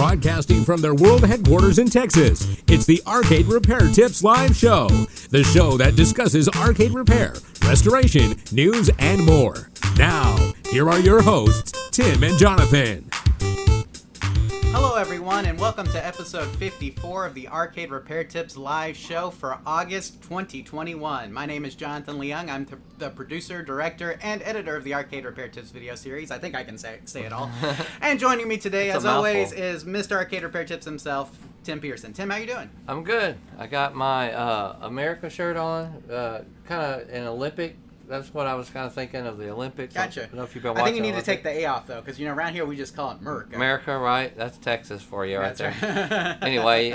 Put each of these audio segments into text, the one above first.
Broadcasting from their world headquarters in Texas, it's the Arcade Repair Tips Live Show, the show that discusses arcade repair, restoration, news, and more. Now, here are your hosts, Tim and Jonathan. Hello everyone, and welcome to episode 54 of the Arcade Repair Tips Live Show for August 2021. My name is Jonathan Leung. I'm the producer, director, and editor of the Arcade Repair Tips video series. I think I can say it all. And joining me today, as always, is Mr. Arcade Repair Tips himself, Tim Pearson. Tim, how you doing? I'm good. I got my America shirt on, kind of an Olympic. That's what I was kind of thinking of, the Olympics. Gotcha. I don't know if you've been watching. I think you need Olympics. to take the A off, though, because, around here we just call it Merc. America, right? That's Texas for you right there. Right. Anyway,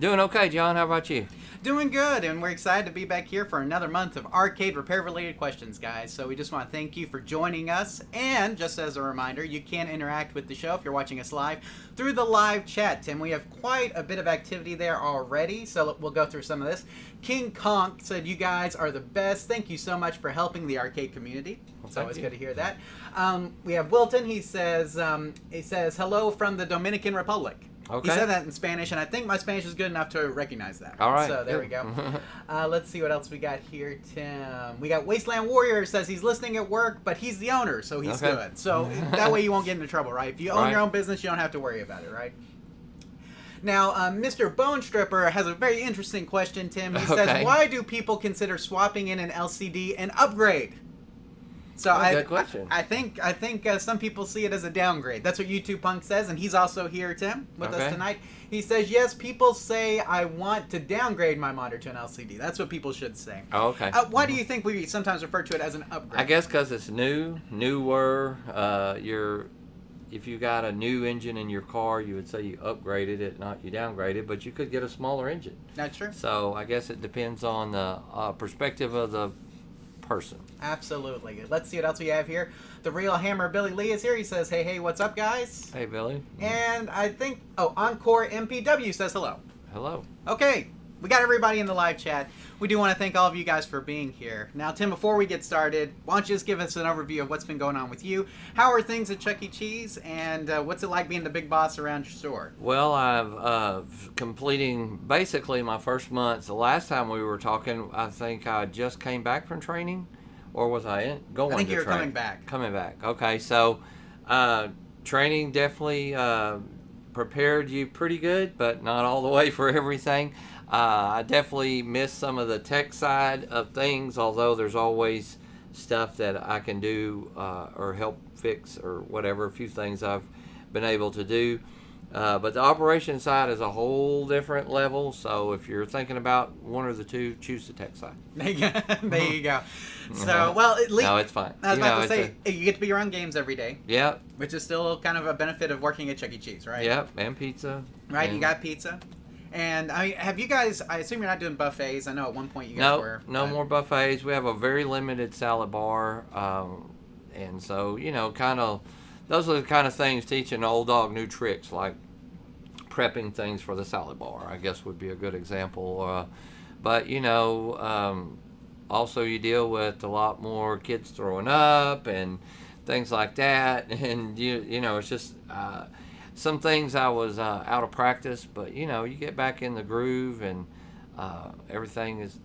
doing okay, John. How about you? Doing good, and we're excited to be back here for another month of arcade repair-related questions, guys. So we just want to thank you for joining us, and just as a reminder, you can interact with the show if you're watching us live through the live chat. Tim, we have quite a bit of activity there already, so we'll go through some of this. King Conk said, "You guys are the best. Thank you so much for helping the arcade community." It's always good to hear that. We have Wilton. He says, "Hello from the Dominican Republic." Okay. He said that in Spanish, and I think my Spanish is good enough to recognize that. All right. So there we go. Let's see what else we got here, Tim. We got Wasteland Warrior says he's listening at work, but he's the owner, so he's good. So that way you won't get into trouble, right? If you own your own business, you don't have to worry about it, right? Now, Mr. Bone Stripper has a very interesting question, Tim. He says, why do people consider swapping in an LCD an upgrade? So good question. I think some people see it as a downgrade. That's what YouTube Punk says, and he's also here, Tim, with us tonight. He says, yes, people say I want to downgrade my monitor to an LCD. That's what people should say. Oh, okay. Why do you think we sometimes refer to it as an upgrade? I guess because it's newer. If you got a new engine in your car, you would say you upgraded it, not you downgraded, but you could get a smaller engine. That's true. So I guess it depends on the perspective of the person. Absolutely. Let's see what else we have here. The Real Hammer Billy Lee is here. He says, hey, what's up, guys? Hey, Billy. And I think, Encore MPW says hello. Hello. Okay. We got everybody in the live chat. We do want to thank all of you guys for being here. Now, Tim, before we get started, why don't you just give us an overview of what's been going on with you? How are things at Chuck E. Cheese? And what's it like being the big boss around your store? Well, I've completing basically my first month. The last time we were talking, I think I just came back from training. Or was I going to I think you were train? coming back. Coming back. Okay, so training definitely prepared you pretty good, but not all the way for everything. I definitely missed some of the tech side of things, although there's always stuff that I can do or help fix or whatever, a few things I've been able to do. But the operation side is a whole different level, so if you're thinking about one or the two, choose the tech side. There you go. So, well, at least... No, it's fine. I was about to say, you get to be around games every day. Yep. Which is still kind of a benefit of working at Chuck E. Cheese, right? Yep, and pizza. Right, and you got pizza. And have you guys? I assume you're not doing buffets. I know at one point you guys were. No more buffets. We have a very limited salad bar, and so kind of those are the kind of things teaching old dog new tricks, like prepping things for the salad bar. I guess would be a good example. But also you deal with a lot more kids throwing up and things like that, and it's just. Some things I was out of practice, but you get back in the groove, and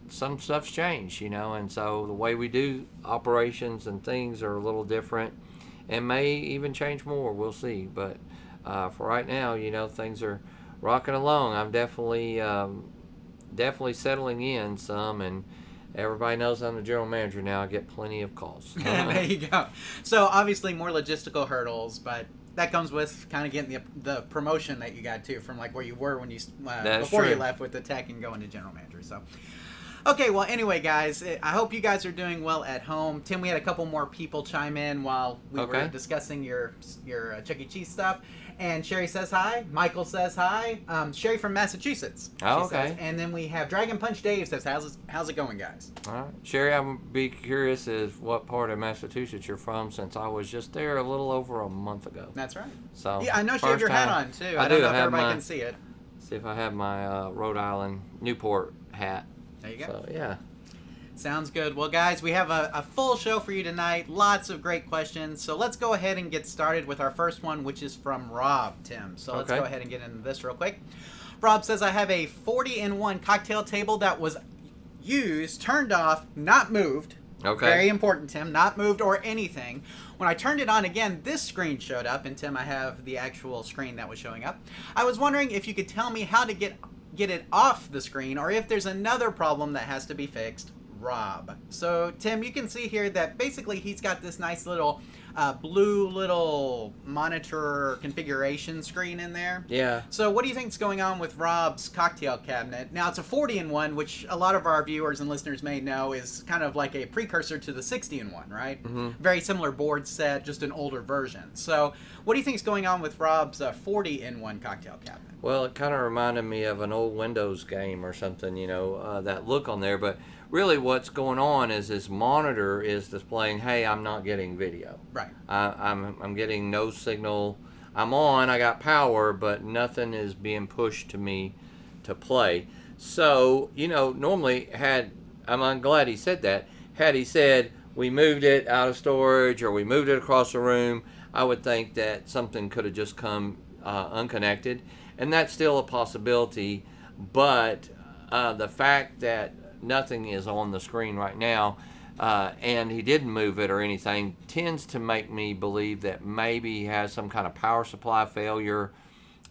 some stuff's changed, and so the way we do operations and things are a little different, and may even change more. We'll see, but for right now, things are rocking along. I'm definitely settling in some, and everybody knows I'm the general manager now. I get plenty of calls. There you go. So obviously more logistical hurdles, but that comes with kind of getting the promotion that you got too, from like where you were when you before you left with the tech and going to general manager. So, okay, well, anyway, guys, I hope you guys are doing well at home. Tim, we had a couple more people chime in while we were discussing your Chuck E. Cheese stuff. And Sherry says hi. Michael says hi. Sherry from Massachusetts. Oh, okay. Says. And then we have Dragon Punch Dave says, how's it going, guys? All right. Sherry, I would be curious as what part of Massachusetts you're from, since I was just there a little over a month ago. That's right. So yeah, I know she had your hat on, too. I don't know if everybody can see it. See if I have my Rhode Island Newport hat. There you go. So, yeah. Sounds good. Well, guys, we have a full show for you tonight. Lots of great questions. So let's go ahead and get started with our first one, which is from Rob, Tim. So let's go ahead and get into this real quick. Rob says, I have a 40-in-1 cocktail table that was used, turned off, not moved. Okay. Very important, Tim. Not moved or anything. When I turned it on again, this screen showed up. And, Tim, I have the actual screen that was showing up. I was wondering if you could tell me how to get it off the screen, or if there's another problem that has to be fixed. Rob. So, Tim, you can see here that basically he's got this nice little blue little monitor configuration screen in there. Yeah. So what do you think is going on with Rob's cocktail cabinet? Now, it's a 40-in-1, which a lot of our viewers and listeners may know is kind of like a precursor to the 60-in-1, right? Mm-hmm. Very similar board set, just an older version. So what do you think is going on with Rob's 40-in-1 cocktail cabinet? Well, it kind of reminded me of an old Windows game or something, that look on there. But really what's going on is this monitor is displaying, hey, I'm not getting video. Right. I'm getting no signal. I'm on, I got power, but nothing is being pushed to me to play. So, normally I'm glad he said that. Had he said, we moved it out of storage or we moved it across the room, I would think that something could have just come unconnected. And that's still a possibility, but the fact that nothing is on the screen right now, and he didn't move it or anything, tends to make me believe that maybe he has some kind of power supply failure,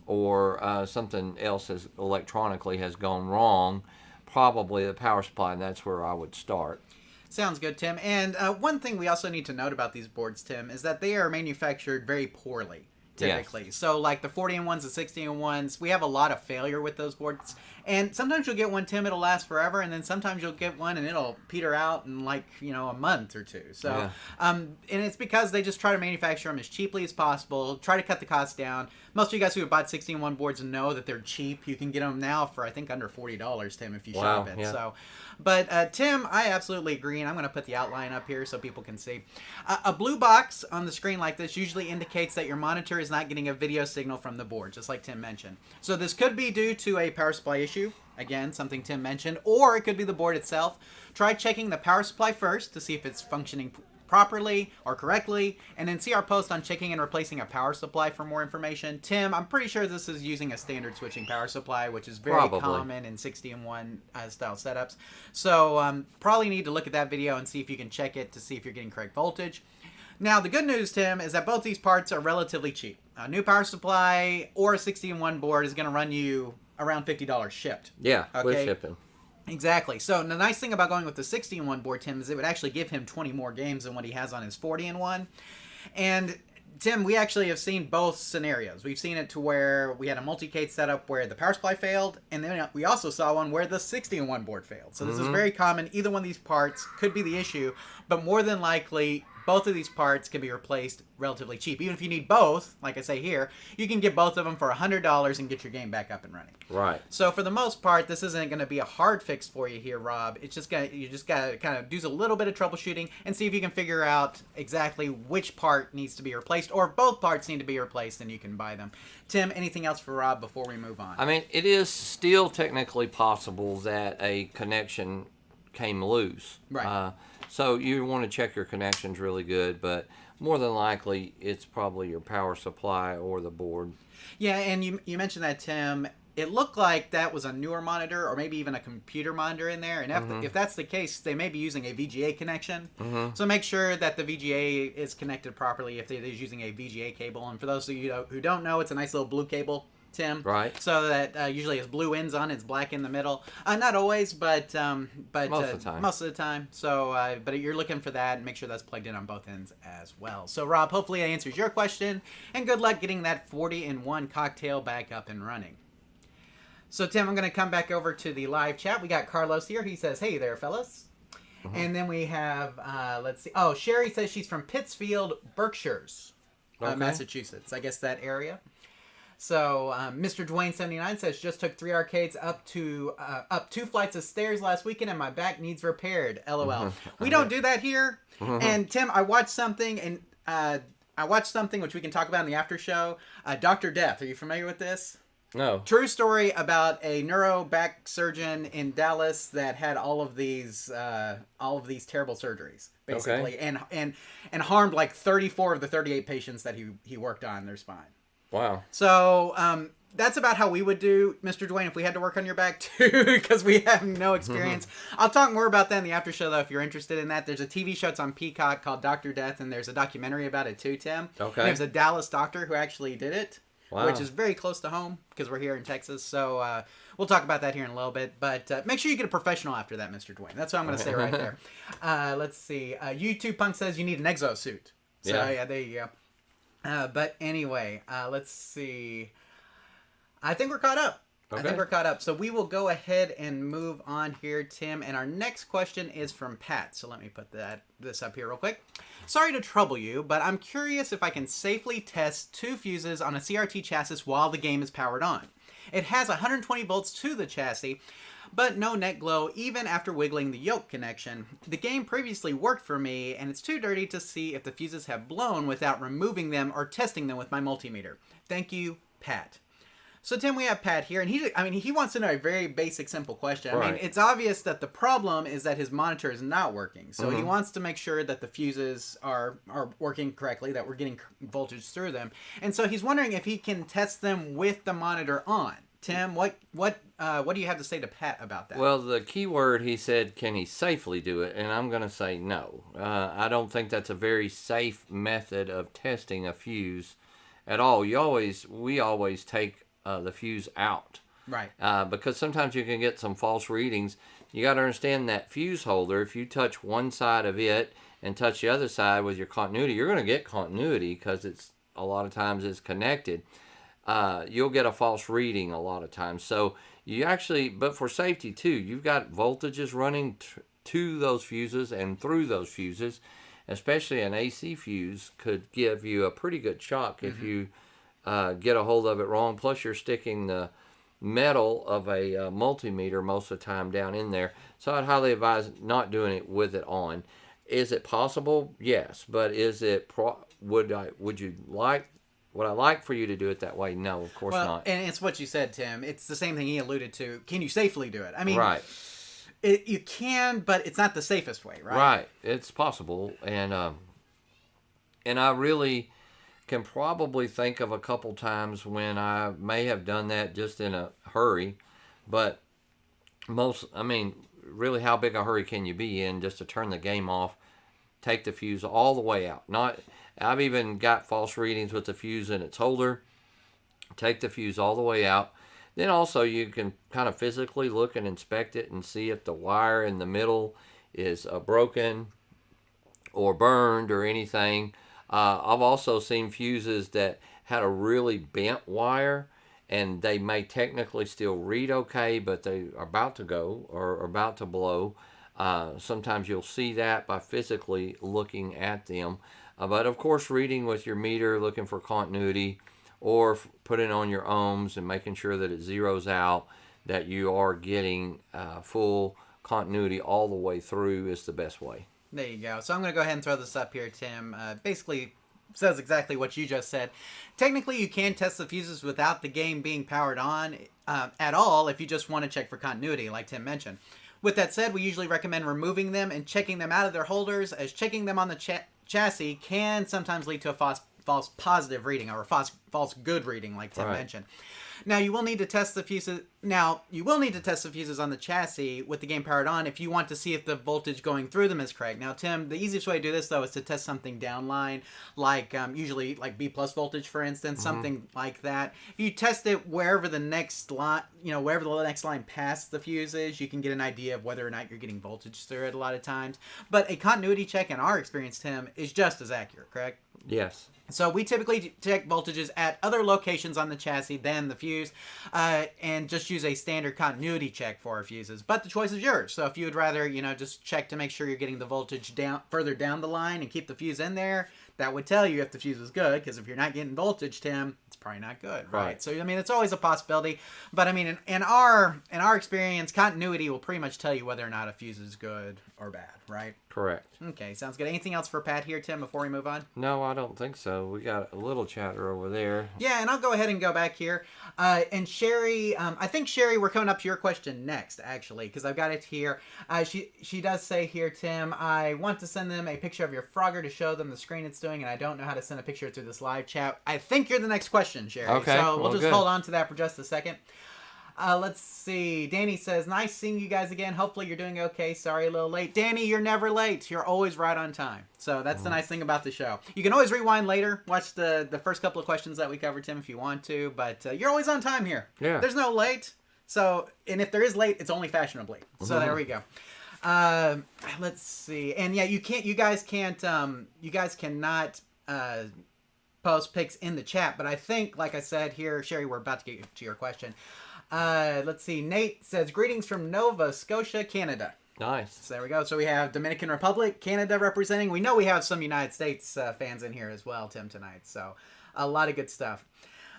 or something else electronically has gone wrong, probably the power supply, and that's where I would start. Sounds good, Tim. And one thing we also need to note about these boards, Tim, is that they are manufactured very poorly. Typically. Yes. So like the 40-in-1s, the 60-in-1s, we have a lot of failure with those boards. And sometimes you'll get one, Tim, it'll last forever, and then sometimes you'll get one and it'll peter out in a month or two. So, and it's because they just try to manufacture them as cheaply as possible, try to cut the cost down. Most of you guys who have bought 60-in-1 boards know that they're cheap. You can get them now for, I think, under $40, Tim, if you shop it. Yeah. So, but Tim, I absolutely agree, and I'm going to put the outline up here so people can see. A blue box on the screen like this usually indicates that your monitor is not getting a video signal from the board, just like Tim mentioned. So this could be due to a power supply issue, again, something Tim mentioned, or it could be the board itself. Try checking the power supply first to see if it's functioning properly or correctly, and then see our post on checking and replacing a power supply for more information. Tim, I'm pretty sure this is using a standard switching power supply, which is very common in 60-in-1 style setups. So probably need to look at that video and see if you can check it to see if you're getting correct voltage. Now, the good news, Tim, is that both these parts are relatively cheap. A new power supply or a 60-in-1 board is going to run you around $50 shipped. Yeah, with shipping. Exactly. So the nice thing about going with the 60-in-1 board, Tim, is it would actually give him 20 more games than what he has on his 40-in-1. And Tim, we actually have seen both scenarios. We've seen it to where we had a multi-case setup where the power supply failed, and then we also saw one where the 60-in-1 board failed. So this is very common. Either one of these parts could be the issue, but more than likely, both of these parts can be replaced relatively cheap. Even if you need both, like I say here, you can get both of them for $100 and get your game back up and running. Right. So for the most part, this isn't going to be a hard fix for you here, Rob. It's just you just got to kind of do a little bit of troubleshooting and see if you can figure out exactly which part needs to be replaced, or if both parts need to be replaced, and you can buy them. Tim, anything else for Rob before we move on? I mean, it is still technically possible that a connection came loose. Right. So you want to check your connections really good, but more than likely it's probably your power supply or the board. Yeah, and you mentioned that, Tim. It looked like that was a newer monitor or maybe even a computer monitor in there. And if that's the case, they may be using a VGA connection. So make sure that the VGA is connected properly if they're using a VGA cable. And for those of you who don't know, it's a nice little blue cable, Tim. Right. So that usually has blue ends on, it's black in the middle. Not always, but most of the time. Most of the time. So, but you're looking for that, and make sure that's plugged in on both ends as well. So, Rob, hopefully that answers your question, and good luck getting that 40-in-1 cocktail back up and running. So, Tim, I'm going to come back over to the live chat. We got Carlos here. He says, "Hey there, fellas." And then we have, let's see. Oh, Sherry says she's from Pittsfield, Berkshires, Massachusetts. I guess that area. So, Mr. Dwayne79 says, "Just took 3 arcades up 2 flights of stairs last weekend, and my back needs repaired. LOL." We don't do that here. And Tim, I watched something, and which we can talk about in the after show. Dr. Death. Are you familiar with this? No. True story about a neuro back surgeon in Dallas that had all of these terrible surgeries, basically, and harmed like 34 of the 38 patients that he worked on their spine. Wow. So that's about how we would do, Mr. Dwayne, if we had to work on your back too, because we have no experience. I'll talk more about that in the after show, though, if you're interested in that. There's a TV show, it's on Peacock, called Dr. Death, and there's a documentary about it too, Tim. Okay. And there's a Dallas doctor who actually did it, Wow. which is very close to home, because we're here in Texas. So we'll talk about that here in a little bit. But make sure you get a professional after that, Mr. Dwayne. That's what I'm going to say right there. Let's see. YouTube Punk says you need an exosuit. So, yeah, there you go. But anyway, let's see. I think we're caught up. Okay. I think we're caught up. So we will go ahead and move on here, Tim. And our next question is from Pat. So let me put this up here real quick. Sorry to trouble you, but I'm curious if I can safely test 2 fuses on a CRT chassis while the game is powered on. It has 120 volts to the chassis, but no net glow even after wiggling the yoke connection. The game previously worked for me, and it's too dirty to see if the fuses have blown without removing them or testing them with my multimeter. Thank you, Pat. So, Tim, we have Pat here, and he wants to know a very basic, simple question. Right. I mean, it's obvious that the problem is that his monitor is not working. So he wants to make sure that the fuses are working correctly, that we're getting voltage through them. And so he's wondering if he can test them with the monitor on. Tim, what do you have to say to Pat about that? Well, the key word, he said, can he safely do it? And I'm going to say no. I don't think that's a very safe method of testing a fuse at all. We always take the fuse out. Right. Because sometimes you can get some false readings. You got to understand that fuse holder, if you touch one side of it and touch the other side with your continuity, you're going to get continuity because a lot of times it's connected. You'll get a false reading a lot of times. So but for safety too, you've got voltages running to those fuses and through those fuses. Especially an AC fuse could give you a pretty good shock if you get a hold of it wrong. Plus, you're sticking the metal of a multimeter most of the time down in there. So I'd highly advise not doing it with it on. Is it possible? Yes. But is it? Would I like for you to do it that way? No, of course not. And it's what you said, Tim. It's the same thing he alluded to. Can you safely do it? I mean, right. You can, but it's not the safest way, right? Right. It's possible, and I really can probably think of a couple times when I may have done that just in a hurry, but really, how big a hurry can you be in just to turn the game off, take the fuse all the way out? I've even got false readings with the fuse in its holder. Take the fuse all the way out. Then also you can kind of physically look and inspect it and see if the wire in the middle is broken or burned or anything. I've also seen fuses that had a really bent wire, and they may technically still read okay, but they are about to go or about to blow. Sometimes you'll see that by physically looking at them. But of course, reading with your meter, looking for continuity, or putting on your ohms and making sure that it zeroes out, that you are getting full continuity all the way through is the best way. There you go. So I'm going to go ahead and throw this up here, Tim. Basically says exactly what you just said. Technically, you can test the fuses without the game being powered on at all if you just want to check for continuity, like Tim mentioned. With that said, we usually recommend removing them and checking them out of their holders, as checking them on the chassis can sometimes lead to a false positive reading or a false good reading, like Tim mentioned. Now, you will need to test the fuses. On the chassis with the game powered on if you want to see if the voltage going through them is correct. Now, Tim, the easiest way to do this though is to test something downline, like usually like B+ voltage, for instance, something like that. If you test it wherever the next line, wherever the next line past the fuse is, you can get an idea of whether or not you're getting voltage through it a lot of times. But a continuity check, in our experience, Tim, is just as accurate, correct? Yes. So we typically check voltages at other locations on the chassis than the fuse, and just use a standard continuity check for our fuses. But the choice is yours. So if you would rather, just check to make sure you're getting the voltage further down the line and keep the fuse in there, that would tell you if the fuse is good. Because if you're not getting voltage, Tim, it's probably not good, right? So it's always a possibility. But in our experience, continuity will pretty much tell you whether or not a fuse is good or bad, right? Correct. Okay, sounds good. Anything else for Pat here, Tim, before we move on? No, I don't think so. We got a little chatter over there. Yeah, and I'll go ahead and go back here. And Sherry, I think, Sherry, we're coming up to your question next, actually, because I've got it here. She does say here, Tim, I want to send them a picture of your Frogger to show them the screen it's doing, and I don't know how to send a picture through this live chat. I think you're the next question, Sherry. Okay, so we'll just good. hold on to that for just a second. Let's see. Danny says, nice seeing you guys again. Hopefully you're doing okay. Sorry, a little late. Danny, you're never late. You're always right on time. So that's the nice thing about the show. You can always rewind later. Watch the first couple of questions that we covered, Tim, if you want to. But you're always on time here. Yeah. There's no late. So, and if there is late, it's only fashionably. So there we go. Let's see. And yeah, you guys cannot post pics in the chat. But I think, like I said here, Sherry, we're about to get to your question. Let's see. Nate says, greetings from Nova Scotia, Canada. Nice. So there we go. So we have Dominican Republic, Canada representing. We know we have some United States fans in here as well, Tim, tonight. So a lot of good stuff.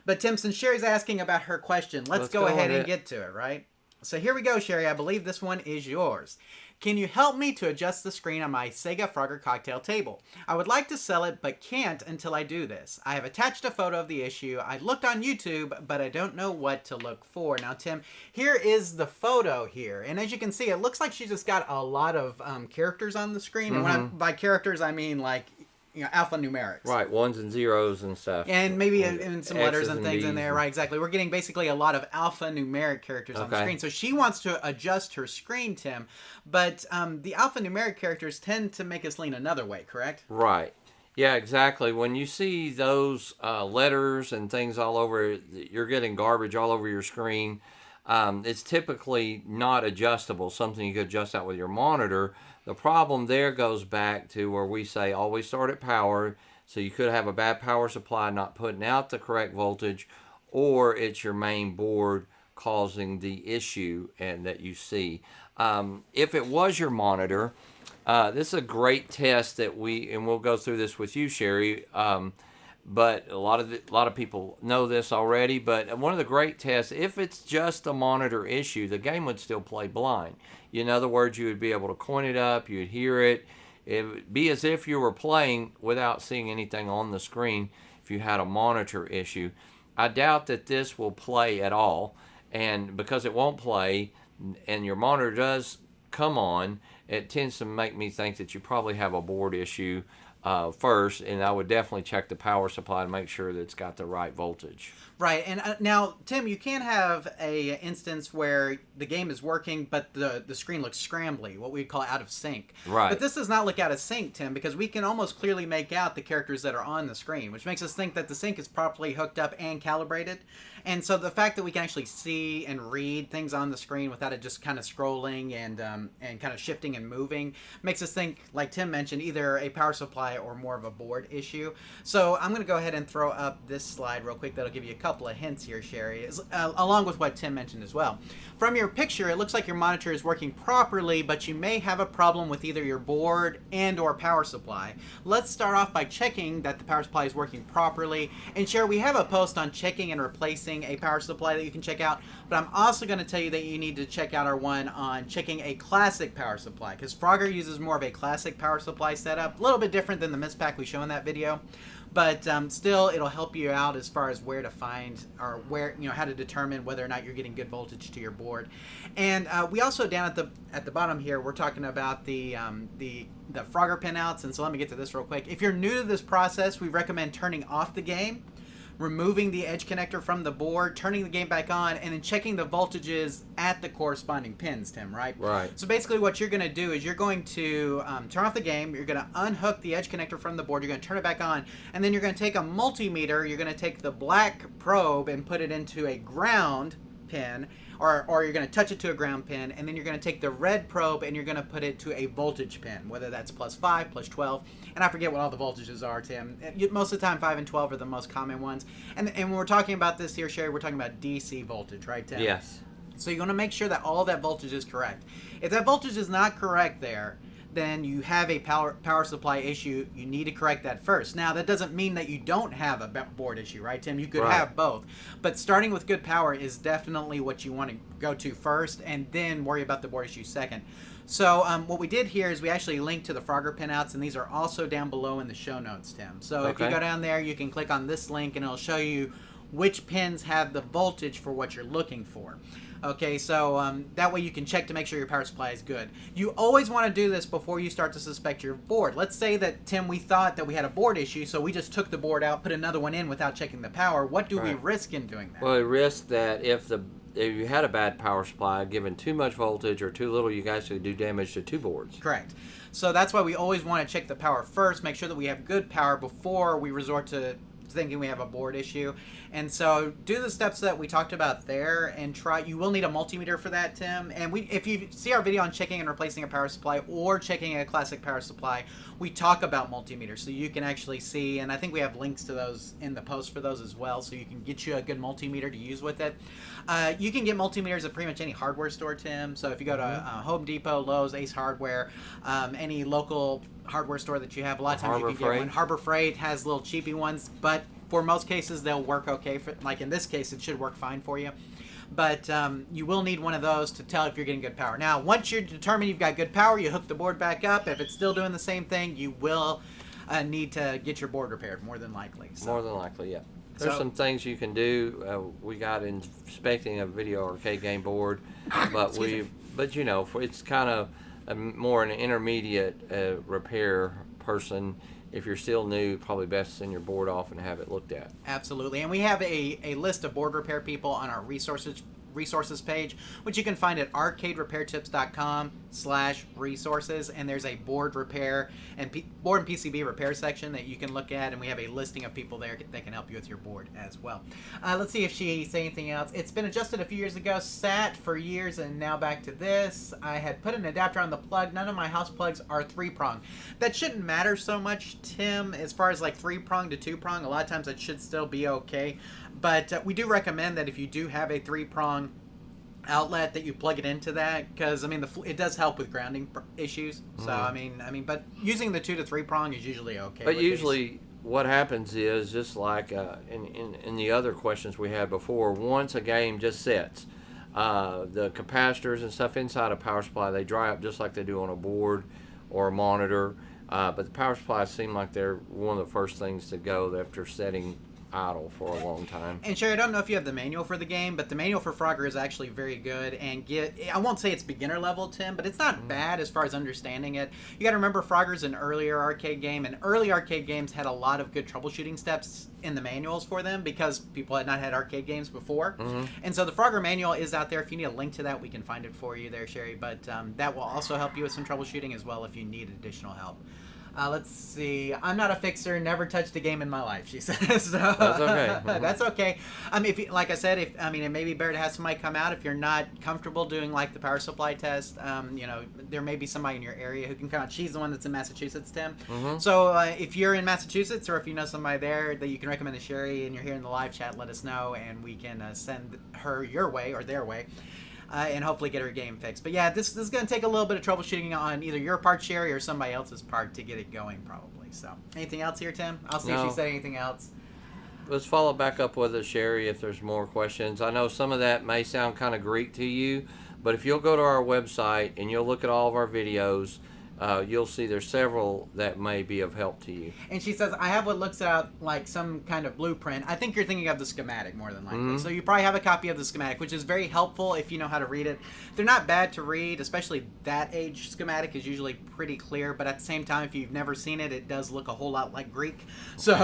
But Tim, since Sherry's asking about her question, let's go ahead and get to it, right? So here we go, Sherry. I believe this one is yours. Can you help me to adjust the screen on my Sega Frogger cocktail table? I would like to sell it, but can't until I do this. I have attached a photo of the issue. I looked on YouTube, but I don't know what to look for. Now, Tim, here is the photo here. And as you can see, it looks like she's just got a lot of characters on the screen. And by characters, I mean like, alphanumerics. Right, ones and zeros and stuff. And maybe in some letters and things B's in there. Right, exactly. We're getting basically a lot of alphanumeric characters on the screen. So she wants to adjust her screen, Tim. But the alphanumeric characters tend to make us lean another way, correct? Right. Yeah, exactly. When you see those letters and things all over, you're getting garbage all over your screen. It's typically not adjustable, something you could adjust out with your monitor. The problem there goes back to where we say always start at power. So you could have a bad power supply not putting out the correct voltage, or it's your main board causing the issue and that you see. If it was your monitor, this is a great test that we'll go through this with you, Sherry. But a lot of people know this already. But one of the great tests, if it's just a monitor issue, the game would still play blind. In other words, you would be able to coin it up, you'd hear it. It would be as if you were playing without seeing anything on the screen if you had a monitor issue. I doubt that this will play at all. And because it won't play and your monitor does come on, it tends to make me think that you probably have a board issue first, and I would definitely check the power supply to make sure that it's got the right voltage. Right, and now, Tim, you can have a instance where the game is working, but the screen looks scrambly, what we'd call out of sync. Right. But this does not look out of sync, Tim, because we can almost clearly make out the characters that are on the screen, which makes us think that the sync is properly hooked up and calibrated. And so the fact that we can actually see and read things on the screen without it just kind of scrolling and kind of shifting and moving makes us think, like Tim mentioned, either a power supply or more of a board issue. So I'm going to go ahead and throw up this slide real quick that'll give you a couple of hints here, Sherry, along with what Tim mentioned as well. From your picture, it looks like your monitor is working properly, but you may have a problem with either your board and or power supply. Let's start off by checking that the power supply is working properly. And Sherry, we have a post on checking and replacing a power supply that you can check out, but I'm also going to tell you that you need to check out our one on checking a classic power supply, because Frogger uses more of a classic power supply setup, a little bit different than the MISPAC we show in that video. But still, it'll help you out as far as where to find or where, how to determine whether or not you're getting good voltage to your board. And we also down at the bottom here, we're talking about the Frogger pinouts. And so let me get to this real quick. If you're new to this process, we recommend turning off the game, removing the edge connector from the board, turning the game back on, and then checking the voltages at the corresponding pins, Tim, right? Right. So basically what you're going to do is you're going to turn off the game, you're going to unhook the edge connector from the board, you're going to turn it back on, and then you're going to take a multimeter, you're going to take the black probe and put it into a ground pin, or you're going to touch it to a ground pin, and then you're going to take the red probe and you're going to put it to a voltage pin, whether that's +5, +12, and I forget what all the voltages are, Tim. Most of the time, 5 and 12 are the most common ones. And when we're talking about this here, Sherry, we're talking about DC voltage, right, Tim? Yes. So you're going to make sure that all that voltage is correct. If that voltage is not correct there, then you have a power supply issue. You need to correct that first. Now, that doesn't mean that you don't have a board issue, right, Tim? You could have both. But starting with good power is definitely what you want to go to first, and then worry about the board issue second. So what we did here is we actually linked to the Frogger pinouts, and these are also down below in the show notes, Tim. So if you go down there, you can click on this link, and it'll show you which pins have the voltage for what you're looking for. Okay, so that way you can check to make sure your power supply is good. You always want to do this before you start to suspect your board. Let's say that, Tim, we thought that we had a board issue, so we just took the board out, put another one in without checking the power. What do we risk in doing that? Well, we risk that if you had a bad power supply, given too much voltage or too little, you guys could do damage to two boards. Correct. So that's why we always want to check the power first, make sure that we have good power before we resort to thinking we have a board issue. And so do the steps that we talked about there and try. You will need a multimeter for that, Tim. And if you see our video on checking and replacing a power supply or checking a classic power supply, we talk about multimeters so you can actually see, and I think we have links to those in the post for those as well, so you can get you a good multimeter to use with it. You can get multimeters at pretty much any hardware store, Tim. So if you go to Home Depot, Lowe's, Ace Hardware, any local hardware store that you have, a lot of times you can get one. Harbor Freight has little cheapy ones, but for most cases they'll work okay. Like in this case, it should work fine for you. But you will need one of those to tell if you're getting good power. Now, once you're determined you've got good power, you hook the board back up. If it's still doing the same thing, you will need to get your board repaired, more than likely. So. More than likely, yeah. There's some things you can do. We got inspecting a video arcade game board, but you know, it's kind of more an intermediate repair person. If you're still new, probably best to send your board off and have it looked at. Absolutely. And we have a list of board repair people on our resources page, which you can find at arcaderepairtips.com/resources, and there's a board repair and board and PCB repair section that you can look at, and we have a listing of people there that can help you with your board as well. Let's see if she says anything else. It's been adjusted a few years ago, sat for years, and now back to this. I had put an adapter on the plug. None of my house plugs are 3-prong. That shouldn't matter so much, Tim, as far as like 3-prong to 2-prong. A lot of times that should still be okay. But we do recommend that if you do have a 3-prong outlet, that you plug it into that, because I mean it does help with grounding issues. So I mean, but using the 2 to 3-prong is usually okay. But usually, what happens is just like in the other questions we had before. Once a game just sets, the capacitors and stuff inside a power supply, they dry up just like they do on a board or a monitor. But the power supplies seem like they're one of the first things to go after setting idle for a long time. And Sherry, I don't know if you have the manual for the game, but the manual for Frogger is actually very good, and I won't say it's beginner level, Tim, but it's not bad as far as understanding it. You got to remember, Frogger's an earlier arcade game, and early arcade games had a lot of good troubleshooting steps in the manuals for them because people had not had arcade games before. And so the Frogger manual is out there. If you need a link to that, we can find it for you there, Sherry, but that will also help you with some troubleshooting as well if you need additional help. Let's see. I'm not a fixer. Never touched a game in my life, she says. So, that's okay. That's okay. Like I said, it may be better to have somebody come out if you're not comfortable doing like the power supply test. There may be somebody in your area who can come out. She's the one that's in Massachusetts, Tim. So if you're in Massachusetts, or if you know somebody there that you can recommend to Sherry, and you're here in the live chat, let us know, and we can send her your way or their way. And hopefully get her game fixed. But yeah, this is going to take a little bit of troubleshooting on either your part, Sherry, or somebody else's part to get it going, probably. So, anything else here, Tim? I'll see if she said anything else. Let's follow back up with us, Sherry, if there's more questions. I know some of that may sound kind of Greek to you, but if you'll go to our website and you'll look at all of our videos, you'll see there's several that may be of help to you. And she says, I have what looks out like some kind of blueprint. I think you're thinking of the schematic more than likely. So you probably have a copy of the schematic, which is very helpful if you know how to read it. They're not bad to read, especially that age schematic is usually pretty clear, but at the same time, if you've never seen it, it does look a whole lot like Greek. So,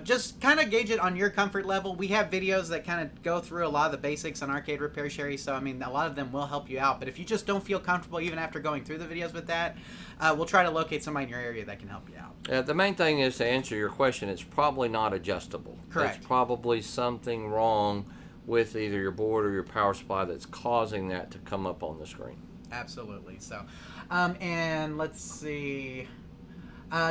just kind of gauge it on your comfort level. We have videos that kind of go through a lot of the basics on arcade repair, Sherry, so a lot of them will help you out. But if you just don't feel comfortable even after going through the videos with that, we'll try to locate somebody in your area that can help you out. The main thing is, to answer your question, it's probably not adjustable. Correct. There's probably something wrong with either your board or your power supply that's causing that to come up on the screen. Absolutely. So, and let's see.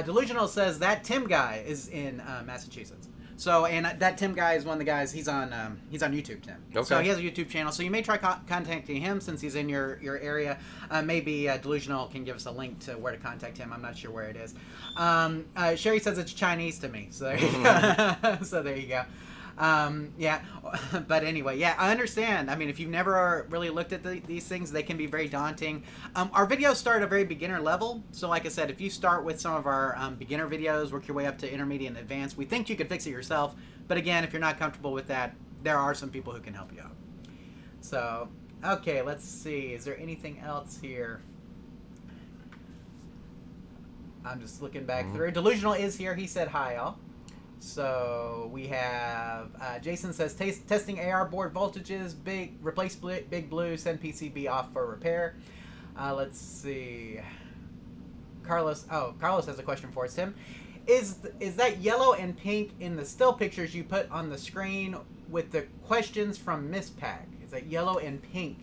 Delusional says that Tim guy is in Massachusetts. So, and that Tim guy is one of the guys. He's on YouTube, Tim. Okay. So he has a YouTube channel. So you may try contacting him since he's in your area. Maybe Delusional can give us a link to where to contact him. I'm not sure where it is. Sherry says it's Chinese to me. So there you go. So there you go. Yeah, but anyway, yeah, I understand. I mean, if you've never really looked at these things, they can be very daunting. Our videos start at a very beginner level. So like I said, if you start with some of our beginner videos, work your way up to intermediate and advanced, we think you could fix it yourself. But again, if you're not comfortable with that, there are some people who can help you out. So, okay, let's see. Is there anything else here? I'm just looking back through. Delusional is here. He said hi, y'all. So we have Jason says testing AR board voltages, replace Big Blue, send PCB off for repair. Let's see. Carlos has a question for us, Tim. Is that yellow and pink in the still pictures you put on the screen with the questions from Miss Pac? Is that yellow and pink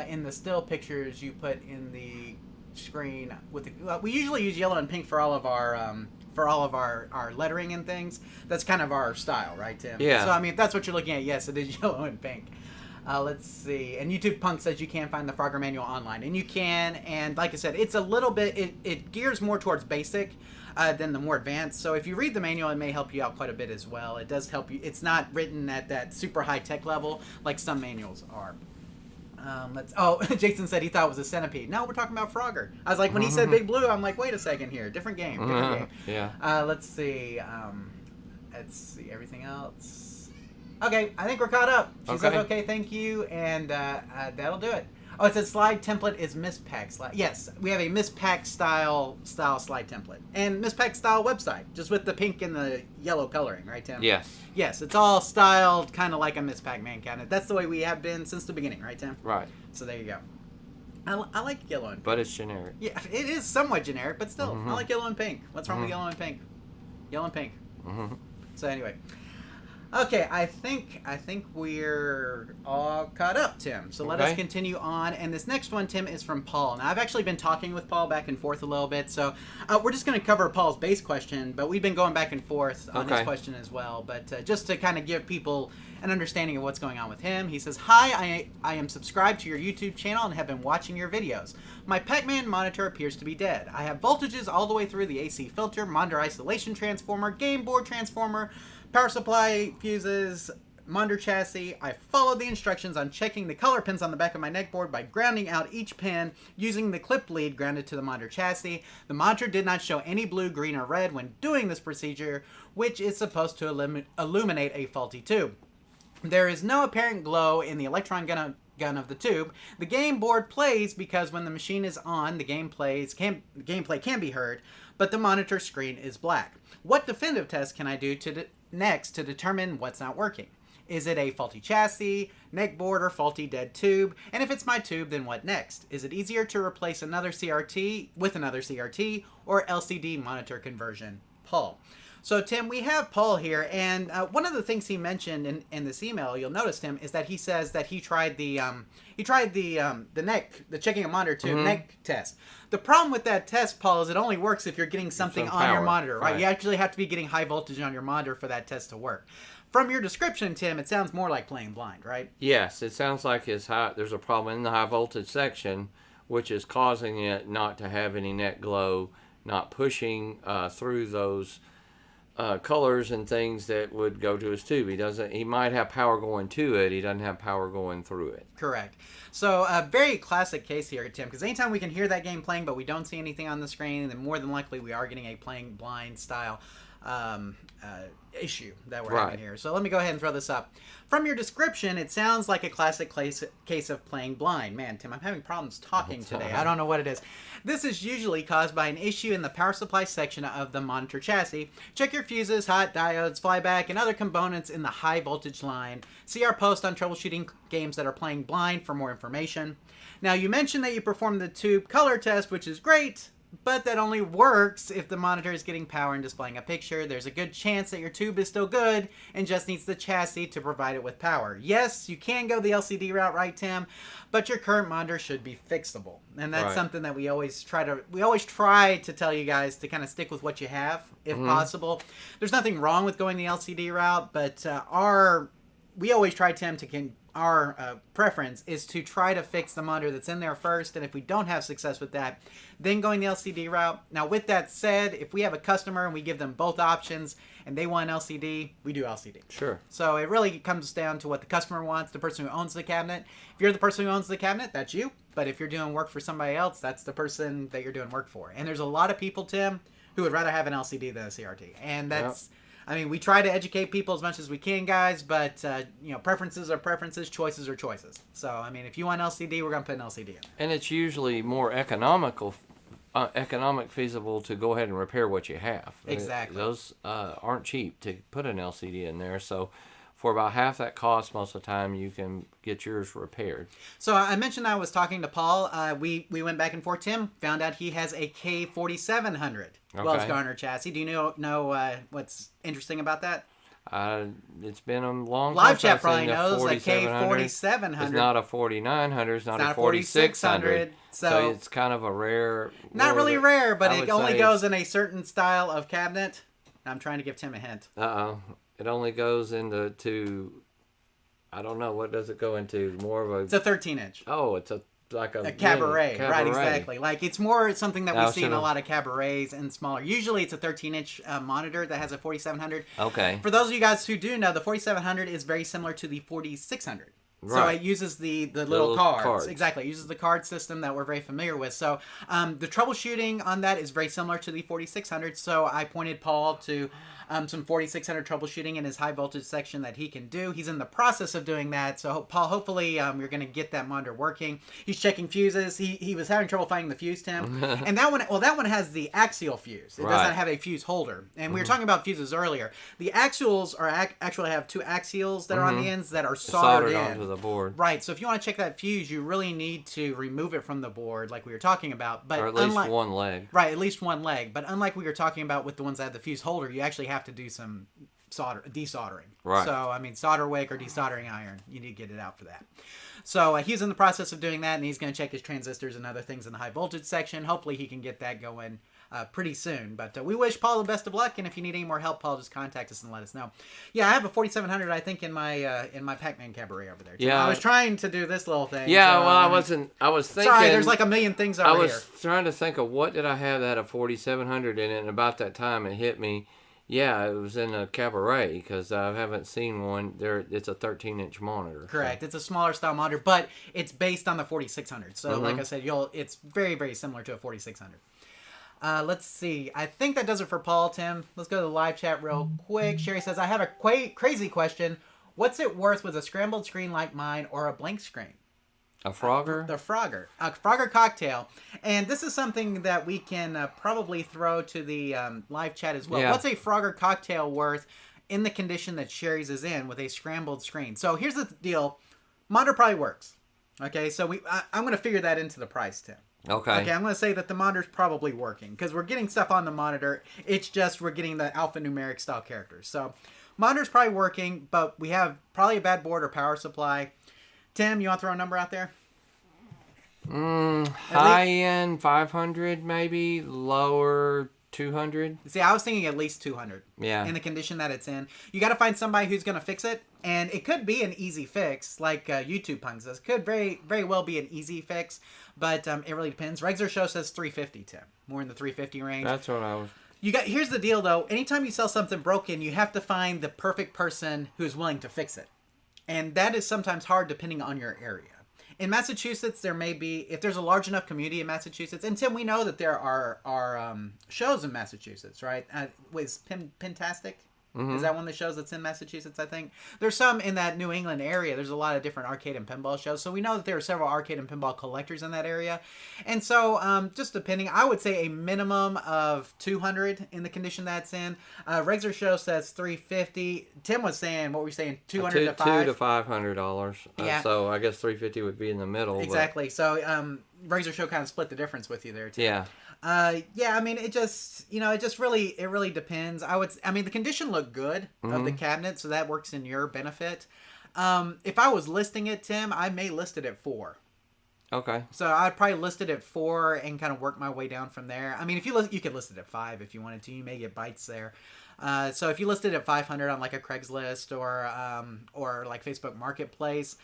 in the still pictures you put in the screen with the? We usually use yellow and pink for all of our lettering and things. That's kind of our style, right, Tim? Yeah. So, I mean, if that's what you're looking at, yes, it is yellow and pink. Let's see. And YouTube Punk says you can find the Frogger manual online. And you can. And like I said, it's a little bit, it gears more towards basic than the more advanced. So if you read the manual, it may help you out quite a bit as well. It does help you. It's not written at that super high-tech level like some manuals are. Jason said he thought it was a Centipede. No, we're talking about Frogger. I was like, when he said Big Blue, I'm like, wait a second here. Different game. Yeah. Let's see. Everything else. Okay, I think we're caught up. She says, okay, thank you. And that'll do it. Oh, it says slide template is Miss Pac slide. Yes, we have a Miss Pac style slide template. And Miss Pac style website, just with the pink and the yellow coloring, right, Tim? Yes. Yes, it's all styled kind of like a Miss Pac-Man cabinet. That's the way we have been since the beginning, right, Tim? Right. So there you go. I like yellow and pink. But it's generic. Yeah, it is somewhat generic, but still, I like yellow and pink. What's wrong with yellow and pink? Yellow and pink. So anyway. Okay, I think we're all caught up, Tim. So let us continue on. And this next one, Tim, is from Paul. Now, I've actually been talking with Paul back and forth a little bit. So we're just going to cover Paul's base question, but we've been going back and forth on his question as well. But just to kind of give people an understanding of what's going on with him, he says, hi, I am subscribed to your YouTube channel and have been watching your videos. My Pac-Man monitor appears to be dead. I have voltages all the way through the AC filter, monitor isolation transformer, game board transformer, power supply, fuses, monitor chassis. I followed the instructions on checking the color pins on the back of my neck board by grounding out each pin using the clip lead grounded to the monitor chassis. The monitor did not show any blue, green, or red when doing this procedure, which is supposed to illuminate a faulty tube. There is no apparent glow in the electron gun of the tube. The game board plays because when the machine is on, the gameplay can be heard, but the monitor screen is black. What definitive test can I do next to determine what's not working? Is it a faulty chassis, neck board, or faulty dead tube? And if it's my tube, then what next? Is it easier to replace another CRT with another CRT or LCD monitor conversion? Paul. So, Tim, we have Paul here, and one of the things he mentioned in this email, you'll notice, Tim, is that he says that he tried the checking a monitor tube neck test. The problem with that test, Paul, is it only works if you're getting something on your monitor, right? You actually have to be getting high voltage on your monitor for that test to work. From your description, Tim, it sounds more like playing blind, right? Yes, it sounds like there's a problem in the high voltage section, which is causing it not to have any net glow, not pushing through those colors and things that would go to his tube. He might have power going to it. He doesn't have power going through it. Correct. So a very classic case here, Tim, because anytime we can hear that game playing, but we don't see anything on the screen, then more than likely we are getting a playing blind style issue that we're having here. So let me go ahead and throw this up. From your description, it sounds like a classic case of playing blind. Man, Tim, I'm having problems talking today. I don't know what it is. This is usually caused by an issue in the power supply section of the monitor chassis. Check your fuses, hot diodes, flyback, and other components in the high voltage line. See our post on troubleshooting games that are playing blind for more information. Now, you mentioned that you performed the tube color test, which is great, but that only works if the monitor is getting power and displaying a picture. There's a good chance that your tube is still good and just needs the chassis to provide it with power. Yes, you can go the LCD route, right, Tim? But your current monitor should be fixable. And that's something that we always try to tell you guys to kind of stick with what you have, if possible. There's nothing wrong with going the LCD route, but we always try, Tim, our preference is to try to fix the monitor that's in there first, and if we don't have success with that, then going the LCD route. Now, with that said, if we have a customer and we give them both options and they want LCD, we do LCD. Sure. So it really comes down to what the customer wants, the person who owns the cabinet. If you're the person who owns the cabinet, that's you. But if you're doing work for somebody else, that's the person that you're doing work for. And there's a lot of people, Tim, who would rather have an LCD than a CRT. And that's... Yep. I mean, we try to educate people as much as we can, guys, but, preferences are preferences, choices are choices. So, I mean, if you want LCD, we're going to put an LCD in. And it's usually more economic feasible to go ahead and repair what you have. Exactly. Those aren't cheap to put an LCD in there, so for about half that cost most of the time, you can get yours repaired. So I mentioned I was talking to Paul. We went back and forth. Tim found out he has a K4700 Wells Garner chassis. Do you know what's interesting about that? It's been a long time. Live chat probably knows that K4700. It's not a 4900. It's not a 4600. So it's kind of a rare. Not really rare, but it only goes in a certain style of cabinet. I'm trying to give Tim a hint. It only goes into, I don't know, what does it go into? More of a... It's a 13-inch. Oh, it's like a cabaret. Right, exactly. Like, it's more something that we see in a lot of cabarets and smaller. Usually, it's a 13-inch monitor that has a 4700. Okay. For those of you guys who do know, the 4700 is very similar to the 4600. Right. So it uses the little cards. Exactly. It uses the card system that we're very familiar with. So the troubleshooting on that is very similar to the 4600. So I pointed Paul to some 4600 troubleshooting in his high voltage section that he can do. He's in the process of doing that. So Paul, hopefully you're going to get that monitor working. He's checking fuses. He was having trouble finding the fuse, Tim. And that one has the axial fuse. It doesn't have a fuse holder. And we were talking about fuses earlier. The axials are actually have two axials that are on the ends that are soldered in. Onto the board. Right. So if you want to check that fuse, you really need to remove it from the board like we were talking about. But or at least one leg. Right, at least one leg. But unlike we were talking about with the ones that have the fuse holder, you actually have to do some desoldering. Right. So, I mean, solder wick or desoldering iron, you need to get it out for that. So he's in the process of doing that, and he's going to check his transistors and other things in the high voltage section. Hopefully he can get that going pretty soon. But we wish Paul the best of luck, and if you need any more help, Paul, just contact us and let us know. Yeah, I have a 4700, I think, in my Pac-Man cabaret over there. Yeah, I was trying to do this little thing. Yeah, so, I was thinking. Sorry, there's like a million things over here. I was trying to think of what did I have that had a 4700 in it, and about that time it hit me. Yeah, it was in a cabaret because I haven't seen one. It's a 13-inch monitor. Correct. So. It's a smaller style monitor, but it's based on the 4600. So, like I said, it's very, very similar to a 4600. Let's see. I think that does it for Paul, Tim. Let's go to the live chat real quick. Sherry says, I have a crazy question. What's it worth with a scrambled screen like mine or a blank screen? A Frogger? The Frogger. A Frogger cocktail. And this is something that we can probably throw to the live chat as well. Yeah. What's a Frogger cocktail worth in the condition that Sherry's is in with a scrambled screen? So here's the deal. Monitor probably works. Okay, so I'm going to figure that into the price, Tim. Okay, I'm going to say that the monitor's probably working because we're getting stuff on the monitor. It's just we're getting the alphanumeric style characters. So monitor's probably working, but we have probably a bad board or power supply. Tim, you want to throw a number out there? High end 500 maybe, lower 200. See, I was thinking at least 200. Yeah. In the condition that it's in. You got to find somebody who's going to fix it, and it could be an easy fix, like YouTube Punk says. Could very, very well be an easy fix, but it really depends. Regzer Show says 350, Tim. More in the 350 range. That's what I was... Here's the deal, though. Anytime you sell something broken, you have to find the perfect person who's willing to fix it. And that is sometimes hard depending on your area. In Massachusetts, there may be, if there's a large enough community in Massachusetts, and Tim, we know that there are shows in Massachusetts, right? Was Pintastic? Mm-hmm. Is that one of the shows that's in Massachusetts, I think? There's some in that New England area. There's a lot of different arcade and pinball shows. So we know that there are several arcade and pinball collectors in that area. And so just depending, I would say a minimum of 200 in the condition that's in. Regzer Show says 350. Tim was saying, what were you saying, 200 to 5? $200 to $500. Yeah. So I guess 350 would be in the middle. Exactly. But... So Regzer Show kind of split the difference with you there, too. Yeah. Yeah, I mean, it just, it really depends. I mean, the condition looked good of the cabinet, so that works in your benefit. If I was listing it, Tim, I may list it at 4. Okay. So I'd probably list it at 4 and kind of work my way down from there. I mean, if you could list it at 5 if you wanted to. You may get bites there. So if you listed at 500 on like a Craigslist or like Facebook Marketplace,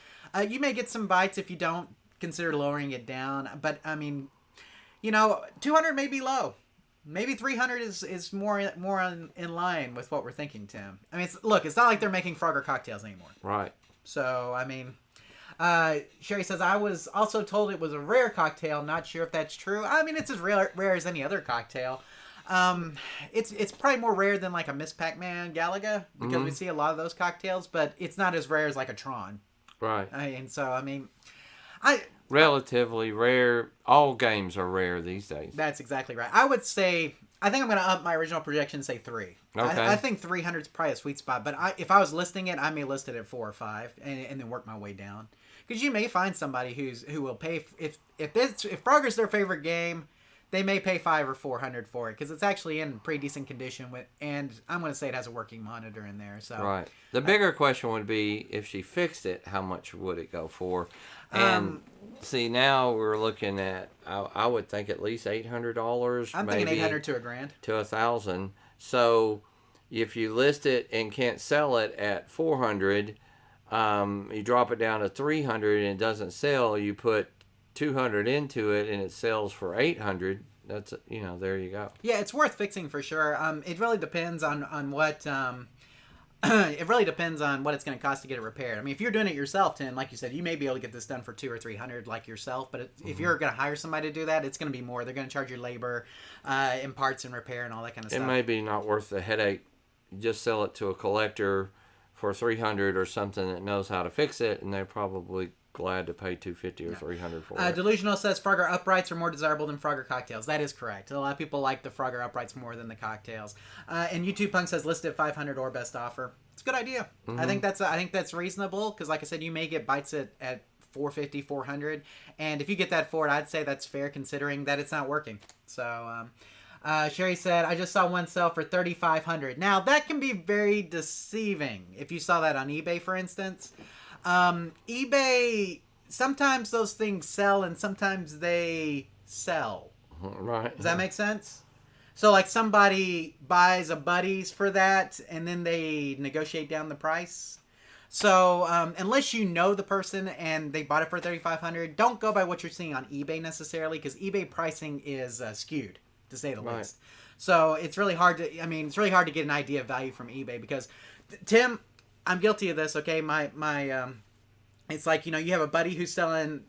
you may get some bites if you don't consider lowering it down. But I mean, 200 may be low. Maybe 300 is more in line with what we're thinking, Tim. I mean, it's not like they're making Frogger cocktails anymore. Right. So, I mean, Sherry says, I was also told it was a rare cocktail. Not sure if that's true. I mean, it's as rare as any other cocktail. It's probably more rare than like a Miss Pac-Man Galaga because we see a lot of those cocktails, but it's not as rare as like a Tron. Right. And so, I mean, relatively rare. All games are rare these days. That's exactly right. I think I'm going to up my original projection and say 3. Okay. I think 300 is probably a sweet spot, but if I was listing it, I may list it at 4 or 5 and then work my way down. Because you may find somebody who will pay if Frogger's their favorite game, they may pay 500 or 400 for it because it's actually in pretty decent condition and I'm going to say it has a working monitor in there. So right. The bigger question would be if she fixed it, how much would it go for? And see, now we're looking at I would think at least $800. I'm thinking 800 to $1,000 to $1,000. So if you list it and can't sell it at 400, you drop it down to 300 and it doesn't sell. You put 200 into it and it sells for 800. That's there you go. Yeah, it's worth fixing for sure. It really depends on what it really depends on what it's going to cost to get it repaired. I mean, if you're doing it yourself, Tim, like you said, you may be able to get this done for $200 or $300 like yourself. But if you're going to hire somebody to do that, it's going to be more. They're going to charge you labor, and parts and repair and all that kind of stuff. It may be not worth the headache. Just sell it to a collector for $300 or something that knows how to fix it, and they're probably glad to pay $250 or $300 for it. Delusional says Frogger uprights are more desirable than Frogger cocktails. That is correct. A lot of people like the Frogger uprights more than the cocktails. And YouTube Punk says listed at 500 or best offer. It's a good idea. I think that's reasonable because, like I said, you may get bites at 450, 400, and if you get that for it, I'd say that's fair considering that it's not working. So. Sherry said, I just saw one sell for $3,500. Now, that can be very deceiving. If you saw that on eBay, for instance. eBay, sometimes those things sell and sometimes they sell. Right. Does that make sense? So, like, somebody buys a Buddies for that and then they negotiate down the price. So, unless you know the person and they bought it for $3,500, don't go by what you're seeing on eBay necessarily because eBay pricing is skewed, to say the least. So it's really hard to get an idea of value from eBay because, Tim, I'm guilty of this. Okay, it's like you have a buddy who's selling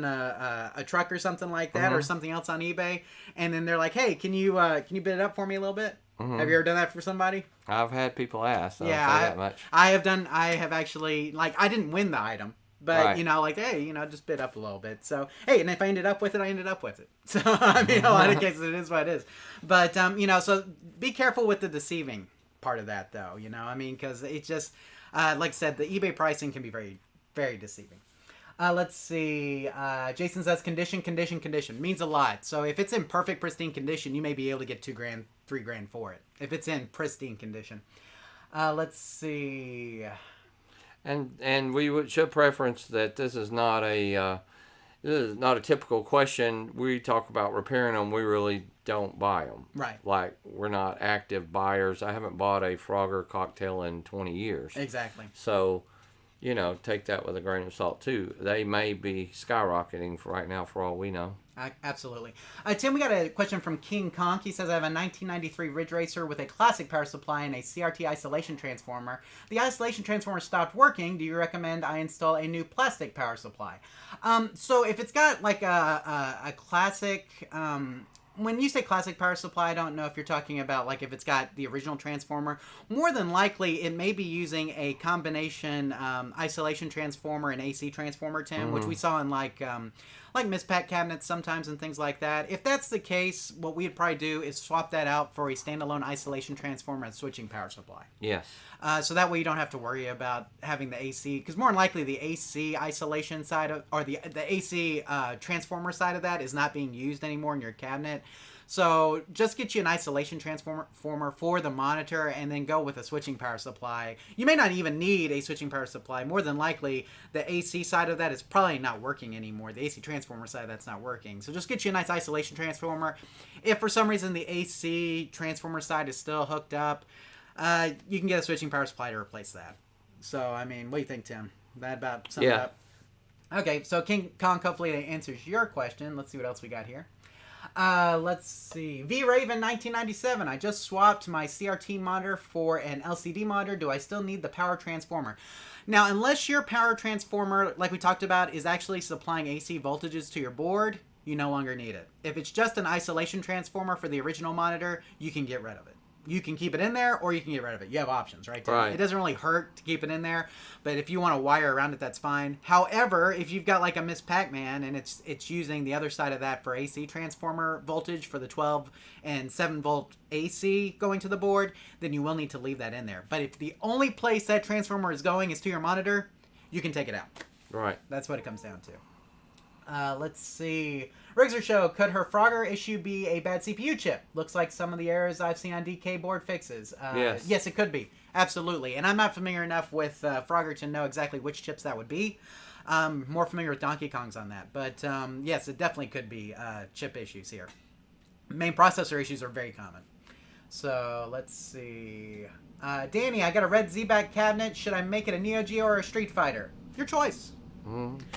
a truck or something like that or something else on eBay, and then they're like, hey, can you bid it up for me a little bit? Have you ever done that for somebody? I've had people ask. So yeah, I'll say that much. I have actually, like, I didn't win the item. But, like, hey, just bid up a little bit. So, hey, and if I ended up with it, I ended up with it. So, I mean, a lot of cases it is what it is. But, so be careful with the deceiving part of that, though, I mean, because it's just, like I said, the eBay pricing can be very, very deceiving. Let's see. Jason says condition means a lot. So, if it's in perfect, pristine condition, you may be able to get $2,000, $3,000 for it. If it's in pristine condition. Let's see. And we should preference that this is not a typical question. We talk about repairing them. We really don't buy them. Right. Like, we're not active buyers. I haven't bought a Frogger cocktail in 20 years. Exactly. So, take that with a grain of salt too. They may be skyrocketing right now for all we know. Absolutely. Tim, we got a question from King Conk. He says, I have a 1993 Ridge Racer with a classic power supply and a CRT isolation transformer. The isolation transformer stopped working. Do you recommend I install a new plastic power supply? So if it's got like a classic... when you say classic power supply, I don't know if you're talking about like if it's got the original transformer. More than likely, it may be using a combination isolation transformer and AC transformer, Tim, which we saw in like Miss Pat cabinets sometimes and things like that. If that's the case, what we'd probably do is swap that out for a standalone isolation transformer and switching power supply. Yes. So that way you don't have to worry about having the AC, because more than likely the AC isolation side of, or the AC transformer side of that is not being used anymore in your cabinet. So just get you an isolation transformer for the monitor and then go with a switching power supply. You may not even need a switching power supply. More than likely, the AC side of that is probably not working anymore. The AC transformer side, that's not working. So just get you a nice isolation transformer. If for some reason the AC transformer side is still hooked up, you can get a switching power supply to replace that. So, I mean, what do you think, Tim? That about sums it up? Okay, so King Kong, hopefully that answers your question. Let's see what else we got here. Let's see. V-Raven 1997. I just swapped my CRT monitor for an LCD monitor. Do I still need the power transformer? Now, unless your power transformer, like we talked about, is actually supplying AC voltages to your board, you no longer need it. If it's just an isolation transformer for the original monitor, you can get rid of it. You can keep it in there, or you can get rid of it. You have options, right? Right. It doesn't really hurt to keep it in there, but if you want to wire around it, that's fine. However, if you've got like a Miss Pac-Man and it's using the other side of that for AC transformer voltage for the 12 and 7 volt AC going to the board, then you will need to leave that in there. But if the only place that transformer is going is to your monitor, you can take it out. Right. That's what it comes down to. Let's see. Rigzer Show, could her Frogger issue be a bad CPU chip? Looks like some of the errors I've seen on DK board fixes. Yes. Yes, it could be. Absolutely. And I'm not familiar enough with Frogger to know exactly which chips that would be. More familiar with Donkey Kong's on that. But yes, it definitely could be chip issues here. Main processor issues are very common. So let's see. Danny, I got a red Z-Back cabinet. Should I make it a Neo Geo or a Street Fighter? Your choice.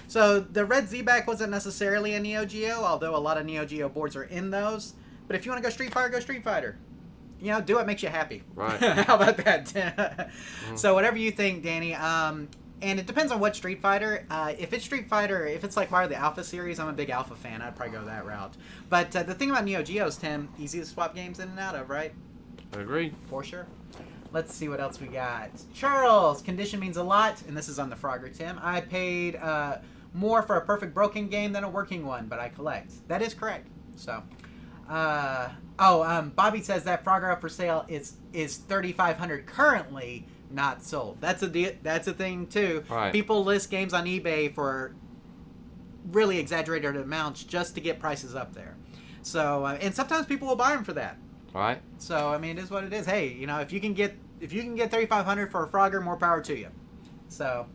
So the red Z-Back wasn't necessarily a Neo Geo, although a lot of Neo Geo boards are in those. But if you want to go Street Fighter, go Street Fighter. You know, do what makes you happy. Right. How about that? So whatever you think, Danny. And it depends on what Street Fighter. If it's Street Fighter, if it's like Mario the Alpha series, I'm a big Alpha fan. I'd probably go that route. But the thing about Neo Geos, Tim, easy to swap games in and out of, right? Agreed. For sure. Let's see what else we got. Charles, condition means a lot, and this is on the Frogger, Tim. I paid more for a perfect broken game than a working one, but I collect. That is correct. So, Bobby says that Frogger up for sale is $3,500 currently, not sold. That's a thing too. Right. People list games on eBay for really exaggerated amounts just to get prices up there. So, and sometimes people will buy them for that. Right. So I mean, it is what it is. Hey, you know, if you can get $3,500 for a Frogger, more power to you. So,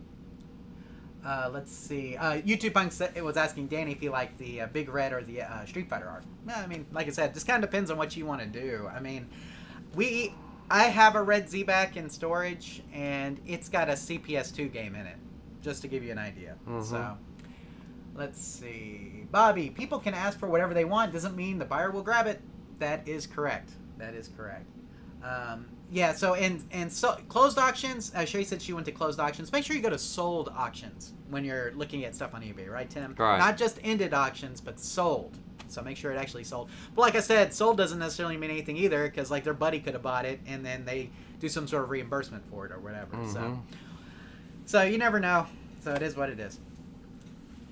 let's see. YouTube Punk was asking Danny if he liked the Big Red or the Street Fighter art. I mean, like I said, just kind of depends on what you want to do. I mean, I have a red Z-Back in storage, and it's got a CPS2 game in it, just to give you an idea. So, let's see. Bobby, people can ask for whatever they want. Doesn't mean the buyer will grab it. That is correct. That is correct. Yeah, so and so closed auctions, Sherry said she went to closed auctions. Make sure you go to sold auctions when you're looking at stuff on eBay, right, Tim? Right. Not just ended auctions, but sold. So make sure it actually sold. But like I said, sold doesn't necessarily mean anything either, because like their buddy could have bought it and then they do some sort of reimbursement for it or whatever. So you never know. So it is what it is.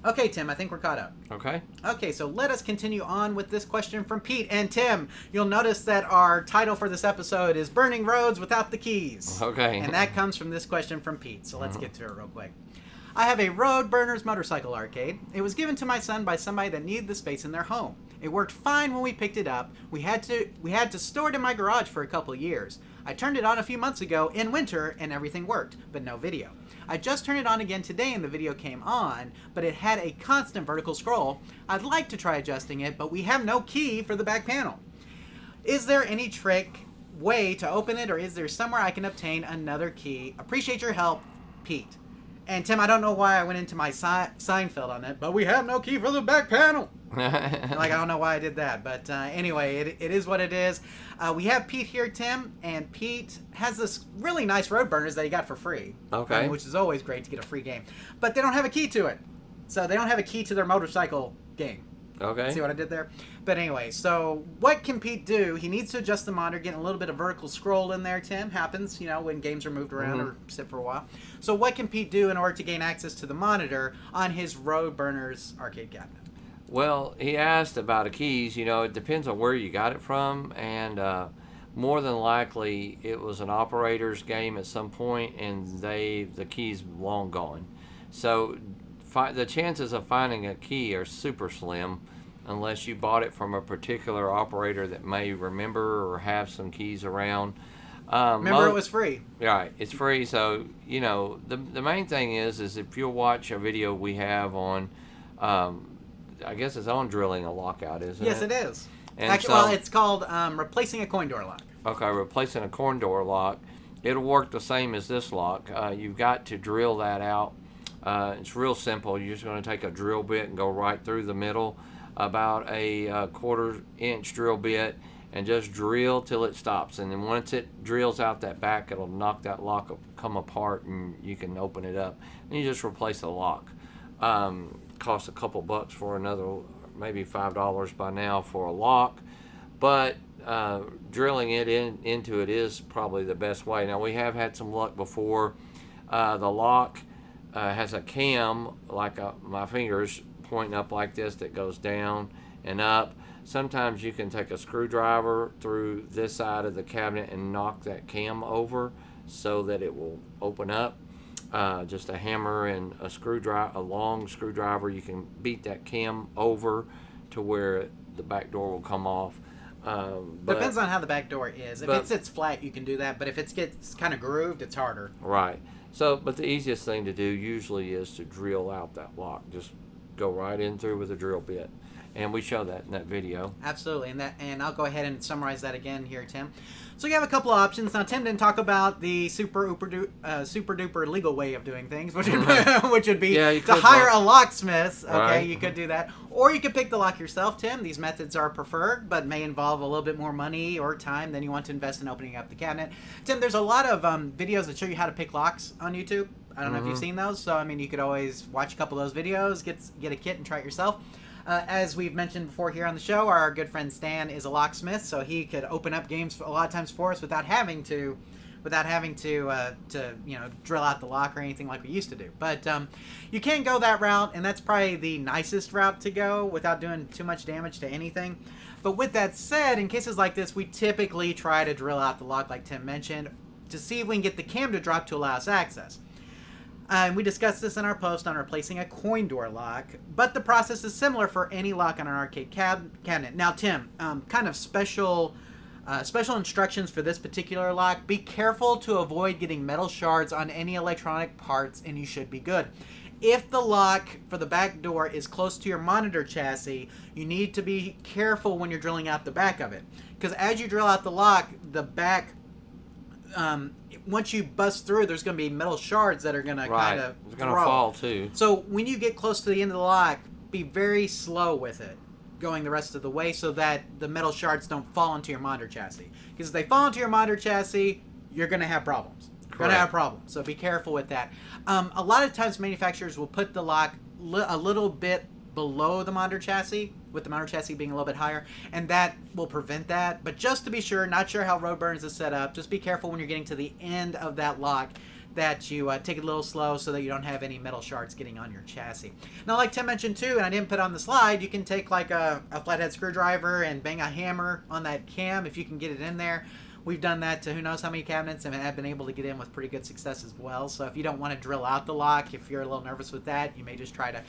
Okay, Tim, I think we're caught up. Okay. Okay, so let us continue on with this question from Pete. And Tim, you'll notice that our title for this episode is Burning Roads Without the Keys. Okay. And that comes from this question from Pete. So let's get to it real quick. I have a Road Burners motorcycle arcade. It was given to my son by somebody that needed the space in their home. It worked fine when we picked it up. We had to store it in my garage for a couple of years. I turned it on a few months ago in winter and everything worked, but no video. I just turned it on again today and the video came on, but it had a constant vertical scroll. I'd like to try adjusting it, but we have no key for the back panel. Is there any way to open it, or is there somewhere I can obtain another key? Appreciate your help, Pete. And Tim, I don't know why I went into my Seinfeld on it, but we have no key for the back panel. I don't know why I did that, but anyway, it is what it is. We have Pete here, Tim, and Pete has this really nice Road Burners that he got for free. Okay. Which is always great to get a free game. But they don't have a key to it. So they don't have a key to their motorcycle game. Okay. See what I did there? But anyway, so what can Pete do? He needs to adjust the monitor, get a little bit of vertical scroll in there, Tim. Happens, you know, when games are moved around or sit for a while. So what can Pete do in order to gain access to the monitor on his Road Burners arcade cabinet? Well, he asked about the keys. You know, it depends on where you got it from, and more than likely it was an operator's game at some point, and the key's long gone. So the chances of finding a key are super slim. unless you bought it from a particular operator that may remember or have some keys around. Remember, it was free. Right, it's free. So the main thing is if you'll watch a video we have on, I guess it's on drilling a lockout, isn't it? Yes, it is. And Actually, well, it's called replacing a coin door lock. Okay, replacing a coin door lock. It'll work the same as this lock. You've got to drill that out. It's real simple. You're just going to take a drill bit and go right through the middle, about a 1/4 inch drill bit, and just drill till it stops. And then once it drills out that back, it'll knock that lock come apart, and you can open it up. And you just replace the lock. Costs a couple bucks for another, maybe $5 by now for a lock, but drilling it into it is probably the best way. Now, we have had some luck before. The lock has a cam, like my fingers pointing up like this, that goes down and up. Sometimes you can take a screwdriver through this side of the cabinet and knock that cam over so that it will open up. Just a hammer and a long screwdriver, you can beat that cam over to where the back door will come off. Depends on how the back door is. If it sits flat, you can do that, but if it gets kind of grooved, it's harder. Right. So, but the easiest thing to do usually is to drill out that lock. Just go right in through with a drill bit. And we show that in that video. Absolutely, and I'll go ahead and summarize that again here, Tim. So you have a couple of options. Now, Tim didn't talk about the super duper legal way of doing things, which would be to hire a locksmith. Okay, right. You could do that, or you could pick the lock yourself, Tim. These methods are preferred, but may involve a little bit more money or time than you want to invest in opening up the cabinet. Tim, there's a lot of videos that show you how to pick locks on YouTube. I don't know if you've seen those. So I mean, you could always watch a couple of those videos, get a kit, and try it yourself. As we've mentioned before here on the show, our good friend Stan is a locksmith, so he could open up games a lot of times for us without having to drill out the lock or anything like we used to do. But you can go that route, and that's probably the nicest route to go without doing too much damage to anything. But with that said, in cases like this, we typically try to drill out the lock, like Tim mentioned, to see if we can get the cam to drop to allow us access. And we discussed this in our post on replacing a coin door lock, but the process is similar for any lock on an arcade cabinet. Now, Tim, kind of special instructions for this particular lock. Be careful to avoid getting metal shards on any electronic parts, and you should be good. If the lock for the back door is close to your monitor chassis, you need to be careful when you're drilling out the back of it. Because as you drill out the lock, the back... once you bust through, there's going to be metal shards that are going to kind of It's going to fall too. So when you get close to the end of the lock, be very slow with it, going the rest of the way so that the metal shards don't fall into your monitor chassis. Because if they fall into your monitor chassis, you're going to have problems. You're going to have problems. So be careful with that. A lot of times manufacturers will put the lock a little bit below the monitor chassis, with the monitor chassis being a little bit higher, and that will prevent that. But just to be sure, not sure how Roadburns is set up, just be careful when you're getting to the end of that lock that you take it a little slow so that you don't have any metal shards getting on your chassis. Now, like Tim mentioned too, and I didn't put on the slide, you can take like a flathead screwdriver and bang a hammer on that cam if you can get it in there. We've done that to who knows how many cabinets and have been able to get in with pretty good success as well. So if you don't want to drill out the lock, if you're a little nervous with that, you may just try to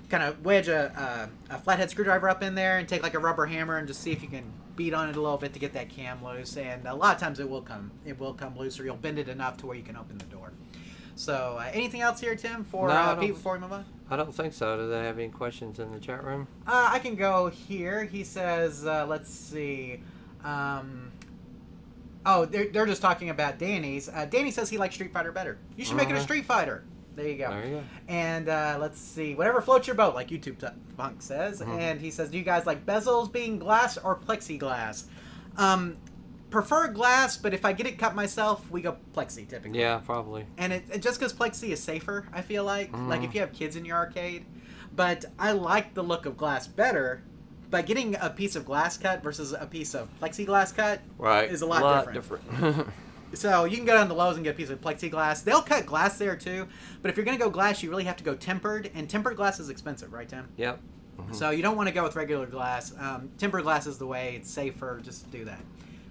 kind of wedge a flathead screwdriver up in there and take like a rubber hammer and just see if you can beat on it a little bit to get that cam loose. And a lot of times it will come loose, or you'll bend it enough to where you can open the door. So anything else here, Tim, for Pete before we move on? I don't think so. Do they have any questions in the chat room? I can go here. He says, let's see. They're just talking about Danny's. Danny says he likes Street Fighter better. You should make it a Street Fighter. There you go. There you go. And let's see. Whatever floats your boat, like YouTube Punk says. And he says, do you guys like bezels being glass or plexiglass? Prefer glass, but if I get it cut myself, we go plexi typically. Yeah, probably. And it just because plexi is safer, I feel like. Like if you have kids in your arcade. But I like the look of glass better. But getting a piece of glass cut versus a piece of plexiglass cut is a lot different. So you can go down to Lowe's and get a piece of plexiglass. They'll cut glass there too. But if you're going to go glass, you really have to go tempered. And tempered glass is expensive, right, Tim? Yep. So you don't want to go with regular glass. Tempered glass is the way. It's safer. Just do that.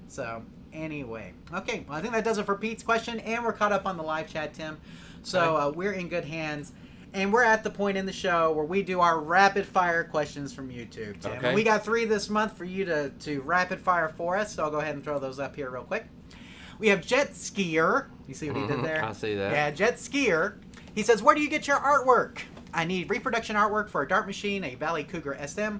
So anyway. Okay. Well, I think that does it for Pete's question. And we're caught up on the live chat, Tim. So we're in good hands. And we're at the point in the show where we do our rapid fire questions from YouTube, Tim. Okay. And we got 3 this month for you to rapid fire for us, so I'll go ahead and throw those up here real quick. We have Jet Skier. You see what he did there? I see that. Yeah, Jet Skier. He says, where do you get your artwork? I need reproduction artwork for a Dart machine, a Valley Cougar SM.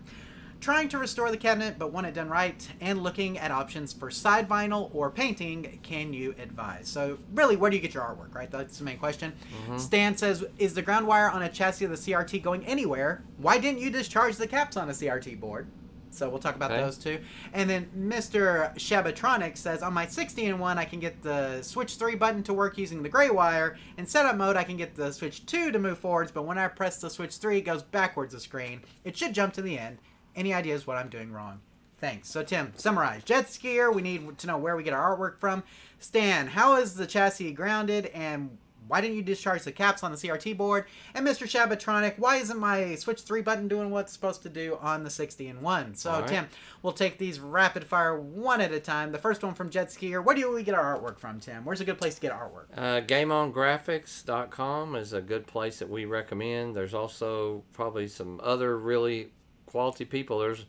Trying to restore the cabinet, but want it done right, and looking at options for side vinyl or painting. Can you advise? So really, where do you get your artwork, right? That's the main question. Stan says, is the ground wire on a chassis of the CRT going anywhere? Why didn't you discharge the caps on a CRT board? So we'll talk about those too. And then Mr. Shabatronic says, on my 60-in-1, I can get the switch 3 button to work using the gray wire. In setup mode, I can get the switch 2 to move forwards, but when I press the switch 3, it goes backwards the screen. It should jump to the end. Any ideas what I'm doing wrong? Thanks. So, Tim, summarize. Jet Skier, we need to know where we get our artwork from. Stan, how is the chassis grounded, and why didn't you discharge the caps on the CRT board? And Mr. Shabatronic, why isn't my Switch 3 button doing what it's supposed to do on the 60-in-1? So, right. Tim, we'll take these rapid fire one at a time. The first one from Jet Skier. Where do we get our artwork from, Tim? Where's a good place to get artwork? GameOnGraphics.com is a good place that we recommend. There's also probably some other really quality people. There's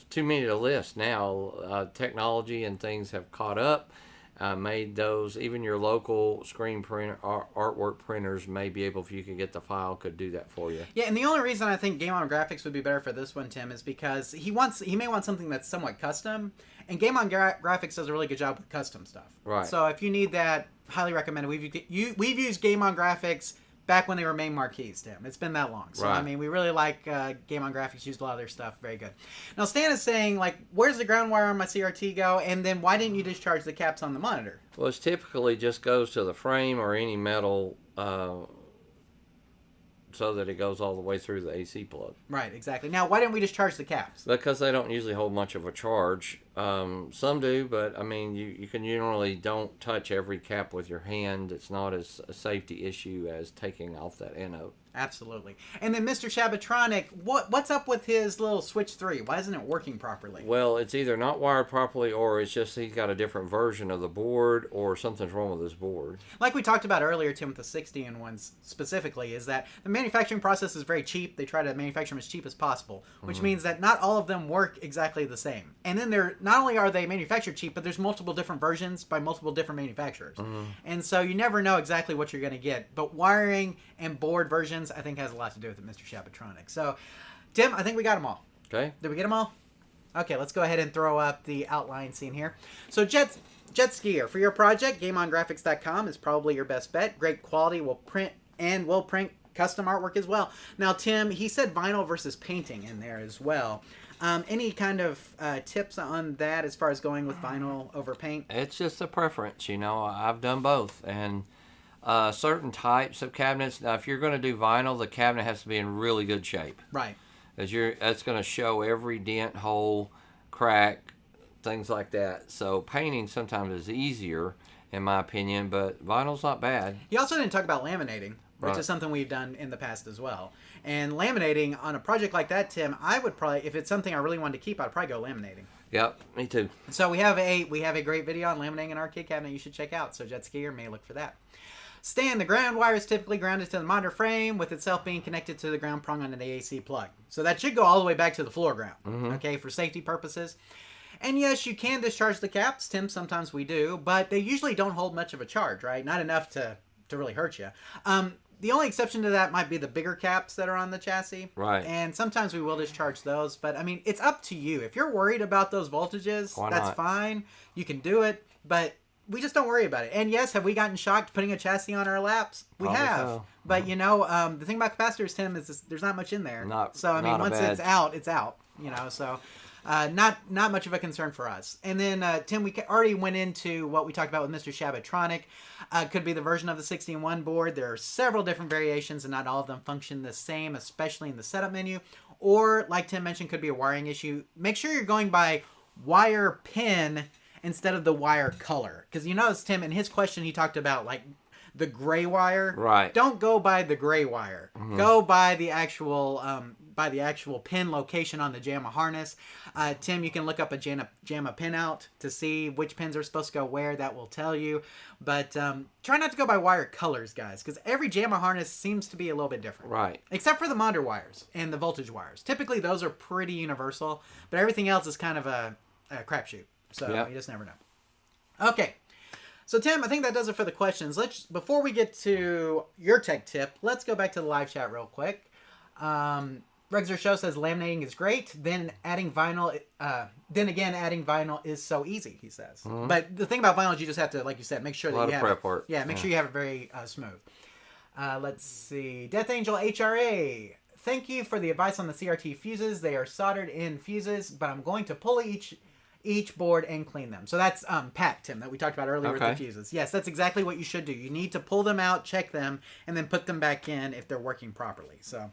too many to list now. Technology and things have caught up. Made those, even your local screen printer, artwork printers may be able, if you could get the file, could do that for you. Yeah, and the only reason I think Game On Graphics would be better for this one, Tim, is because he may want something that's somewhat custom, and Game On Graphics does a really good job with custom stuff. Right. So if you need that, highly recommended. We've used Game On Graphics back when they were main marquees, Tim. It's been that long. So, right. I mean, we really like Game On Graphics. Used a lot of their stuff. Very good. Now, Stan is saying, like, where's the ground wire on my CRT go? And then why didn't you discharge the caps on the monitor? Well, it typically just goes to the frame or any metal so that it goes all the way through the AC plug. Right, exactly. Now, why didn't we discharge the caps? Because they don't usually hold much of a charge. Some do, but, I mean, you can generally don't touch every cap with your hand. It's not as a safety issue as taking off that anode. Absolutely. And then Mr. Shabatronic, what's up with his little Switch 3? Why isn't it working properly? Well, it's either not wired properly or it's just he's got a different version of the board or something's wrong with his board. Like we talked about earlier, Tim, with the 60-in-1s specifically, is that the manufacturing process is very cheap. They try to manufacture them as cheap as possible, which means that not all of them work exactly the same. And then not only are they manufactured cheap, but there's multiple different versions by multiple different manufacturers. And so you never know exactly what you're going to get. But wiring and board versions, I think, has a lot to do with it, Mr. Shabatronic. So, Tim, I think we got them all. Okay. Did we get them all? Okay, let's go ahead and throw up the outline scene here. So, Jet Skier, for your project, GameOnGraphics.com is probably your best bet. Great quality, will print custom artwork as well. Now, Tim, he said vinyl versus painting in there as well. Any kind of tips on that as far as going with vinyl over paint? It's just a preference, I've done both, and certain types of cabinets. Now, if you're going to do vinyl, the cabinet has to be in really good shape. Right. That's going to show every dent, hole, crack, things like that. So painting sometimes is easier, in my opinion, but vinyl's not bad. You also didn't talk about laminating, which Right. is something we've done in the past as well. And laminating on a project like that, Tim, I would probably, if it's something I really wanted to keep, I'd probably go laminating. Yep, me too. So we have a great video on laminating an arcade cabinet you should check out. So Jet Skier may look for that. Stan, the ground wire is typically grounded to the monitor frame with itself being connected to the ground prong on an AC plug. So that should go all the way back to the floor ground, okay, for safety purposes. And yes, you can discharge the caps, Tim, sometimes we do, but they usually don't hold much of a charge, right? Not enough to really hurt you. The only exception to that might be the bigger caps that are on the chassis. Right. And sometimes we will discharge those, but I mean, it's up to you. If you're worried about those voltages, that's fine. You can do it, but we just don't worry about it. And yes, have we gotten shocked putting a chassis on our laps? We Probably have. so. But the thing about capacitors, Tim, is there's not much in there. So I mean, once it's out, it's out. So not much of a concern for us. And then Tim, we already went into what we talked about with Mr. Shabatronic. Could be the version of the 60-in-1 board. There are several different variations, and not all of them function the same, especially in the setup menu. Or, like Tim mentioned, could be a wiring issue. Make sure you're going by wire pin instead of the wire color. Because you notice, Tim, in his question, he talked about, like, the gray wire. Right. Don't go by the gray wire. Go by the actual by the actual pin location on the JAMA harness. Tim, you can look up a JAMA pinout to see which pins are supposed to go where. That will tell you. But try not to go by wire colors, guys, because every JAMA harness seems to be a little bit different. Right. Except for the monitor wires and the voltage wires. Typically, those are pretty universal, but everything else is kind of a crapshoot. So you just never know. Okay. So, Tim, I think that does it for the questions. Before we get to your tech tip, let's go back to the live chat real quick. Rexer Show says laminating is great. Then adding vinyl is so easy, he says. Mm-hmm. But the thing about vinyl is you just have to, like you said, make sure that you have prep work. Yeah, make sure you have it very smooth. Let's see. Death Angel HRA. Thank you for the advice on the Crt fuses. They are soldered in fuses, but I'm going to pull each board and clean them. So that's Pat, Tim, that we talked about earlier with the fuses. Yes, that's exactly what you should do. You need to pull them out, check them, and then put them back in if they're working properly. So,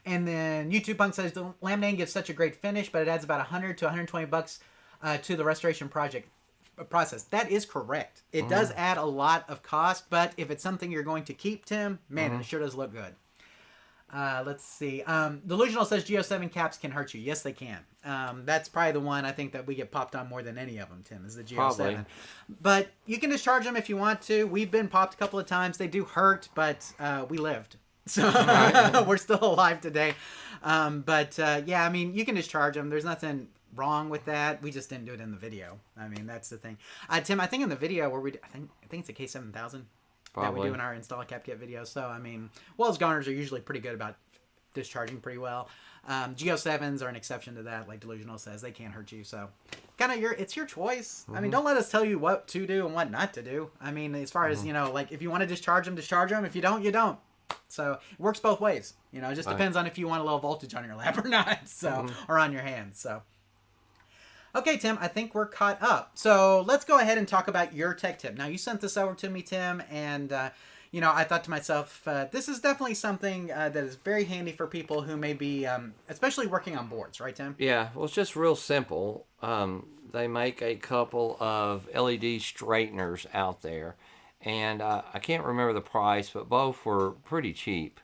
and then YouTube Punk says the laminating gives such a great finish, but it adds about $100 to $120 to the restoration process. That is correct. It does add a lot of cost, but if it's something you're going to keep, Tim, man, it sure does look good. Let's see. Delusional says Geo7 caps can hurt you. Yes, they can. That's probably the one I think that we get popped on more than any of them, Tim, is the Geo7. Probably. But you can discharge them if you want to. We've been popped a couple of times. They do hurt, but we lived. So we're still alive today. Yeah, I mean, you can discharge them. There's nothing wrong with that. We just didn't do it in the video. I mean, that's the thing. Tim, I think in the video where I think it's a K7000. That we do in our install cap kit videos. So, I mean, Wells Garners are usually pretty good about discharging pretty well. Geo7s are an exception to that, like Delusional says. They can't hurt you. So, kind of it's your choice. I mean, don't let us tell you what to do and what not to do. I mean, as far as, like if you want to discharge them, discharge them. If you don't, you don't. So, it works both ways. It just depends on if you want a little voltage on your lap or not. So, or on your hands. So. Okay, Tim, I think we're caught up. So let's go ahead and talk about your tech tip. Now, you sent this over to me, Tim, and, I thought to myself, this is definitely something that is very handy for people who may be, especially working on boards, right, Tim? Yeah, well, it's just real simple. They make a couple of LED straighteners out there, and I can't remember the price, but both were pretty cheap.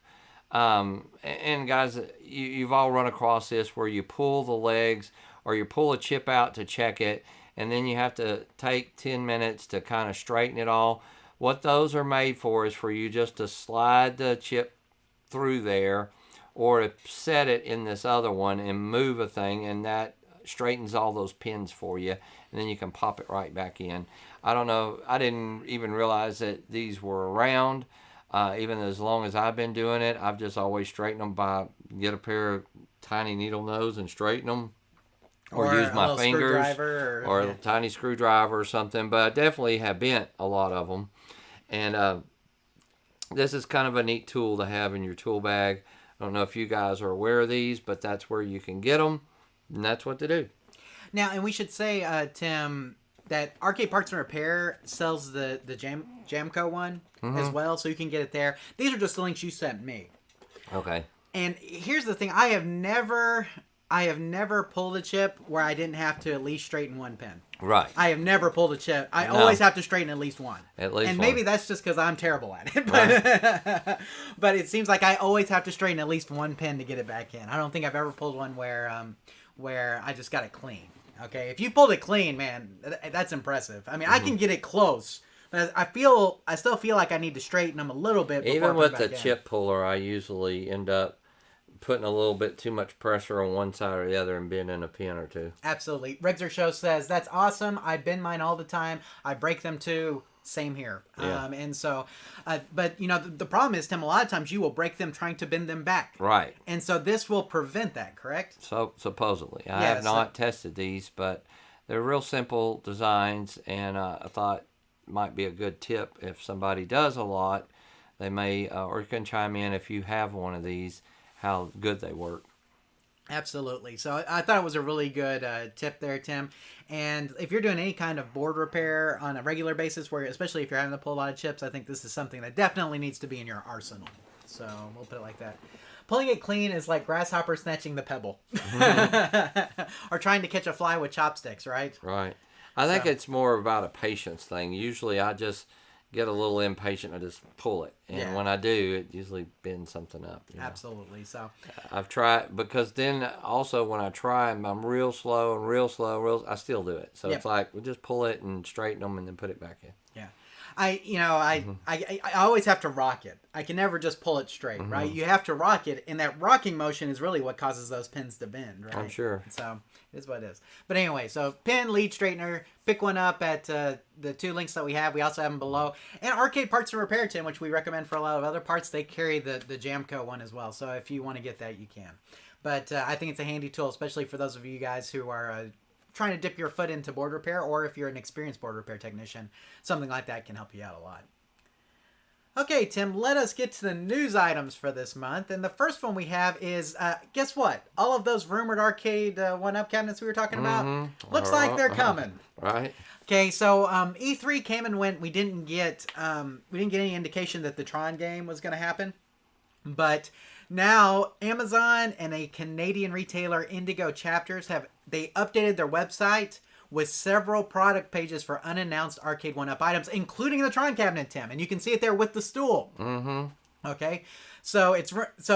And guys, you've all run across this where you pull the legs or you pull a chip out to check it, and then you have to take 10 minutes to kind of straighten it all. What those are made for is for you just to slide the chip through there or to set it in this other one and move a thing, and that straightens all those pins for you, and then you can pop it right back in. I don't know, I didn't even realize that these were around. Even as long as I've been doing it, I've just always straightened them by get a pair of tiny needle nose and straighten them. Or use my fingers, or a tiny screwdriver or something. But I definitely have bent a lot of them. And this is kind of a neat tool to have in your tool bag. I don't know if you guys are aware of these, but that's where you can get them. And that's what to do. Now, and we should say, Tim, that Arcade Parts and Repair sells the Jamco one as well. So you can get it there. These are just the links you sent me. Okay. And here's the thing. I have never pulled a chip where I didn't have to at least straighten one pin. Right. I have never pulled a chip. I always have to straighten at least one. At least and one. Maybe that's just because I'm terrible at it. But, right. But it seems like I always have to straighten at least one pin to get it back in. I don't think I've ever pulled one where I just got it clean. Okay, if you pulled it clean, man, that's impressive. I mean, I can get it close. But I still feel like I need to straighten them a little bit. Even with the chip puller, I usually end up putting a little bit too much pressure on one side or the other and bending a pin or two. Absolutely. Rexer Show says, that's awesome. I bend mine all the time. I break them too. Same here. Yeah. And so, but the problem is, Tim, a lot of times you will break them trying to bend them back. Right. And so this will prevent that, correct? So supposedly. I have not tested these, but they're real simple designs, and I thought it might be a good tip if somebody does a lot. They may, or you can chime in if you have one of these, how good they work. Absolutely. So I thought it was a really good tip there, Tim. And if you're doing any kind of board repair on a regular basis, especially if you're having to pull a lot of chips, I think this is something that definitely needs to be in your arsenal. So we'll put it like that. Pulling it clean is like grasshopper snatching the pebble. Or trying to catch a fly with chopsticks, right? Right. I think it's more about a patience thing. Usually I just get a little impatient. I just pull it, and when I do, it usually bends something up. Absolutely. So I've tried, because then also when I try them, I'm real slow and real slow. I still do it. So it's like we just pull it and straighten them and then put it back in. Yeah. I always have to rock it. I can never just pull it straight, right? You have to rock it, and that rocking motion is really what causes those pins to bend, right? I'm sure. So it is what it is. But anyway, so pin, lead straightener, pick one up at the 2 links that we have. We also have them below. And Arcade Parts and Repair, Tim, which we recommend for a lot of other parts. They carry the Jamco one as well. So if you want to get that, you can. But I think it's a handy tool, especially for those of you guys who are trying to dip your foot into board repair, or if you're an experienced board repair technician, something like that can help you out a lot. Okay, Tim, let us get to the news items for this month. And the first one we have is, guess what? All of those rumored arcade 1-up cabinets we were talking about, looks like they're coming. Right. Okay, so E3 came and went. We didn't get any indication that the Tron game was going to happen. But now Amazon and a Canadian retailer, Indigo Chapters, they updated their website with several product pages for unannounced arcade 1-up items, including the Tron cabinet, Tim, and you can see it there with the stool. Okay, so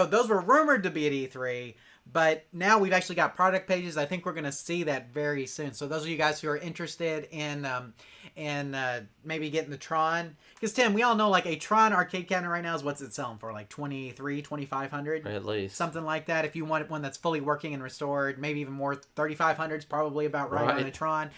those were rumored to be at E3, but now we've actually got product pages. I think we're going to see that very soon. So those of you guys who are interested in maybe getting the Tron, because Tim, we all know like a Tron arcade cabinet right now is what's it selling for, like $2,500 at least, something like that. If you want one that's fully working and restored, maybe even more, $3,500 is probably about right on a Tron.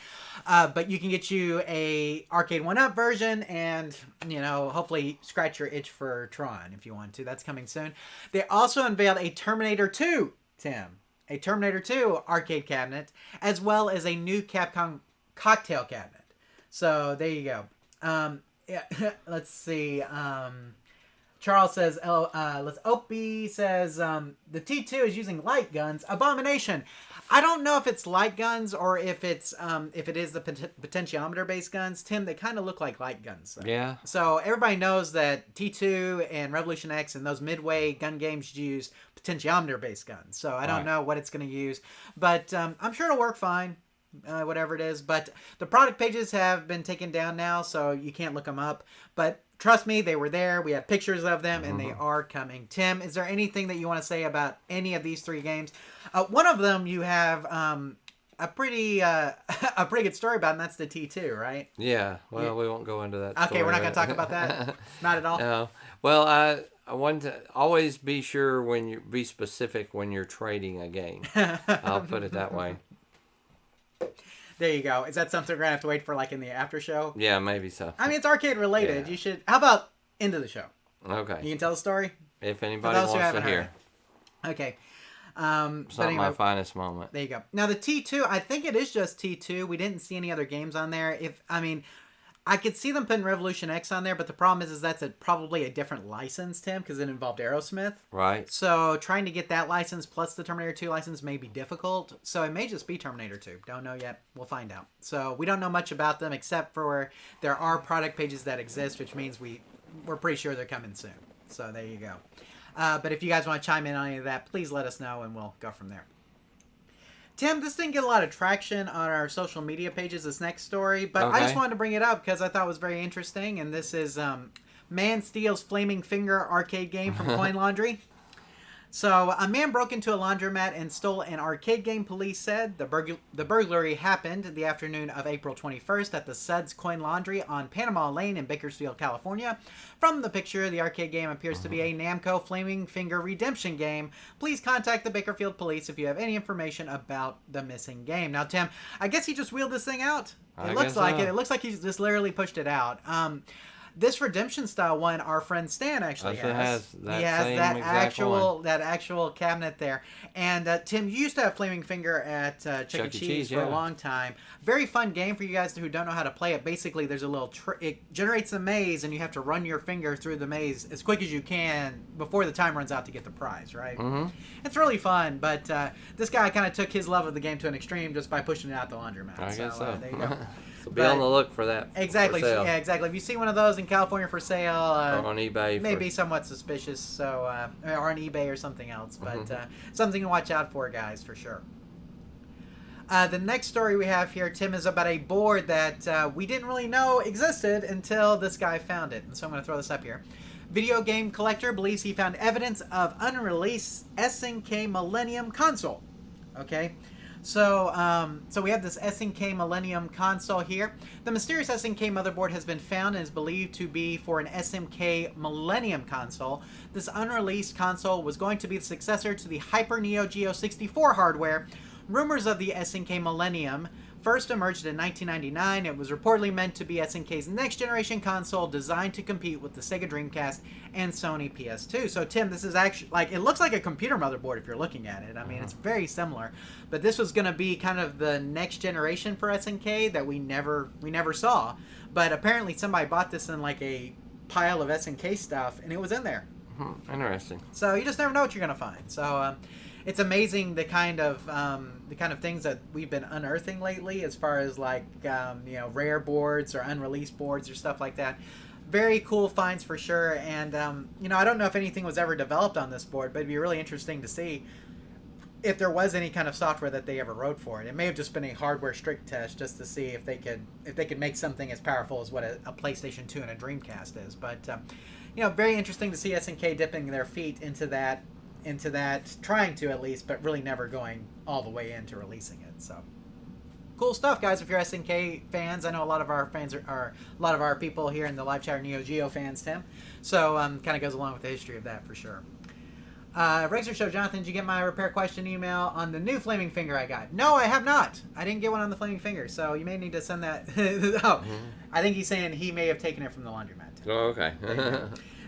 But you can get you a arcade 1-up version, and hopefully scratch your itch for Tron if you want to. That's coming soon. They also unveiled a Terminator 2, Tim, a Terminator 2 arcade cabinet, as well as a new Capcom cocktail cabinet. So there you go. Let's see. Charles says, Opie says, the T2 is using light guns. Abomination. I don't know if it's light guns or if it is the potentiometer based guns. Tim, they kind of look like light guns, though. Yeah. So everybody knows that T2 and Revolution X and those Midway gun games use potentiometer based guns. So I don't know what it's going to use, but I'm sure it'll work fine. Whatever it is, but the product pages have been taken down now, so you can't look them up. But trust me, they were there. We have pictures of them, and they are coming. Tim, is there anything that you want to say about any of these 3 games? One of them you have a pretty good story about, and that's the T2, right? Yeah. Well, we won't go into that. Okay, we're not going to talk about that. Not at all. No. Well, I want to always be sure be specific when you're trading a game. I'll put it that way. There you go. Is that something we're going to have to wait for, like, in the after show? Yeah, maybe so. I mean, it's arcade related. Yeah. You should... How about into the show? Okay. You can tell the story? If anybody wants to hear. Okay. It's not my finest moment. There you go. Now, the T2, I think it is just T2. We didn't see any other games on there. I could see them putting Revolution X on there, but the problem is that's probably a different license, Tim, because it involved Aerosmith. Right. So trying to get that license plus the Terminator 2 license may be difficult. So it may just be Terminator 2. Don't know yet. We'll find out. So we don't know much about them except for there are product pages that exist, which means we're pretty sure they're coming soon. So there you go. But if you guys want to chime in on any of that, please let us know and we'll go from there. Tim, this didn't get a lot of traction on our social media pages, this next story, but I just wanted to bring it up because I thought it was very interesting, and this is Man Steals Flamin Finger arcade game from Coin Laundry. So, a man broke into a laundromat and stole an arcade game, police said. The burglary happened the afternoon of April 21st at the Suds Coin Laundry on Panama Lane in Bakersfield, California. From the picture, the arcade game appears to be a Namco Flamin Finger redemption game. Please contact the Bakersfield police if you have any information about the missing game. Now, Tim, I guess he just wheeled this thing out. It looks like it. It looks like he just literally pushed it out. This redemption style one, our friend Stan actually has. He has that actual cabinet there. And Tim, you used to have Flaming Finger at Chuck E. Cheese for a long time. Very fun game for you guys who don't know how to play it. Basically, there's a little it generates a maze, and you have to run your finger through the maze as quick as you can before the time runs out to get the prize, right? Mm-hmm. It's really fun, but this guy kind of took his love of the game to an extreme just by pushing it out the laundromat. I guess so. There you go. So be on the look for that. Exactly. For sale. Yeah, exactly. If you see one of those in California for sale, or on eBay, maybe somewhat suspicious. So, or on eBay or something else, but something to watch out for, guys, for sure. The next story we have here, Tim, is about a board that we didn't really know existed until this guy found it. And so I'm going to throw this up here. Video game collector believes he found evidence of unreleased Snk Millennium Console. Okay, so we have this Snk Millennium Console here. The mysterious Snk motherboard has been found and is believed to be for an Snk Millennium Console. This unreleased console was going to be the successor to the Hyper Neo Geo 64 hardware. Rumors of the Snk Millennium first emerged in 1999. It was reportedly meant to be SNK's next-generation console designed to compete with the Sega Dreamcast and Sony PS2. So, Tim, this is actually, like, it looks like a computer motherboard if you're looking at it. I mean, it's very similar. But this was going to be kind of the next generation for SNK that we never saw. But apparently somebody bought this in, like, a pile of SNK stuff, and it was in there. Interesting. So you just never know what you're going to find. So, it's amazing the kind of things that we've been unearthing lately, as far as like rare boards or unreleased boards or stuff like that. Very cool finds for sure. And I don't know if anything was ever developed on this board, but it'd be really interesting to see if there was any kind of software that they ever wrote for it. It may have just been a hardware strict test just to see if they could make something as powerful as what a PlayStation 2 and a Dreamcast is. But very interesting to see SNK dipping their feet into that, trying to at least, but really never going all the way into releasing it. So cool stuff, guys. If you're SNK fans, I know a lot of our fans are a lot of our people here in the live chat are Neo Geo fans, Tim. So kind of goes along with the history of that for sure. Razor Show, Jonathan, did you get my repair question email on the new Flamin Finger I got? No, I have not. I didn't get one on the Flamin Finger, so you may need to send that. I think he's saying he may have taken it from the laundromat. Oh, okay.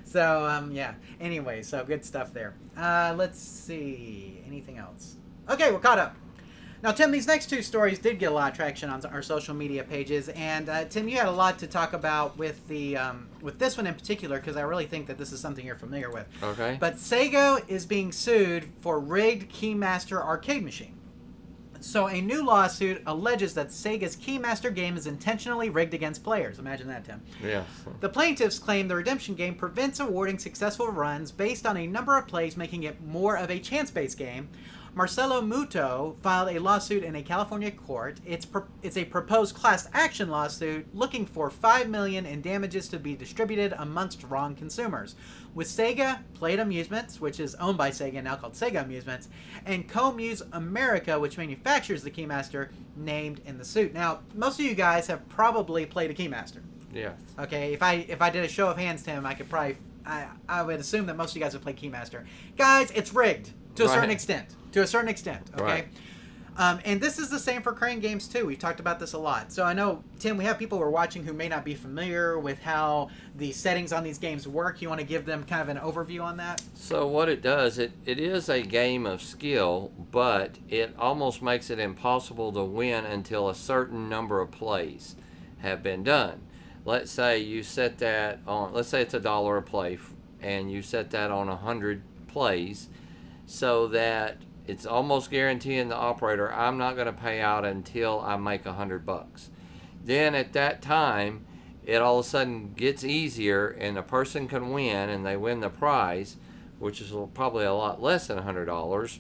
So, yeah. Anyway, so good stuff there. Let's see. Anything else? Okay, we're caught up. Now, Tim, these next two stories did get a lot of traction on our social media pages. And, Tim, you had a lot to talk about with with this one in particular, because I really think that this is something you're familiar with. Okay. But Sega is being sued for rigged Keymaster arcade machine. So a new lawsuit alleges that Sega's Keymaster game is intentionally rigged against players. Imagine that, Tim. Yes. The plaintiffs claim the redemption game prevents awarding successful runs based on a number of plays, making it more of a chance-based game. Marcelo Muto filed a lawsuit in a California court. It's a proposed class action lawsuit looking for $5 million in damages to be distributed amongst wrong consumers. With Sega Plate Amusements, which is owned by Sega and now called Sega Amusements, and Co-Muse America, which manufactures the Keymaster, named in the suit. Now, most of you guys have probably played a Keymaster. Yes. Okay, if I did a show of hands, Tim, I could probably I would assume that most of you guys have played Keymaster. Guys, it's rigged to a certain extent. To a certain extent, okay? Right. And this is the same for crane games, too. We've talked about this a lot. So I know, Tim, we have people who are watching who may not be familiar with how the settings on these games work. You want to give them kind of an overview on that? So what it does, it is a game of skill, but it almost makes it impossible to win until a certain number of plays have been done. Let's say you set that on, let's say it's $1 a play, and you set that on 100 plays, so that it's almost guaranteeing the operator, I'm not going to pay out until I make $100. Then at that time, it all of a sudden gets easier, and the person can win, and they win the prize, which is probably a lot less than $100.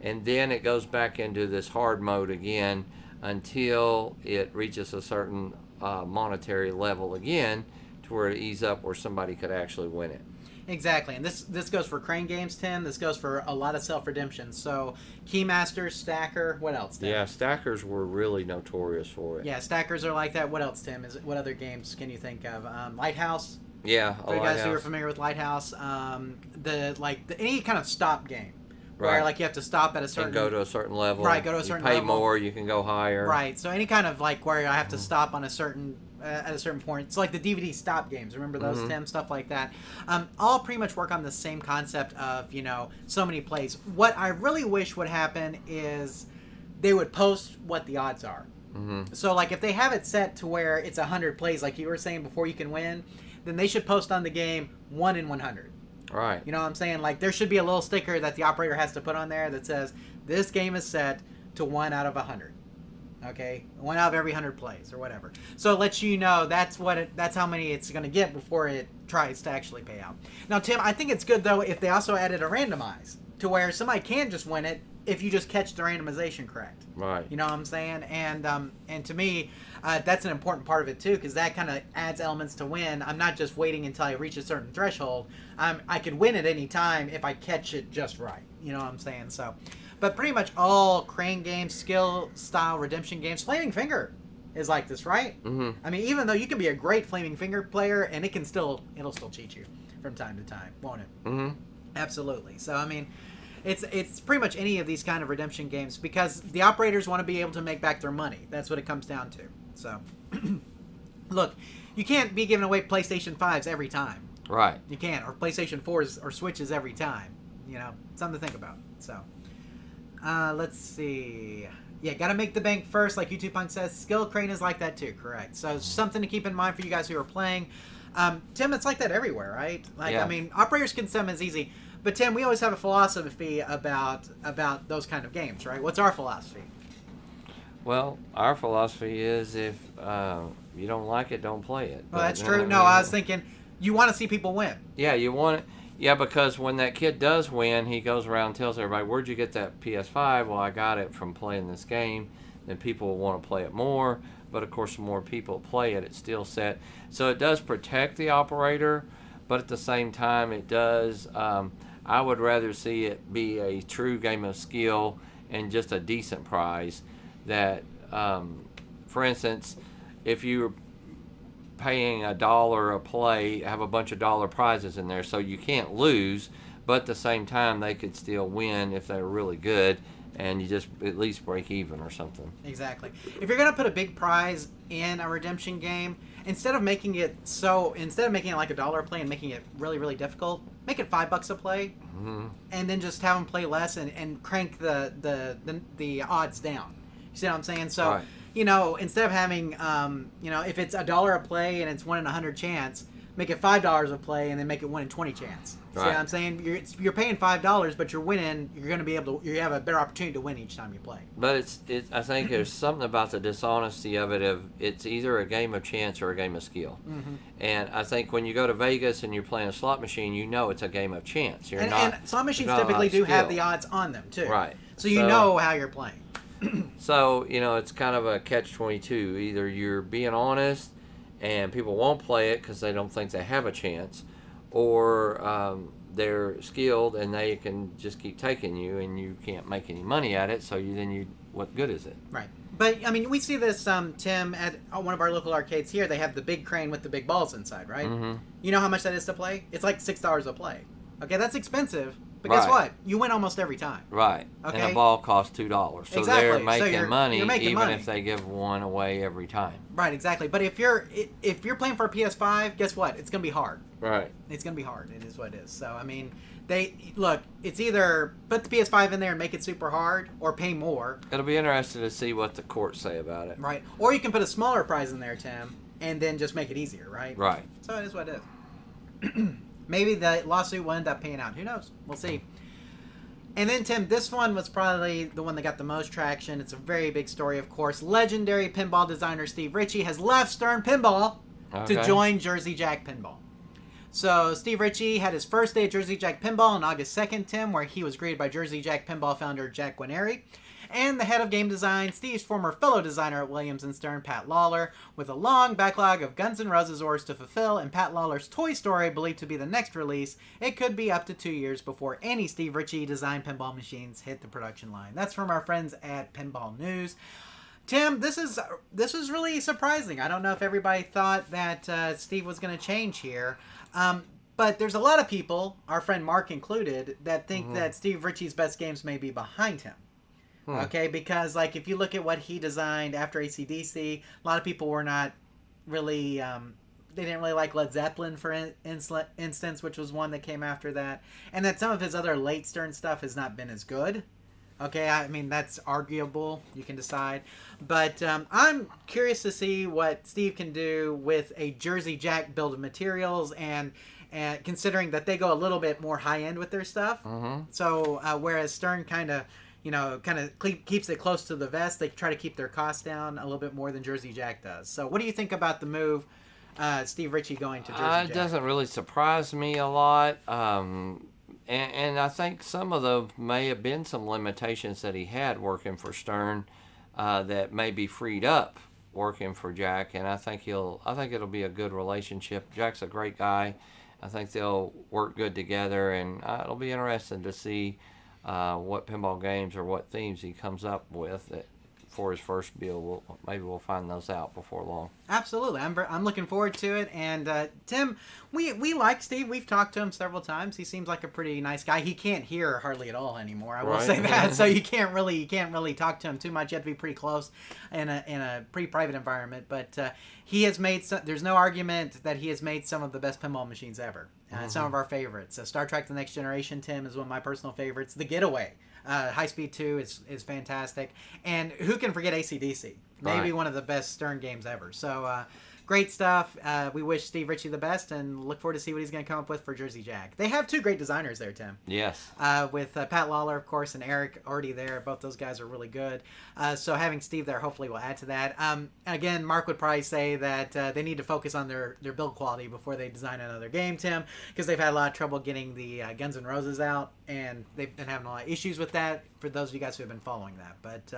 And then it goes back into this hard mode again until it reaches a certain monetary level again, to where it ease up where somebody could actually win it. Exactly, and this goes for crane games, Tim. This goes for a lot of self-redemption. So, Keymaster, Stacker, what else, Tim? Yeah, Stackers were really notorious for it. Yeah, Stackers are like that. What else, Tim? What other games can you think of? Lighthouse? Yeah, for you guys who are familiar with Lighthouse, any kind of stop game. Right. Where, like, you have to stop at a certain... And go to a certain level. Right, go to a certain level. level. You pay more, you can go higher. Right, so any kind of, like, where I have to stop on a certain... at a certain point. It's like the DVD stop games. Remember those, Tim? Stuff like that. All pretty much work on the same concept of, so many plays. What I really wish would happen is they would post what the odds are. So, like, if they have it set to where it's 100 plays, like you were saying before you can win, then they should post on the game 1 in 100. Right. You know what I'm saying? Like, there should be a little sticker that the operator has to put on there that says, this game is set to 1 out of 100. Okay, 1 out of every 100 plays or whatever. So it lets you know that's how many it's going to get before it tries to actually pay out. Now, Tim, I think it's good though if they also added a randomize to where somebody can just win it if you just catch the randomization correct. Right. You know what I'm saying? And to me, that's an important part of it too, because that kind of adds elements to win. I'm not just waiting until I reach a certain threshold. I could win at any time if I catch it just right. You know what I'm saying? So, but pretty much all crane games, skill style redemption games, Flamin Finger is like this, right? Mm-hmm. I mean, even though you can be a great Flamin Finger player, and it'll still cheat you from time to time, won't it? Mm-hmm. Absolutely. So I mean, it's pretty much any of these kind of redemption games, because the operators want to be able to make back their money. That's what it comes down to. So, look, you can't be giving away PlayStation 5s every time. Right. You can't, or PlayStation 4s or Switches every time. You know, something to think about. So, let's see. Yeah, got to make the bank first, like YouTube Punk says. Skill Crane is like that too, correct. So, something to keep in mind for you guys who are playing. Tim, it's like that everywhere, right? Like, yeah. I mean, operators can summon is easy. But, Tim, we always have a philosophy about those kind of games, right? What's our philosophy? Well, our philosophy is if you don't like it, don't play it. Well, that's true. No, I was thinking you want to see people win. Yeah, you want it. Yeah, because when that kid does win, he goes around and tells everybody, where'd you get that PS5? Well, I got it from playing this game. Then people will want to play it more. But, of course, the more people play it, it's still set. So it does protect the operator, but at the same time, it does... I would rather see it be a true game of skill and just a decent prize. That, for instance, if you're paying $1 a play, have a bunch of dollar prizes in there, so you can't lose, but at the same time, they could still win if they're really good, and you just at least break even or something. Exactly. If you're going to put a big prize in a redemption game, instead of making it like $1 a play and making it really, really difficult, make it $5 a play, Mm-hmm. and then just have them play less and crank the odds down. You see what I'm saying? So, Right. you know, instead of having, if it's $1 a play and it's 1 in 100 chance, make it $5 a play and then make it 1 in 20 chance. See what I'm saying? You're paying $5, but you're winning. You're going to be able to. You have a better opportunity to win each time you play. But I think there's something about the dishonesty of it. It's either a game of chance or a game of skill. Mm-hmm. And I think when you go to Vegas and you're playing a slot machine, you know it's a game of chance. And slot machines typically do have the odds on them too. Right. So you know how you're playing. So it's kind of a catch-22. Either you're being honest, and people won't play it because they don't think they have a chance, or they're skilled and they can just keep taking you, and you can't make any money at it. So what good is it? Right. But I mean, we see this, Tim, at one of our local arcades here. They have the big crane with the big balls inside, right? Mm-hmm. You know how much that is to play? It's like $6 a play. Okay, that's expensive. But guess what? You win almost every time. Right. Okay. And a ball costs $2. So Exactly. they're making money you're making even money. if they give one away every time. Right, exactly. But if you're playing for a PS5, guess what? It's going to be hard. Right. It's going to be hard. It is what it is. So, I mean, it's either put the PS5 in there and make it super hard, or pay more. It'll be interesting to see what the courts say about it. Right. Or you can put a smaller prize in there, Tim, and then just make it easier, right? Right. So it is what it is. Maybe the lawsuit will end up paying out. Who knows? We'll see. And then, Tim, this one was probably the one that got the most traction. It's a very big story, of course. Legendary pinball designer Steve Ritchie has left Stern Pinball to join Jersey Jack Pinball. So Steve Ritchie had his first day at Jersey Jack Pinball on August 2nd, Tim, where he was greeted by Jersey Jack Pinball founder Jack Guarnieri and the head of game design, Steve's former fellow designer at Williams & Stern, Pat Lawler, with a long backlog of Guns N' Roses orders to fulfill, and Pat Lawler's Toy Story believed to be the next release. It could be up to 2 years before any Steve Ritchie designed pinball machines hit the production line. That's from our friends at Pinball News. Tim, this is really surprising. I don't know if everybody thought that Steve was going to change here. But there's a lot of people, our friend Mark included, that think that Steve Ritchie's best games may be behind him. Okay, because like if you look at what he designed after AC/DC, a lot of people were not really, they didn't really like Led Zeppelin, for instance, which was one that came after that. And that some of his other late Stern stuff has not been as good. Okay, I mean, that's arguable. You can decide. But I'm curious to see what Steve can do with a Jersey Jack build of materials, and considering that they go a little bit more high-end with their stuff. So whereas Stern kind of keeps it close to the vest, they try to keep their costs down a little bit more than Jersey Jack does. So what do you think about the move, Steve Ritchie going to Jersey Jack? It doesn't really surprise me a lot. And I think some of those may have been some limitations that he had working for Stern that may be freed up working for Jack. And I think it'll be a good relationship. Jack's a great guy. I think they'll work good together, and it'll be interesting to see what pinball games or what themes he comes up with for his first build. Maybe we'll find those out before long. Absolutely. I'm looking forward to it. And Tim, we like Steve. We've talked to him several times. He seems like a pretty nice guy. He can't hear hardly at all anymore. I will say that. So you can't really talk to him too much. You have to be pretty close in a pretty private environment. But he has made there's no argument that he has made some of the best pinball machines ever. Some of our favorites. Star Trek: The Next Generation, Tim, is one of my personal favorites. The Getaway. High Speed 2 is fantastic. And who can forget AC/DC? Maybe one of the best Stern games ever. So great stuff. We wish Steve Ritchie the best and look forward to see what he's going to come up with for Jersey Jack. They have two great designers there, Tim. Yes. With Pat Lawler, of course, and Eric already there. Both those guys are really good. So having Steve there hopefully will add to that. Again, Mark would probably say that they need to focus on their build quality before they design another game, Tim, because they've had a lot of trouble getting the Guns N' Roses out, and they've been having a lot of issues with that for those of you guys who have been following that. But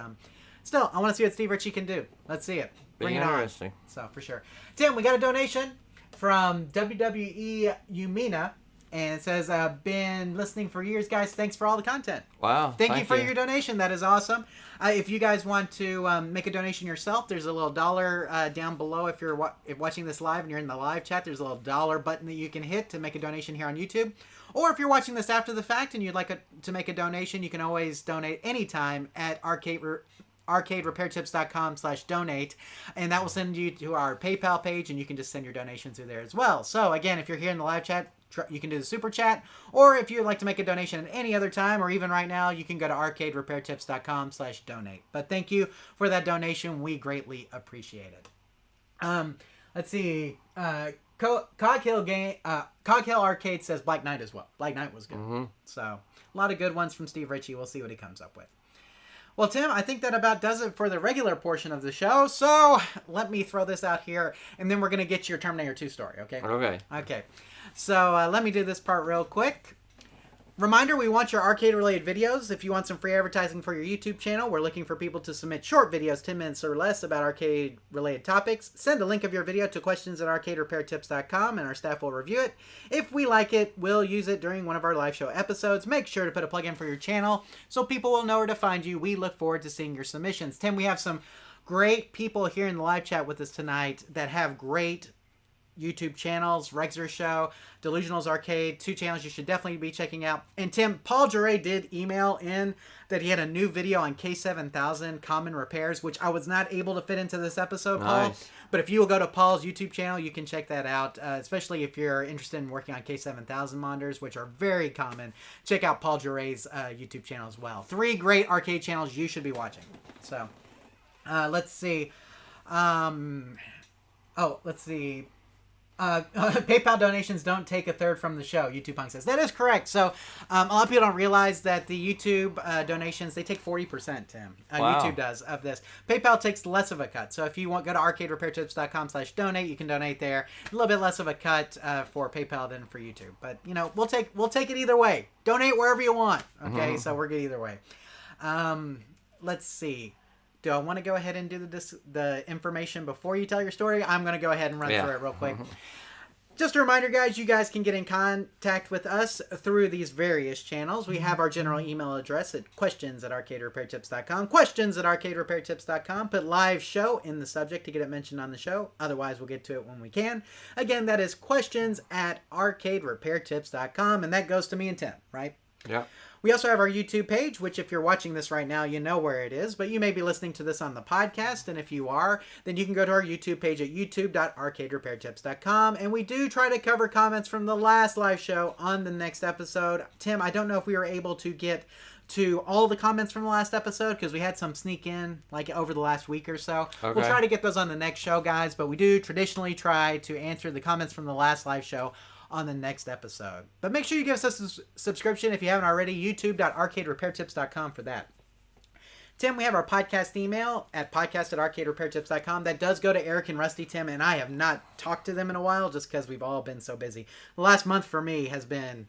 still, I want to see what Steve Ritchie can do. Let's see it. Bring it on. So, for sure. Tim, we got a donation from WWE Umina, and it says, been listening for years, guys. Thanks for all the content. Wow. Thank you for your donation. That is awesome. If you guys want to make a donation yourself, there's a little dollar down below. If you're watching this live and you're in the live chat, there's a little dollar button that you can hit to make a donation here on YouTube. Or if you're watching this after the fact and you'd like to make a donation, you can always donate anytime at arcaderepairtips.com/donate, and that will send you to our PayPal page, and you can just send your donation through there as well. So again, if you're here in the live chat, you can do the super chat, or if you'd like to make a donation at any other time, or even right now, you can go to arcaderepairtips.com/donate. But thank you for that donation. We greatly appreciate it. Let's see. Coghill Arcade says Black Knight as well. Black Knight was good. So a lot of good ones from Steve Ritchie. We'll see what he comes up with. Well, Tim, I think that about does it for the regular portion of the show. So let me throw this out here, and then we're going to get your Terminator 2 story, okay? Okay. So let me do this part real quick. Reminder, we want your arcade-related videos. If you want some free advertising for your YouTube channel, we're looking for people to submit short videos, 10 minutes or less, about arcade-related topics. Send a link of your video to questions@arcaderepairtips.com, and our staff will review it. If we like it, we'll use it during one of our live show episodes. Make sure to put a plug in for your channel so people will know where to find you. We look forward to seeing your submissions. Tim, we have some great people here in the live chat with us tonight that have great YouTube channels. Rexer Show, Delusionals Arcade, 2 channels you should definitely be checking out. And Tim, Paul Jure did email in that he had a new video on K7000 common repairs, which I was not able to fit into this episode, Paul. But if you will go to Paul's YouTube channel, you can check that out, especially if you're interested in working on K7000 monitors, which are very common. Check out Paul Jure's YouTube channel as well. 3 great arcade channels you should be watching. So, let's see. Let's see. PayPal donations don't take a third from the show, YouTube Punk says. That is correct. So a lot of people don't realize that the YouTube donations, they take 40%, Tim. Wow. YouTube does of this. PayPal takes less of a cut. So if you go to arcaderepairtips.com/donate, you can donate there. A little bit less of a cut for PayPal than for YouTube. But, we'll take it either way. Donate wherever you want. Okay, So we're good either way. Let's see. Do I want to go ahead and do the information before you tell your story? I'm going to go ahead and run through it real quick. Just a reminder, guys, you guys can get in contact with us through these various channels. We have our general email address at questions@arcaderepairtips.com. Questions@arcaderepairtips.com. Put live show in the subject to get it mentioned on the show. Otherwise, we'll get to it when we can. Again, that is questions@arcaderepairtips.com. And that goes to me and Tim, right? Yeah. We also have our YouTube page, which if you're watching this right now, you know where it is, but you may be listening to this on the podcast, and if you are, then you can go to our YouTube page at youtube.arcaderepairtips.com, and we do try to cover comments from the last live show on the next episode. Tim, I don't know if we were able to get to all the comments from the last episode, because we had some sneak in, over the last week or so. Okay. We'll try to get those on the next show, guys, but we do traditionally try to answer the comments from the last live show on the next episode. But make sure you give us a subscription if you haven't already. youtube.arcaderepairtips.com for that. Tim, we have our podcast email at podcast@arcaderepairtips.com. That does go to Eric and Rusty, Tim, and I have not talked to them in a while just because we've all been so busy. The last month for me has been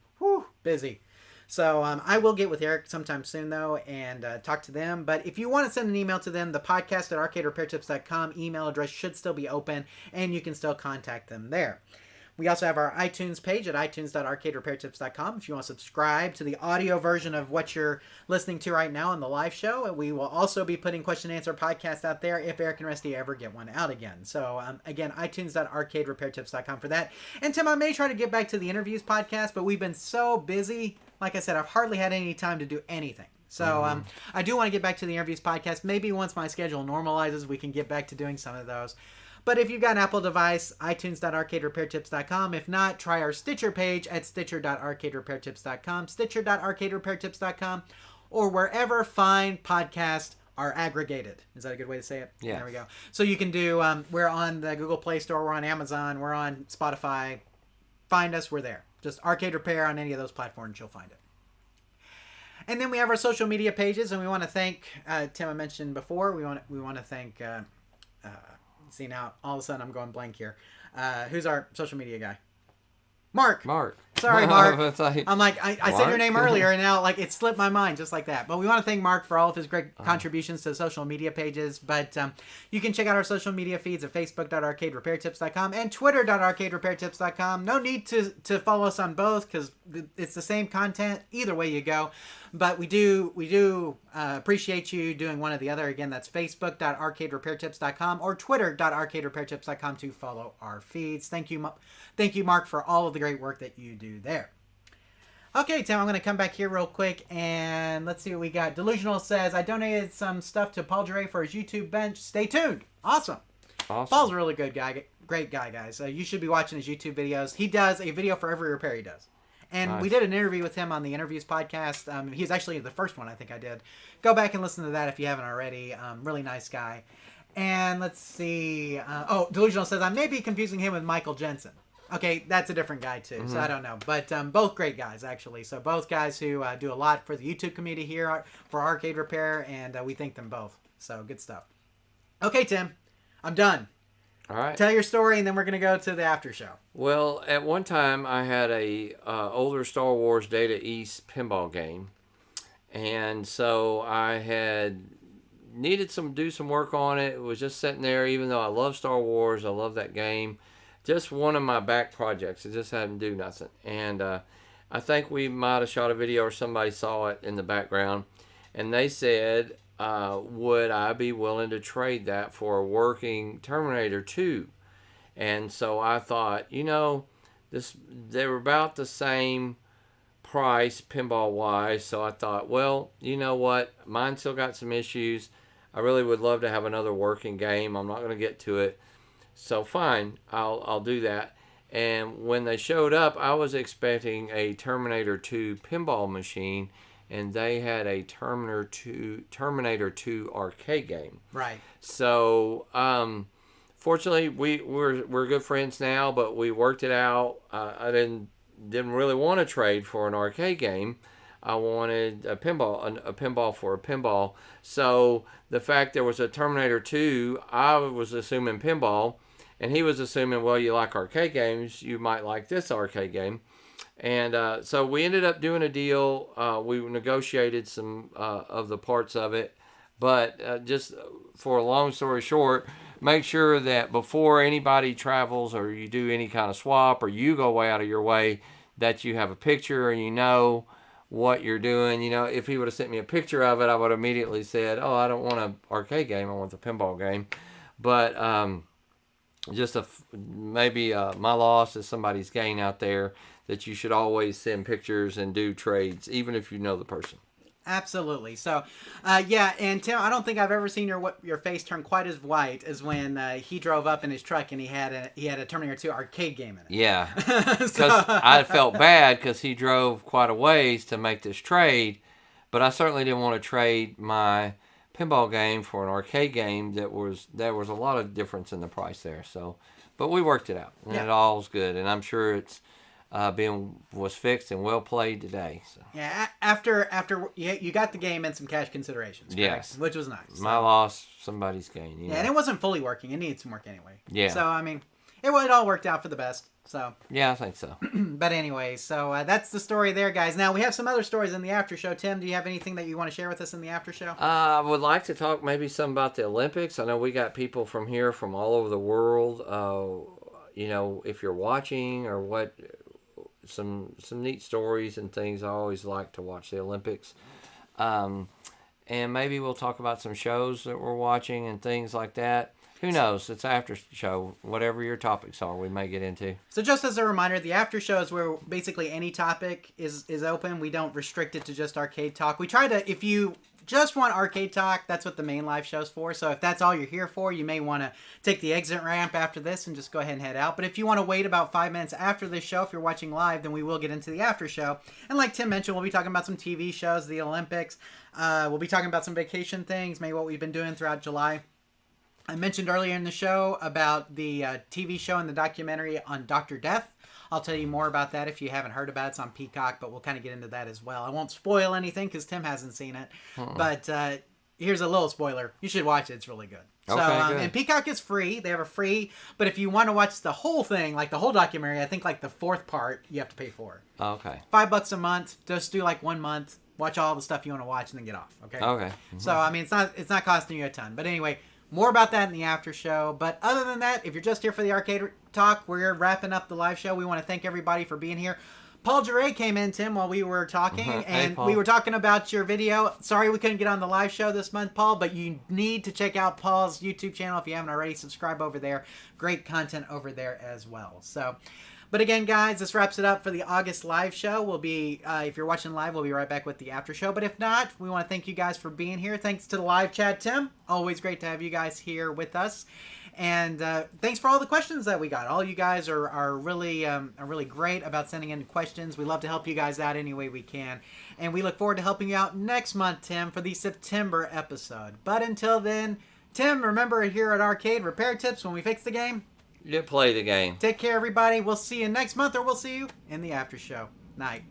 busy. So I will get with Eric sometime soon, though, and talk to them. But if you want to send an email to them, the podcast at arcaderepairtips.com email address should still be open, and you can still contact them there. We also have our iTunes page at itunes.arcaderepairtips.com. If you want to subscribe to the audio version of what you're listening to right now on the live show, we will also be putting question and answer podcasts out there if Eric and Rusty ever get one out again. So, again, itunes.arcaderepairtips.com for that. And Tim, I may try to get back to the interviews podcast, but we've been so busy. Like I said, I've hardly had any time to do anything. So I do want to get back to the interviews podcast. Maybe once my schedule normalizes, we can get back to doing some of those. But if you've got an Apple device, itunes.arcaderepairtips.com. If not, try our Stitcher page at stitcher.arcaderepairtips.com, stitcher.arcaderepairtips.com, or wherever fine podcasts are aggregated. Is that a good way to say it? Yeah. There we go. So you can do, we're on the Google Play Store, we're on Amazon, we're on Spotify. Find us, we're there. Just Arcade Repair on any of those platforms, you'll find it. And then we have our social media pages, and we want to thank, Tim, I mentioned before, we want to thank... see, now all of a sudden I'm going blank here. Who's our social media guy? Mark. Sorry, Mark. I'm like, I said your name earlier, and now like it slipped my mind just like that. But we want to thank Mark for all of his great contributions to social media pages. But you can check out our social media feeds at facebook.arcaderepairtips.com and twitter.arcaderepairtips.com. No need to follow us on both because it's the same content either way you go. But we do appreciate you doing one or the other. Again, that's facebook.arcaderepairtips.com or twitter.arcaderepairtips.com to follow our feeds. Thank you, Mark, for all of the great work that you do there. Okay, Tim, I'm going to come back here real quick and let's see what we got. Delusional says, I donated some stuff to Paul Dre for his YouTube bench. Stay tuned. Awesome. Paul's a really good guy. Great guy, guys. You should be watching his YouTube videos. He does a video for every repair he does. And nice. We did an interview with him on the Interviews podcast. He was actually the first one I think I did. Go back and listen to that if you haven't already. Really nice guy. And let's see. Delusional says, I may be confusing him with Michael Jensen. Okay, that's a different guy too, so I don't know. But both great guys, actually. So both guys who do a lot for the YouTube community here for Arcade Repair, and we thank them both. So good stuff. Okay, Tim, I'm done. All right. Tell your story, and then we're going to go to the after show. Well, at one time, I had a older Star Wars Data East pinball game. And so I had needed do some work on it. It was just sitting there, even though I love Star Wars, I love that game. Just one of my back projects. It just hadn't do nothing. And I think we might have shot a video or somebody saw it in the background. And they said, would I be willing to trade that for a working Terminator 2? And so I thought, they were about the same price pinball wise. So I thought, well, you know what? Mine still got some issues. I really would love to have another working game. I'm not going to get to it. So fine, I'll do that. And when they showed up, I was expecting a Terminator 2 pinball machine, and they had a Terminator 2 arcade game. Right. So fortunately, we're good friends now, but we worked it out. I didn't really want to trade for an arcade game. I wanted a pinball for a pinball. So the fact there was a Terminator 2, I was assuming pinball. And he was assuming, well, you like arcade games, you might like this arcade game. And so we ended up doing a deal. We negotiated some of the parts of it. But just for a long story short, make sure that before anybody travels or you do any kind of swap or you go way out of your way, that you have a picture and you know what you're doing. If he would have sent me a picture of it, I would have immediately said, oh, I don't want an arcade game, I want the pinball game. But maybe my loss is somebody's gain out there, that you should always send pictures and do trades, even if you know the person. Absolutely. So, and Tim, I don't think I've ever seen your face turn quite as white as when he drove up in his truck and he had a Terminator 2 arcade game in it. Yeah, because I felt bad because he drove quite a ways to make this trade, but I certainly didn't want to trade my pinball game for an arcade game. There was a lot of difference in the price there. So, but we worked it out, and it all's good, and I'm sure it's was fixed and well played today. So. Yeah, after you got the game and some cash considerations. Correct? Yes, which was nice. My loss, somebody's gain. Yeah, and it wasn't fully working. It needed some work anyway. Yeah. So I mean, it all worked out for the best. So Yeah, I think so. but anyway, so that's the story there, guys. Now we have some other stories in the after show. Tim, do you have anything that you want to share with us in the after show? I would like to talk maybe some about the Olympics. I know we got people from here from all over the world. If you're watching or what, some neat stories and things. I always like to watch the Olympics. And maybe we'll talk about some shows that we're watching and things like that. Who knows? It's after show. Whatever your topics are, we may get into. So just as a reminder, the after show is where basically any topic is open. We don't restrict it to just arcade talk. We try to, if you just want arcade talk, that's what the main live show's for. So if that's all you're here for, you may want to take the exit ramp after this and just go ahead and head out. But if you want to wait about 5 minutes after this show, if you're watching live, then we will get into the after show. And like Tim mentioned, we'll be talking about some TV shows, the Olympics. We'll be talking about some vacation things, maybe what we've been doing throughout July. I mentioned earlier in the show about the TV show and the documentary on Dr. Death. I'll tell you more about that if you haven't heard about it. It's on Peacock, but we'll kind of get into that as well. I won't spoil anything because Tim hasn't seen it. But here's a little spoiler. You should watch it. It's really good. Okay, good. And Peacock is free. They have a free. But if you want to watch the whole thing, like the whole documentary, I think like the fourth part, you have to pay for. Okay. $5 a month. Just do like 1 month. Watch all the stuff you want to watch and then get off. Okay. Okay. So, I mean, it's not costing you a ton. But anyway, more about that in the after show. But other than that, if you're just here for the arcade talk, we're wrapping up the live show. We want to thank everybody for being here. Paul Giray came in, Tim, while we were talking, and Paul. we were talking about your video. Sorry we couldn't get on the live show this month, Paul, but you need to check out Paul's YouTube channel if you haven't already. Subscribe over there. Great content over there as well. So, but again, guys, this wraps it up for the August live show. We'll be, if you're watching live, we'll be right back with the after show. But if not, we want to thank you guys for being here. Thanks to the live chat, Tim. Always great to have you guys here with us. And thanks for all the questions that we got. All you guys are really great about sending in questions. We love to help you guys out any way we can. And we look forward to helping you out next month, Tim, for the September episode. But until then, Tim, remember here at Arcade Repair Tips, when we fix the game, You play the game. take care, everybody. We'll see you next month, or we'll see you in the after show. Night.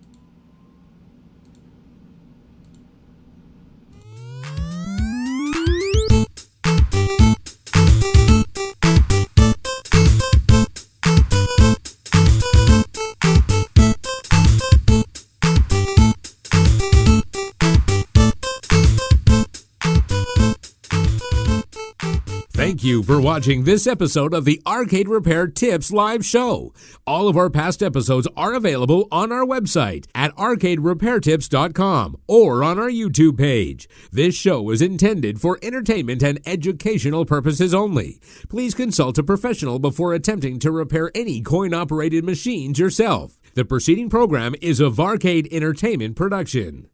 Thank you for watching this episode of the Arcade Repair Tips live show. All of our past episodes are available on our website at arcaderepairtips.com or on our YouTube page. This show is intended for entertainment and educational purposes only. Please consult a professional before attempting to repair any coin-operated machines yourself. The preceding program is a Varcade Entertainment production.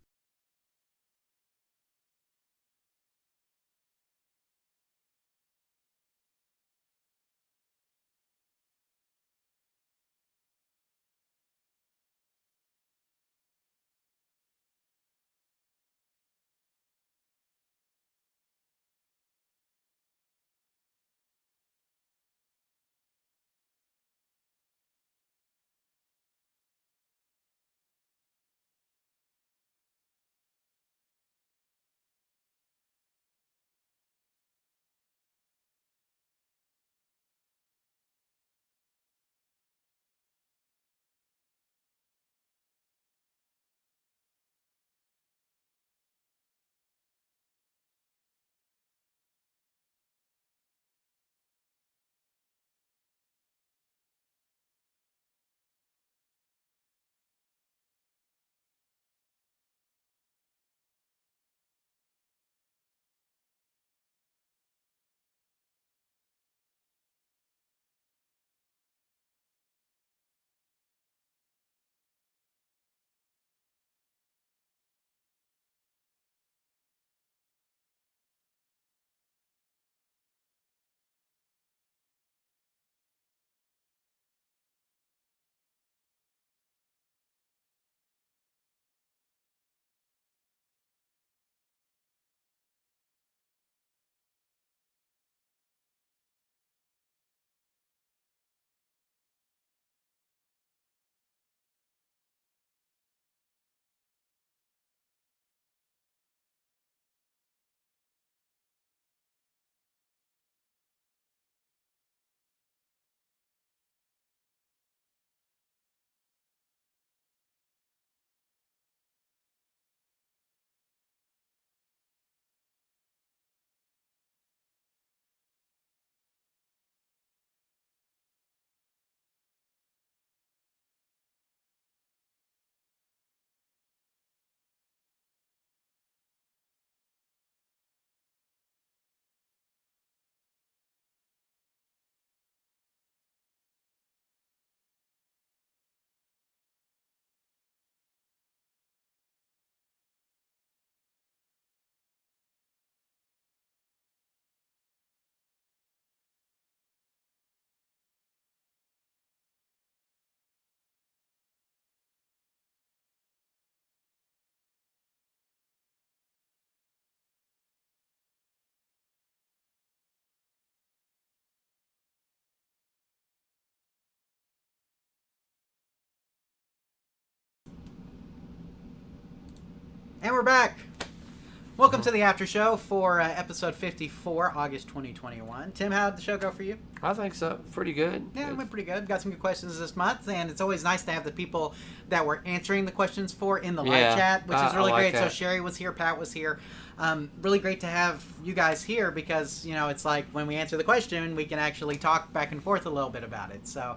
And we're back. Welcome to the after show for episode 54, August 2021. Tim, how'd the show go for you? I think so. Pretty good. Yeah, it went pretty good. Got some good questions this month, and it's always nice to have the people that we're answering the questions for in the live chat, which is really great. So Sherry was here, Pat was here. Really great to have you guys here because, you know, it's like when we answer the question, we can actually talk back and forth a little bit about it. So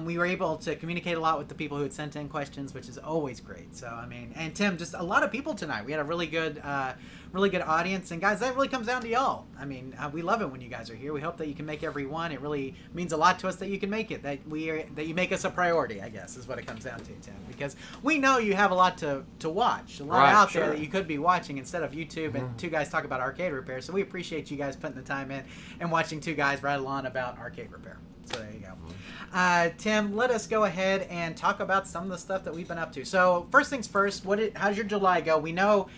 we were able to communicate a lot with the people who had sent in questions, which is always great. So, I mean, and Tim, just a lot of people tonight. We had a really good audience. And guys, that really comes down to y'all. I mean, we love it when you guys are here. We hope that you can make every one. It really means a lot to us that you can make it, that you make us a priority, I guess, is what it comes down to, Tim. Because we know you have a lot to watch, a lot out there that you could be watching instead of YouTube and two guys talk about arcade repair. So we appreciate you guys putting the time in and watching two guys rattle on about arcade repair. So there you go. Tim, let us go ahead and talk about some of the stuff that we've been up to. So first things first, how's your July go? We know,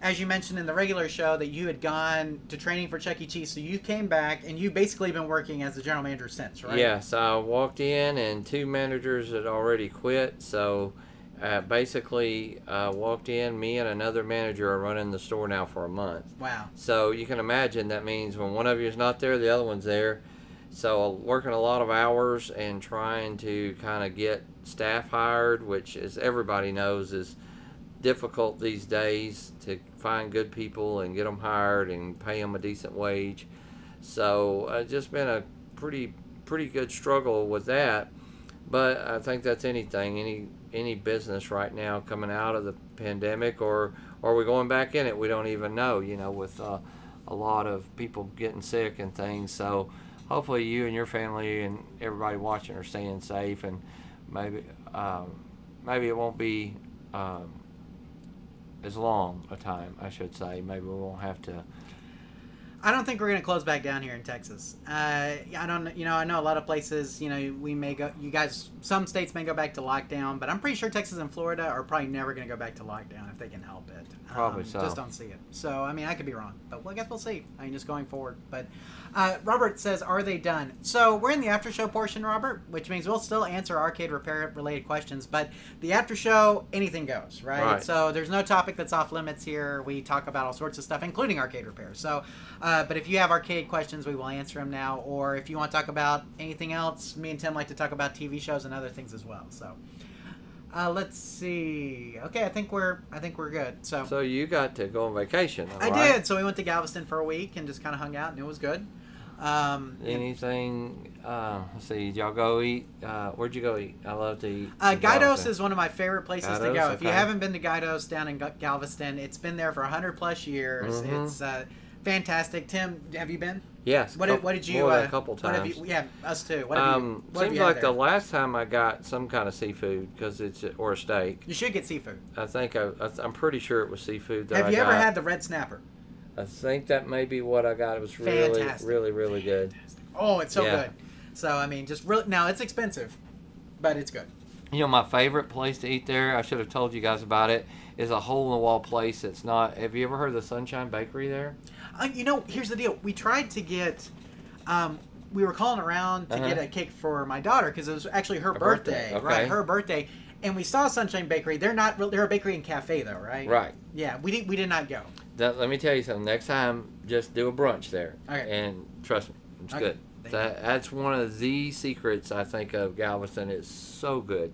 as you mentioned in the regular show, that you had gone to training for Chuck E. Cheese, so you came back, and you've basically been working as the general manager since, right? Yes, I walked in, and two managers had already quit, so basically walked in, me and another manager are running the store now for a month. Wow. So you can imagine that means when one of you is not there, the other one's there. So working a lot of hours and trying to kind of get staff hired, which, as everybody knows, is difficult these days to find good people and get them hired and pay them a decent wage. So it's just been a pretty good struggle with that. But I think that's anything, any business right now coming out of the pandemic, or are we going back in it? We don't even know, you know, with a lot of people getting sick and things. So hopefully you and your family and everybody watching are staying safe, and maybe it won't be as long a time, I should say. Maybe we won't have to. I don't think we're going to close back down here in Texas. I know a lot of places, we may go, some states may go back to lockdown, but I'm pretty sure Texas and Florida are probably never going to go back to lockdown if they can help it. Probably so. Just don't see it. So, I mean, I could be wrong, but I guess we'll see. I mean, just going forward. But Robert says, are they done? So we're in the after show portion, Robert, which means we'll still answer arcade repair related questions, but the after show, anything goes, right? So there's no topic that's off limits here. We talk about all sorts of stuff, including arcade repair. So, but if you have arcade questions, we will answer them now. Or if you want to talk about anything else, me and Tim like to talk about TV shows and other things as well. So let's see. Okay, I think we're good. So you got to go on vacation. I did. So we went to Galveston for a week and just kind of hung out, and it was good. Anything? Let's see. Did y'all go eat? Where'd you go eat? I love to eat. Guidos is one of my favorite places to go. Okay. If you haven't been to Guidos down in Galveston, it's been there for 100 plus years. Mm-hmm. It's fantastic. Tim, have you been? Yes. What did you? More than a couple times. Us too. What have you seems had like there? the last time I got some kind of seafood or a steak. You should get seafood. I think I'm pretty sure it was seafood that Have I you got. ever had the red snapper? I think that may be what I got. It was really, Fantastic. really good. Oh, it's so good. So I mean, just really now it's expensive, but it's good. You know, my favorite place to eat there, I should have told you guys about it, is a hole-in-the-wall place. It's not. Have you ever heard of the Sunshine Bakery there? Here's the deal. We tried to get. We were calling around to get a cake for my daughter because it was actually her birthday. Okay. Right? Her birthday, and we saw Sunshine Bakery. They're a bakery and cafe though, right? Right. Yeah, we did not go. Let me tell you something. Next time, just do a brunch there. Okay. And trust me, it's good. That's one of the secrets, I think, of Galveston. It's so good.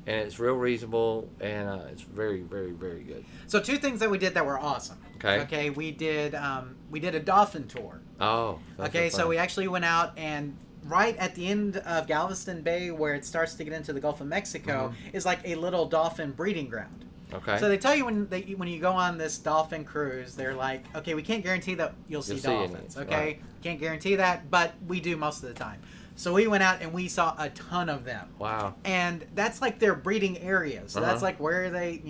And it's real reasonable, and it's very, very, very good. So two things that we did that were awesome. Okay. We did a dolphin tour. Oh. Okay, so we actually went out, and right at the end of Galveston Bay, where it starts to get into the Gulf of Mexico, is like a little dolphin breeding ground. Okay. So they tell you when you go on this dolphin cruise, they're like, okay, we can't guarantee that you'll see dolphins. Okay, right. Can't guarantee that, but we do most of the time. So we went out and we saw a ton of them. Wow. And that's like their breeding areas. So that's like where they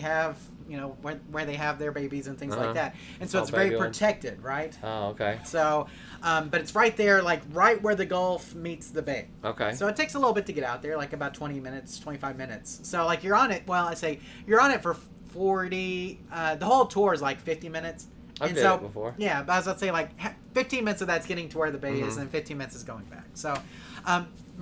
have their babies and things like that. And so it's very protected, right? Oh, okay. So, but it's right there, like right where the Gulf meets the bay. Okay. So it takes a little bit to get out there, like about 20 minutes, 25 minutes. So like you're on it, you're on it for 40, the whole tour is like 50 minutes. I've done it before. Yeah, but I was about to say like 15 minutes of that's getting to where the bay is, and 15 minutes is going back. So,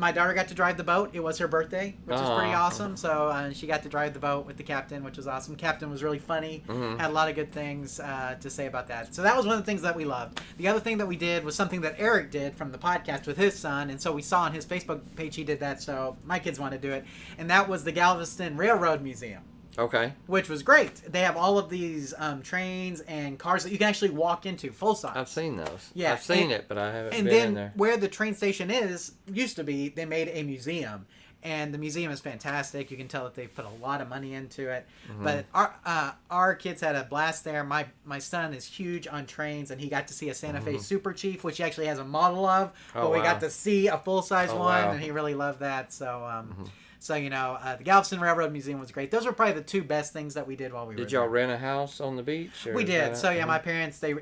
my daughter got to drive the boat. It was her birthday, which is pretty Aw. awesome. So she got to drive the boat with the captain, which was awesome. Captain was really funny. Had a lot of good things to say about that. So that was one of the things that we loved. The other thing that we did was something that Eric did from the podcast with his son, and so we saw on his Facebook page he did that. So my kids want to do it, and that was the Galveston Railroad Museum. Okay. Which was great. They have all of these trains and cars that you can actually walk into full size. I've seen those. Yeah, I've seen it, but I haven't and been then in there. where the train station used to be, they made a museum, and the museum is fantastic. You can tell that they've put a lot of money into it. But our kids had a blast there. My son is huge on trains, and he got to see a Santa Fe Super Chief, which he actually has a model of. Oh, but we wow. got to see a full size one, wow. and he really loved that. So. So, the Galveston Railroad Museum was great. Those were probably the two best things that we did while we were there. Did y'all rent a house on the beach? Or We did. that- So, my parents, they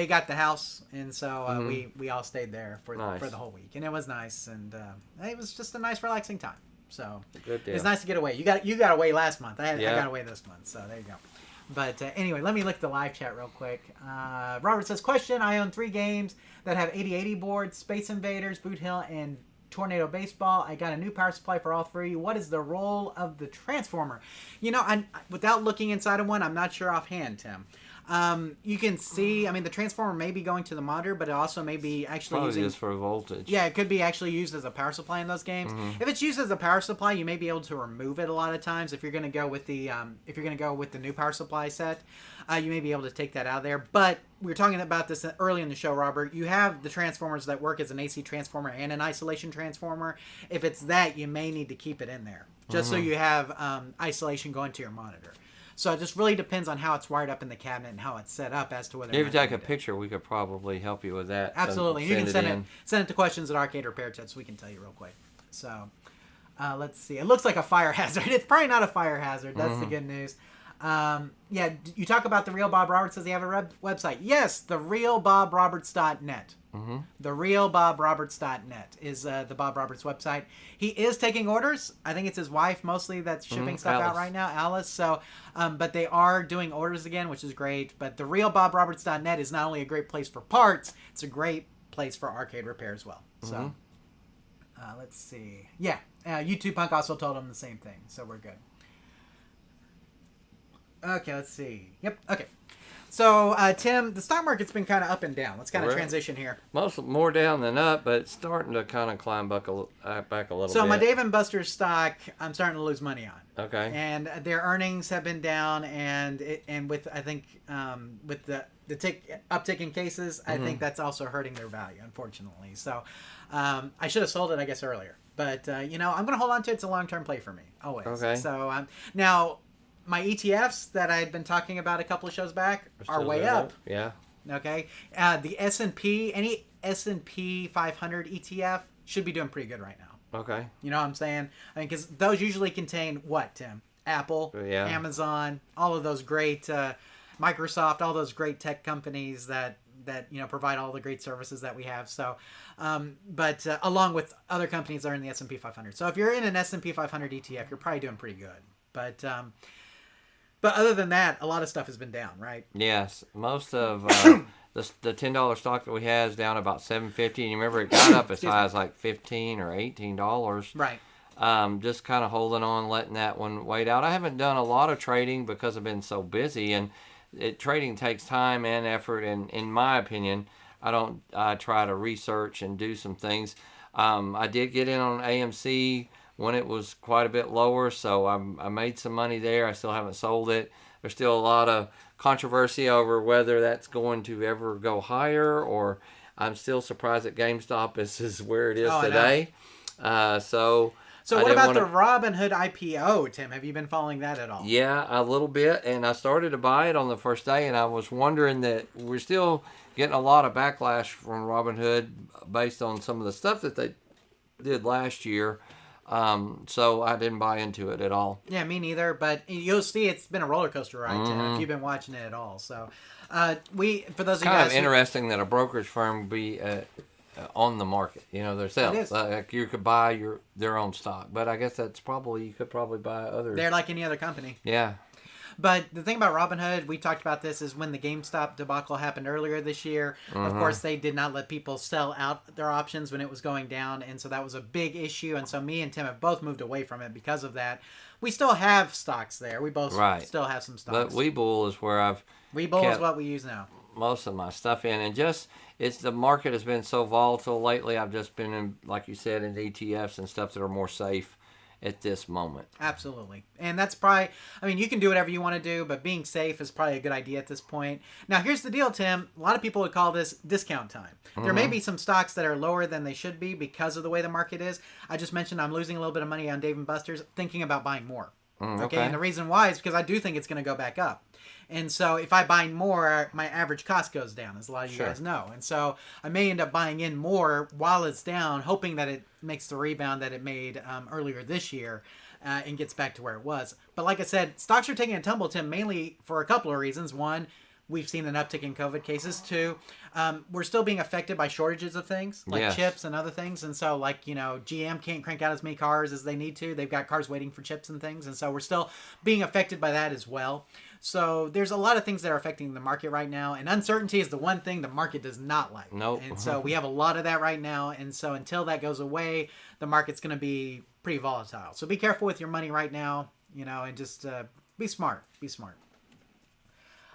got the house, and so we all stayed there for Nice. the whole week. And it was nice, and it was just a nice, relaxing time. So, Good deal. it's nice to get away. You got away last month. I Yeah. got away this month, so there you go. But anyway, let me look at the live chat real quick. Robert says, question, I own 3 games that have 8080 boards, Space Invaders, Boot Hill, and Tornado Baseball. I got a new power supply for all 3. What is the role of the transformer? Without looking inside of one, I'm not sure offhand, Tim. You can see, the transformer may be going to the monitor, but it also may be actually Probably using... just for voltage. Yeah, it could be actually used as a power supply in those games. If it's used as a power supply, you may be able to remove it a lot of times. If you're going to go with the new power supply set, you may be able to take that out of there. But we were talking about this early in the show, Robert. You have the transformers that work as an AC transformer and an isolation transformer. If it's that, you may need to keep it in there just so you have isolation going to your monitor. So it just really depends on how it's wired up in the cabinet and how it's set up as to whether. If you take a need it. picture, we could probably help you with that. Absolutely. You can in. send it to questions at Arcade Repair Tips. We can tell you real quick. So let's see. It looks like a fire hazard. It's probably not a fire hazard. That's the good news. Yeah, you talk about The Real Bob Roberts. Does he have a website? Yes, therealbobroberts.net. Therealbobroberts.net is the Bob Roberts website. He is taking orders. I think it's his wife mostly that's shipping stuff out Alice. right now, Alice. So, but they are doing orders again, which is great. But therealbobroberts.net is not only a great place for parts, it's a great place for arcade repair as well. So, let's see. Yeah, YouTube Punk also told him the same thing, so we're good. Okay, let's see. Yep, okay. So, Tim, the stock market's been kind of up and down. Let's kind of Really? transition here. More down than up, but it's starting to kind of climb back a little So, bit. my Dave & Buster's stock, I'm starting to lose money on. Okay. And their earnings have been down, and with, I think, with the uptick in cases, I think that's also hurting their value, unfortunately. So, I should have sold it, I guess, earlier. But, I'm going to hold on to it. It's a long-term play for me, always. Okay. So, now, my ETFs that I had been talking about a couple of shows back are way up. Yeah. Okay. The S&P, any S&P 500 ETF should be doing pretty good right now. Okay. You know what I'm saying? Because those usually contain what, Tim? Apple, Yeah. Amazon, all of those great, Microsoft, all those great tech companies that provide all the great services that we have. So, but along with other companies that are in the S&P 500. So if you're in an S&P 500 ETF, you're probably doing pretty good. But other than that, a lot of stuff has been down, right? Yes. Most of the $10 stock that we had is down about $7.50. And you remember it got up as high as like $15 or $18. Right. Just kind of holding on, letting that one wait out. I haven't done a lot of trading because I've been so busy, and trading takes time and effort. And in my opinion, I try to research and do some things. I did get in on AMC when it was quite a bit lower, so I made some money there. I still haven't sold it. There's still a lot of controversy over whether that's going to ever go higher, or I'm still surprised that GameStop is where it is today. So what about the Robinhood IPO, Tim? Have you been following that at all? Yeah, a little bit, and I started to buy it on the first day, and I was wondering that we're still getting a lot of backlash from Robinhood based on some of the stuff that they did last year. So I didn't buy into it at all. Yeah, me neither. But you'll see, it's been a roller coaster ride, Tim, if you've been watching it at all. So, for those of you guys, kind of interesting that a brokerage firm be on the market, themselves. It is. Like you could buy their own stock, but I guess you could probably buy others. They're like any other company. Yeah. But the thing about Robinhood, we talked about this, is when the GameStop debacle happened earlier this year, of course, they did not let people sell out their options when it was going down. And so that was a big issue. And so me and Tim have both moved away from it because of that. We still have stocks there. We both still have some stocks. But Webull is where Webull is what we use now. Most of my stuff in, and the market has been so volatile lately. I've just been in, like you said, in ETFs and stuff that are more safe at this moment. Absolutely. And that's probably, you can do whatever you want to do, but being safe is probably a good idea at this point. Now, here's the deal, Tim. A lot of people would call this discount time. There may be some stocks that are lower than they should be because of the way the market is. I just mentioned I'm losing a little bit of money on Dave & Buster's, thinking about buying more. Okay. And the reason why is because I do think it's going to go back up. And so if I buy more, my average cost goes down, as a lot of you guys know. And so I may end up buying in more while it's down, hoping that it makes the rebound that it made earlier this year and gets back to where it was. But like I said, stocks are taking a tumble, Tim, mainly for a couple of reasons. One, we've seen an uptick in COVID cases. Two, we're still being affected by shortages of things like chips and other things. And so GM can't crank out as many cars as they need to. They've got cars waiting for chips and things. And so we're still being affected by that as well. So there's a lot of things that are affecting the market right now. And uncertainty is the one thing the market does not like. Nope. And so we have a lot of that right now. And so until that goes away, the market's going to be pretty volatile. So be careful with your money right now, and just be smart. Be smart.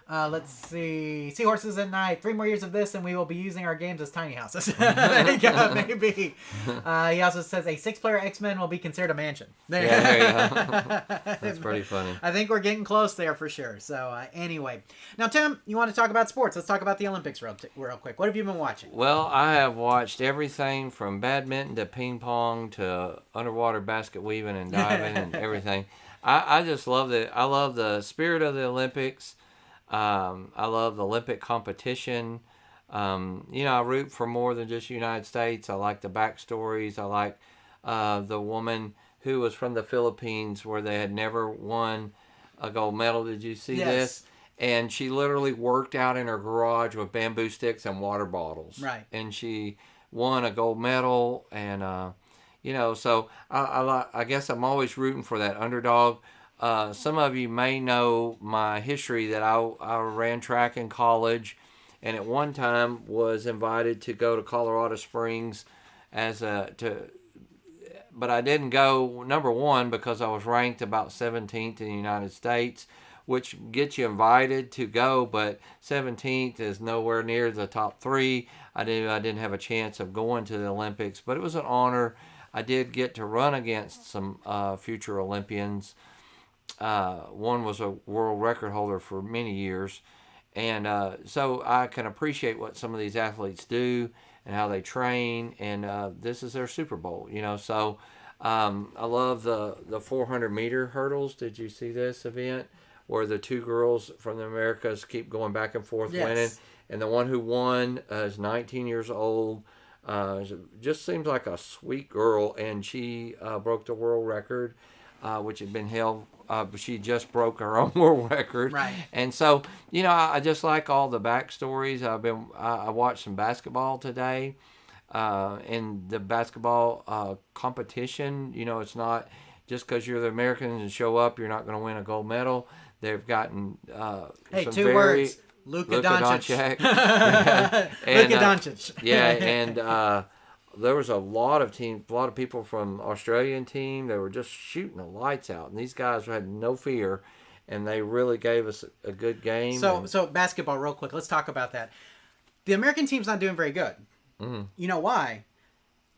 Let's see. Seahorses at Night. 3 more years of this, and we will be using our games as tiny houses. There you go, maybe. He also says a 6-player X-Men will be considered a mansion. There you go. That's pretty funny. I think we're getting close there for sure. So anyway. Now, Tim, you want to talk about sports. Let's talk about the Olympics real quick. What have you been watching? Well, I have watched everything from badminton to ping pong to underwater basket weaving and diving and everything. I just love it. I love the spirit of the Olympics. I love the Olympic competition. I root for more than just United States. I like the backstories. I like the woman who was from the Philippines where they had never won a gold medal. Did you see this? And she literally worked out in her garage with bamboo sticks and water bottles. Right. And she won a gold medal. And, so I guess I'm always rooting for that underdog. Some of you may know my history that I ran track in college, and at one time was invited to go to Colorado Springs but I didn't go, number one, because I was ranked about 17th in the United States, which gets you invited to go, but 17th is nowhere near the top 3. I didn't have a chance of going to the Olympics, but it was an honor. I did get to run against some future Olympians. One was a world record holder for many years. And so I can appreciate what some of these athletes do and how they train. And this is their Super Bowl, So I love the 400-meter hurdles. Did you see this event where the 2 girls from the Americas keep going back and forth winning? And the one who won is 19 years old. Just seems like a sweet girl. And she broke the world record, which had been held. She just broke her own world record. Right. And so, I just like all the backstories. I watched some basketball today. In the basketball competition, it's not just because you're the Americans and show up, you're not going to win a gold medal. They've gotten two words. Luka Doncic. Luka Doncic. Yeah, and there was a lot of people from Australian team. They were just shooting the lights out, and these guys had no fear, and they really gave us a good game. So basketball, real quick. Let's talk about that. The American team's not doing very good. Mm-hmm. You know why?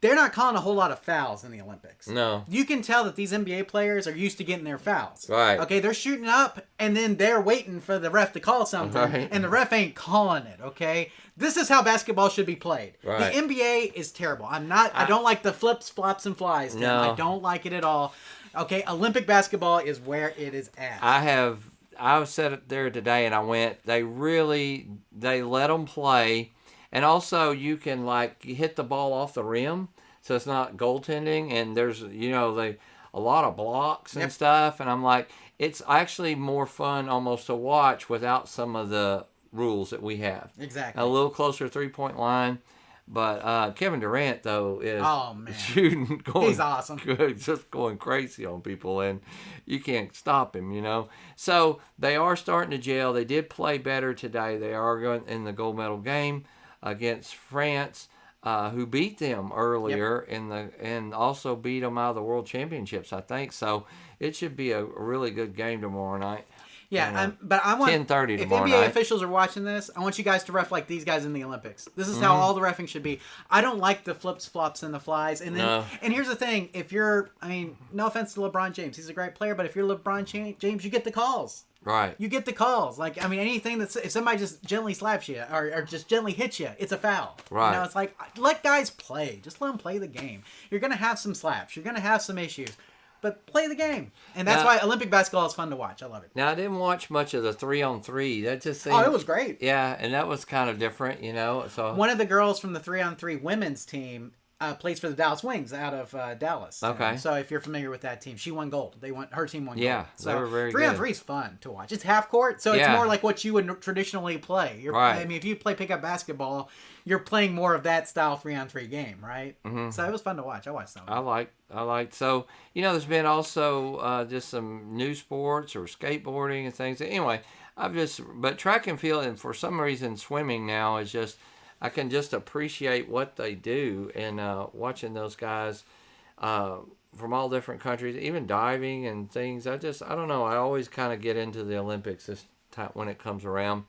They're not calling a whole lot of fouls in the Olympics. No. You can tell that these NBA players are used to getting their fouls. Right. Okay, they're shooting up, and then they're waiting for the ref to call something, right. And the ref ain't calling it, okay? This is how basketball should be played. Right. The NBA is terrible. I don't like the flips, flops, and flies, Tim. No. I don't like it at all. Okay, Olympic basketball is where it is at. I said it there today, and I went, they let them play, and also you can, hit the ball off the rim, so it's not goaltending, and there's, a lot of blocks and stuff, and I'm like, it's actually more fun almost to watch without some of the rules that we have. Exactly. A little closer 3-point line. But Kevin Durant, though, is shooting, he's awesome. Good, just going crazy on people, and you can't stop him, So they are starting to gel. They did play better today. They are going in the gold medal game against France, who beat them earlier and also beat them out of the World Championships, I think. So it should be a really good game tomorrow night. Yeah, but I want 10:30 tomorrow if NBA night. officials are watching this, I want you guys to ref like these guys in the Olympics. This is how all the reffing should be. I don't like the flips, flops, and the flies. And then, and here's the thing: if you're, no offense to LeBron James, he's a great player, but if you're LeBron James, you get the calls. Right. You get the calls. Like, anything that's, if somebody just gently slaps you or just gently hits you, it's a foul. Right. It's like, let guys play. Just let them play the game. You're gonna have some slaps. You're gonna have some issues. But play the game. And that's why Olympic basketball is fun to watch. I love it. Now, I didn't watch much of the 3-on-3. That just seemed... Oh, it was great. Yeah, and that was kind of different, So one of the girls from the 3-on-3 women's team plays for the Dallas Wings out of Dallas. Okay. So if you're familiar with that team, she won gold. Her team won gold. Yeah, so they were very 3-on-3 is fun to watch. It's half court, so it's more like what you would traditionally play. Right. If you play pickup basketball, you're playing more of that style 3-on-3 game, right? Mm-hmm. So it was fun to watch. I watched that one. I like. So, there's been also just some new sports or skateboarding and things. Anyway, but track and field, and for some reason swimming now is just, I can just appreciate what they do, and watching those guys from all different countries, even diving and things. I don't know. I always kind of get into the Olympics this time when it comes around.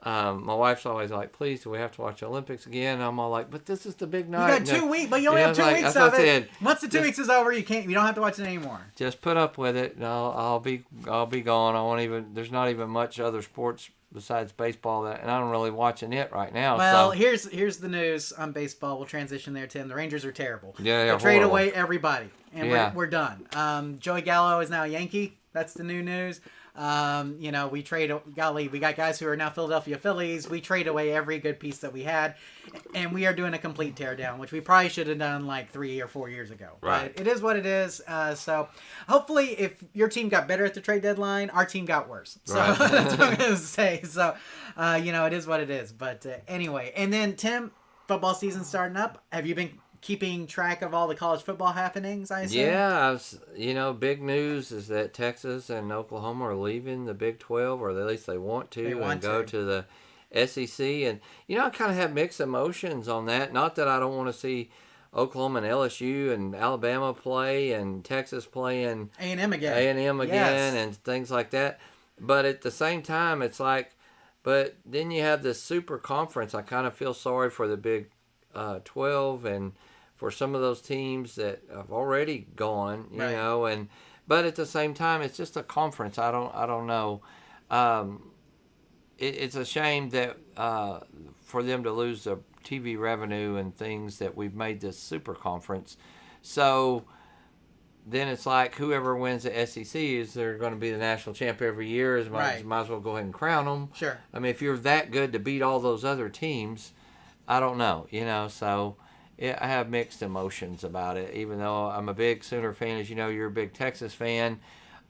My wife's always like, please, do we have to watch the Olympics again? And I'm all like, but this is the big night. You got 2 weeks, but you only have 2 weeks of it. Once the 2 weeks is over, you don't have to watch it anymore. Just put up with it, and I'll be gone. There's not even much other sports besides baseball, and I'm really watching it right now. Well, so. here's the news on baseball. We'll transition there, Tim. The Rangers are terrible. Yeah, they trade away everybody, and we're done. Joey Gallo is now a Yankee. That's the new news. We got guys who are now Philadelphia Phillies. We trade away every good piece that we had, and we are doing a complete teardown, which we probably should have done like 3 or 4 years ago. Right. But it is what it is. So hopefully, if your team got better at the trade deadline, our team got worse. So right. that's what I'm going to say. So, it is what it is. But anyway, and then Tim, football season starting up. Have you been keeping track of all the college football happenings, I assume? Yeah, big news is that Texas and Oklahoma are leaving the Big 12, or at least they want to, go to the SEC. And, I kind of have mixed emotions on that. Not that I don't want to see Oklahoma and LSU and Alabama play and Texas playing A&M again. Yes. And things like that. But at the same time, it's like, but then you have this super conference. I kind of feel sorry for the Big 12 and for some of those teams that have already gone, but at the same time, it's just a conference. I don't know. It's a shame that for them to lose the TV revenue and things that we've made this super conference. So then it's like whoever wins the SEC is they're going to be the national champ every year. Might as well go ahead and crown them. Sure. I mean, if you're that good to beat all those other teams, I don't know, so I have mixed emotions about it, even though I'm a big Sooner fan. As you know, you're a big Texas fan.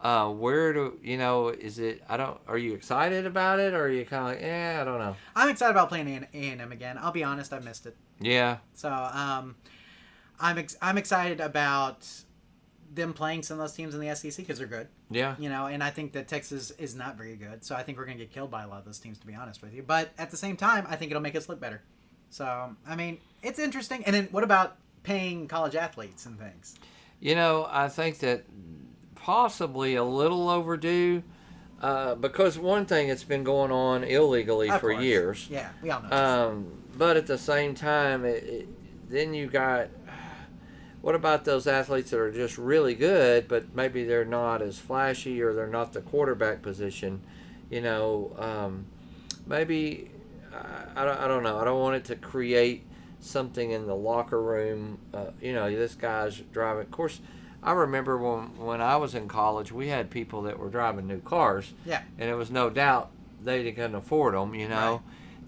Is it, are you excited about it, or are you kind of like, I don't know. I'm excited about playing A&M again. I'll be honest, I missed it. Yeah. So, I'm excited about them playing some of those teams in the SEC because they're good. Yeah. And I think that Texas is not very good. So I think we're going to get killed by a lot of those teams, to be honest with you. But at the same time, I think it'll make us look better. So, it's interesting. And then what about paying college athletes and things? I think that possibly a little overdue because one thing, it's been going on illegally for years. Yeah, we all know but at the same time, then you got, what about those athletes that are just really good, but maybe they're not as flashy or they're not the quarterback position? Maybe... I don't know. I don't want it to create something in the locker room. This guy's driving. Of course, I remember when I was in college, we had people that were driving new cars. Yeah. And it was no doubt they couldn't afford them, Right.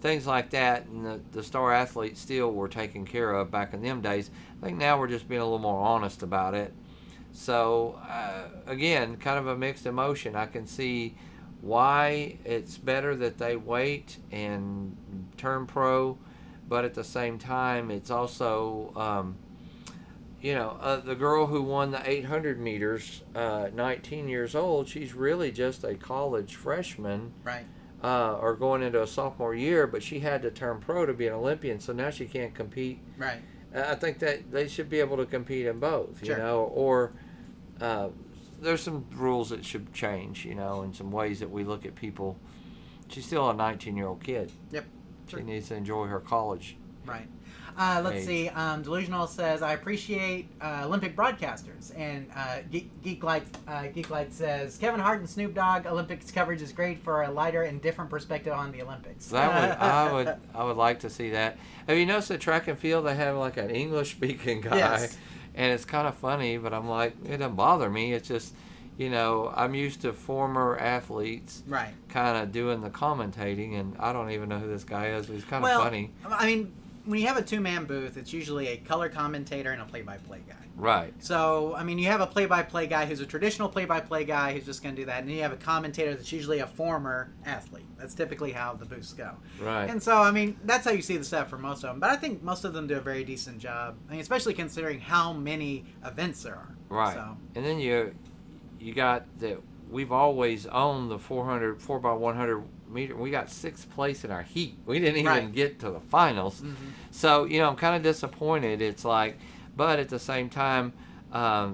Things like that. And the star athletes still were taken care of back in them days. I think now we're just being a little more honest about it. So, again, kind of a mixed emotion. I can see why it's better that they wait and turn pro, but at the same time, it's also, the girl who won the 800 meters, 19 years old, she's really just a college freshman. Right. Or going into a sophomore year, but she had to turn pro to be an Olympian, so now she can't compete. Right. I think that they should be able to compete in both, Sure. or there's some rules that should change, and some ways that we look at people. She's still a 19-year-old kid. Yep. Sure. She needs to enjoy her college. Right. Let's see. Delusional says, I appreciate Olympic broadcasters. And Geek Light says, Kevin Hart and Snoop Dogg Olympics coverage is great for a lighter and different perspective on the Olympics. I would like to see that. Have you noticed at track and field they have like an English speaking guy? Yes. And it's kind of funny, but I'm like, it doesn't bother me. It's just, I'm used to former athletes right. kind of doing the commentating, and I don't even know who this guy is, but he's kind of funny. I mean, when you have a two-man booth, it's usually a color commentator and a play-by-play guy. Right. So, I mean, you have a play-by-play guy who's a traditional play-by-play guy who's just going to do that, and then you have a commentator that's usually a former athlete. That's typically how the booths go. Right. And so, I mean, that's how you see the setup for most of them. But I think most of them do a very decent job, I mean, especially considering how many events there are. Right. So. And then you got that we've always owned the 4x100 meter. We got 6th place in our heat. We didn't even get to the finals. Mm-hmm. So, I'm kind of disappointed. It's like, but at the same time,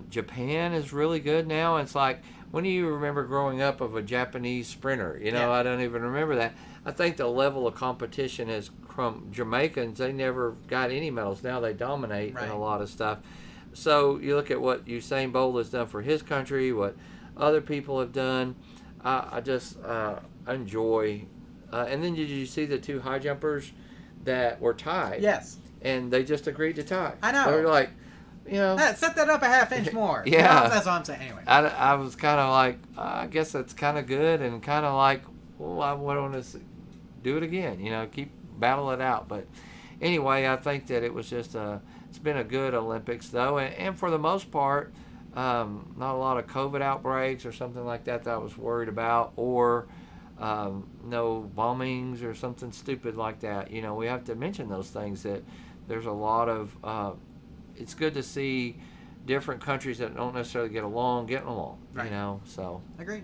Japan is really good now. It's like, when do you remember growing up of a Japanese sprinter? I don't even remember that. I think the level of competition is from Jamaicans. They never got any medals. Now they dominate in a lot of stuff. So you look at what Usain Bolt has done for his country, what other people have done. I just enjoy. And then did you see the 2 high jumpers that were tied? Yes. And they just agreed to tie. I know. They were like, set that up a half inch more. Yeah. That's all I'm saying. Anyway. I was kind of like, I guess that's kind of good, and kind of like, well, I want to do it again. Keep battle it out. But anyway, I think that it was just it's been a good Olympics though, and for the most part, not a lot of COVID outbreaks or something like that I was worried about, or no bombings or something stupid like that. We have to mention those things, that there's a lot of. It's good to see different countries that don't necessarily get along getting along. Right. So. Agreed.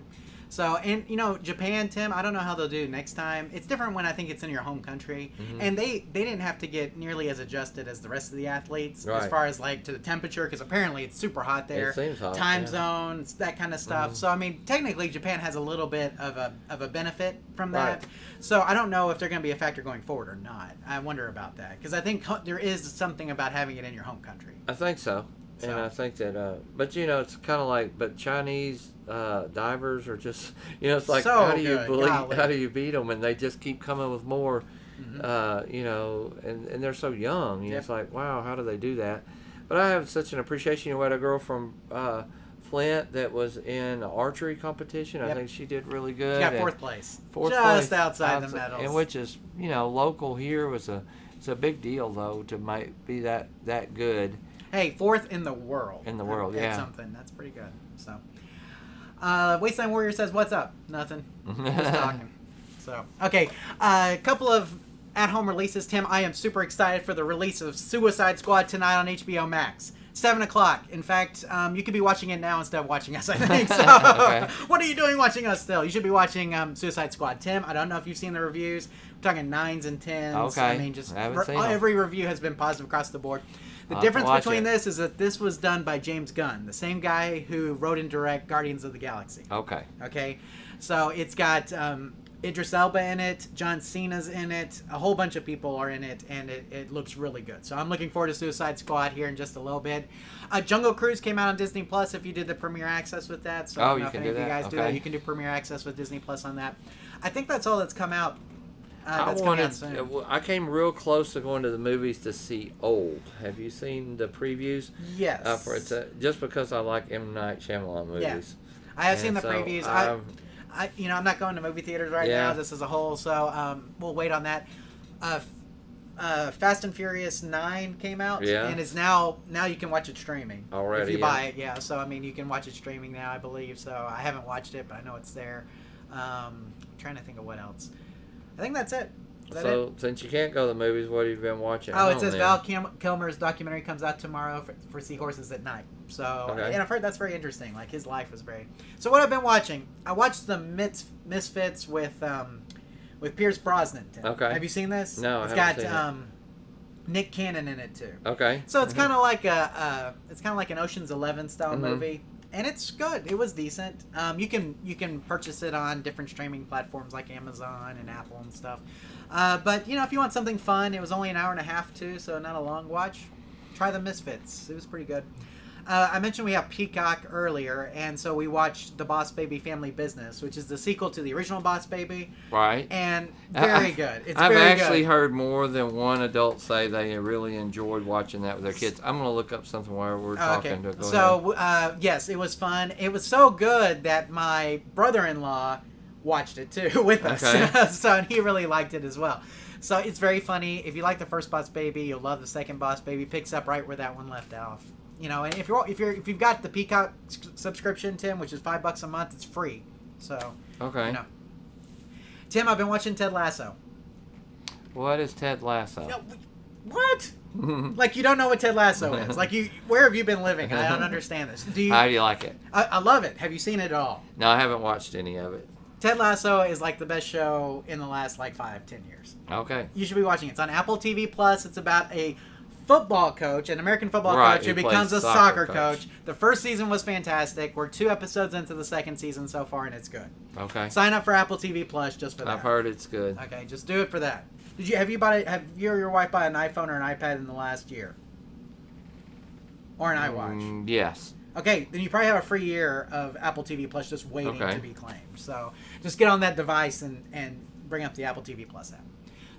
So, and Japan, Tim, I don't know how they'll do next time. It's different when I think it's in your home country. Mm-hmm. And they didn't have to get nearly as adjusted as the rest of the athletes as far as like to the temperature, because apparently it's super hot there. It seems hot. Time zones, that kind of stuff. Mm-hmm. So, I mean, technically Japan has a little bit of a benefit from that. Right. So, I don't know if they're going to be a factor going forward or not. I wonder about that, because I think there is something about having it in your home country. I think so. And I think that, but it's kind of like, but Chinese divers are just, it's like, so how do you good. how do you beat them? And they just keep coming with more, Mm-hmm. and they're so young. Yep. It's like, wow, how do they do that? But I have such an appreciation. We had a girl from Flint that was in archery competition. Yep. I think she did really good. She got 4th place. Fourth just place outside the medals. and which is, local here was it's a big deal though to be that good. Hey, 4th in the world. In the world, That's yeah. something. That's pretty good. So, Wasteland Warrior says, "What's up?" Nothing. Just talking. So, okay. A couple of at-home releases. Tim, I am super excited for the release of Suicide Squad tonight on HBO Max. 7 o'clock. In fact, you could be watching it now instead of watching us, I think. So, Okay. What are you doing watching us still? You should be watching Suicide Squad. Tim, I don't know if you've seen the reviews. We're talking 9s and 10s. Okay. I mean, just I haven't seen them. every review has been positive across the board. The I'll have to difference watch between it. this is that this was done by James Gunn, the same guy who wrote and directed Guardians of the Galaxy. Okay. Okay, so it's got Idris Elba in it, John Cena's in it, a whole bunch of people are in it, and it looks really good. So I'm looking forward to Suicide Squad here in just a little bit. Jungle Cruise came out on Disney Plus if you did the Premiere Access with that. So I don't know if any of you guys do that. You can do Premiere Access with Disney Plus on that. I think that's all that's come out. I came real close to going to the movies to see Old. Have you seen the previews? Yes. Just because I like M. Night Shyamalan movies. Yeah. I have seen the previews. I'm not going to movie theaters right now, just as a whole, so we'll wait on that. Fast and Furious 9 came out, and is now you can watch it streaming already. If you buy it, yeah. So I mean, you can watch it streaming now, I believe. So I haven't watched it, but I know it's there. I'm trying to think of what else. I think that's it. So, since you can't go to the movies, what have you been watching? Oh, it says Val Kilmer's documentary comes out tomorrow for Seahorses at Night. So, and I've heard that's very interesting. Like, his life was very... So, what I've been watching, I watched the Misfits with Pierce Brosnan. Tim. Okay. Have you seen this? No, it's I haven't got seen Nick Cannon in it, too. Okay. So, it's kind of like an Ocean's 11 style movie. And it's good. It was decent. You can purchase it on different streaming platforms like Amazon and Apple and stuff. But if you want something fun, it was only an hour and a half too, so not a long watch. Try the Misfits. It was pretty good. I mentioned we have Peacock earlier, and so we watched The Boss Baby Family Business, which is the sequel to the original Boss Baby. Right. And very good. It's I've very actually good. heard more than one adult say they really enjoyed watching that with their kids. I'm going to look up something while we're talking. Okay. Go ahead. Yes, it was fun. It was so good that my brother-in-law watched it too with us. Okay. And he really liked it as well. So it's very funny. If you like the first Boss Baby, you'll love the second Boss Baby. Picks up right where that one left off. And if you've got the Peacock subscription, Tim, which is $5 a month, it's free. So okay. Tim, I've been watching Ted Lasso. What is Ted Lasso? What? Like, you don't know what Ted Lasso is? Like, where have you been living? I don't understand this. How do you like it? I love it. Have you seen it at all? No, I haven't watched any of it. Ted Lasso is like the best show in the last 5-10 years. Okay. You should be watching it. It's on Apple TV Plus. It's about a football coach, an American football coach who becomes a soccer coach. The first season was fantastic. We're 2 episodes into the second season so far, and it's good. Okay. Sign up for Apple TV Plus just for that. I've heard it's good. Okay, just do it for that. Have you or your wife bought an iPhone or an iPad in the last year? Or an iWatch? Yes. Okay, then you probably have a free year of Apple TV Plus just waiting to be claimed. So just get on that device and bring up the Apple TV Plus app.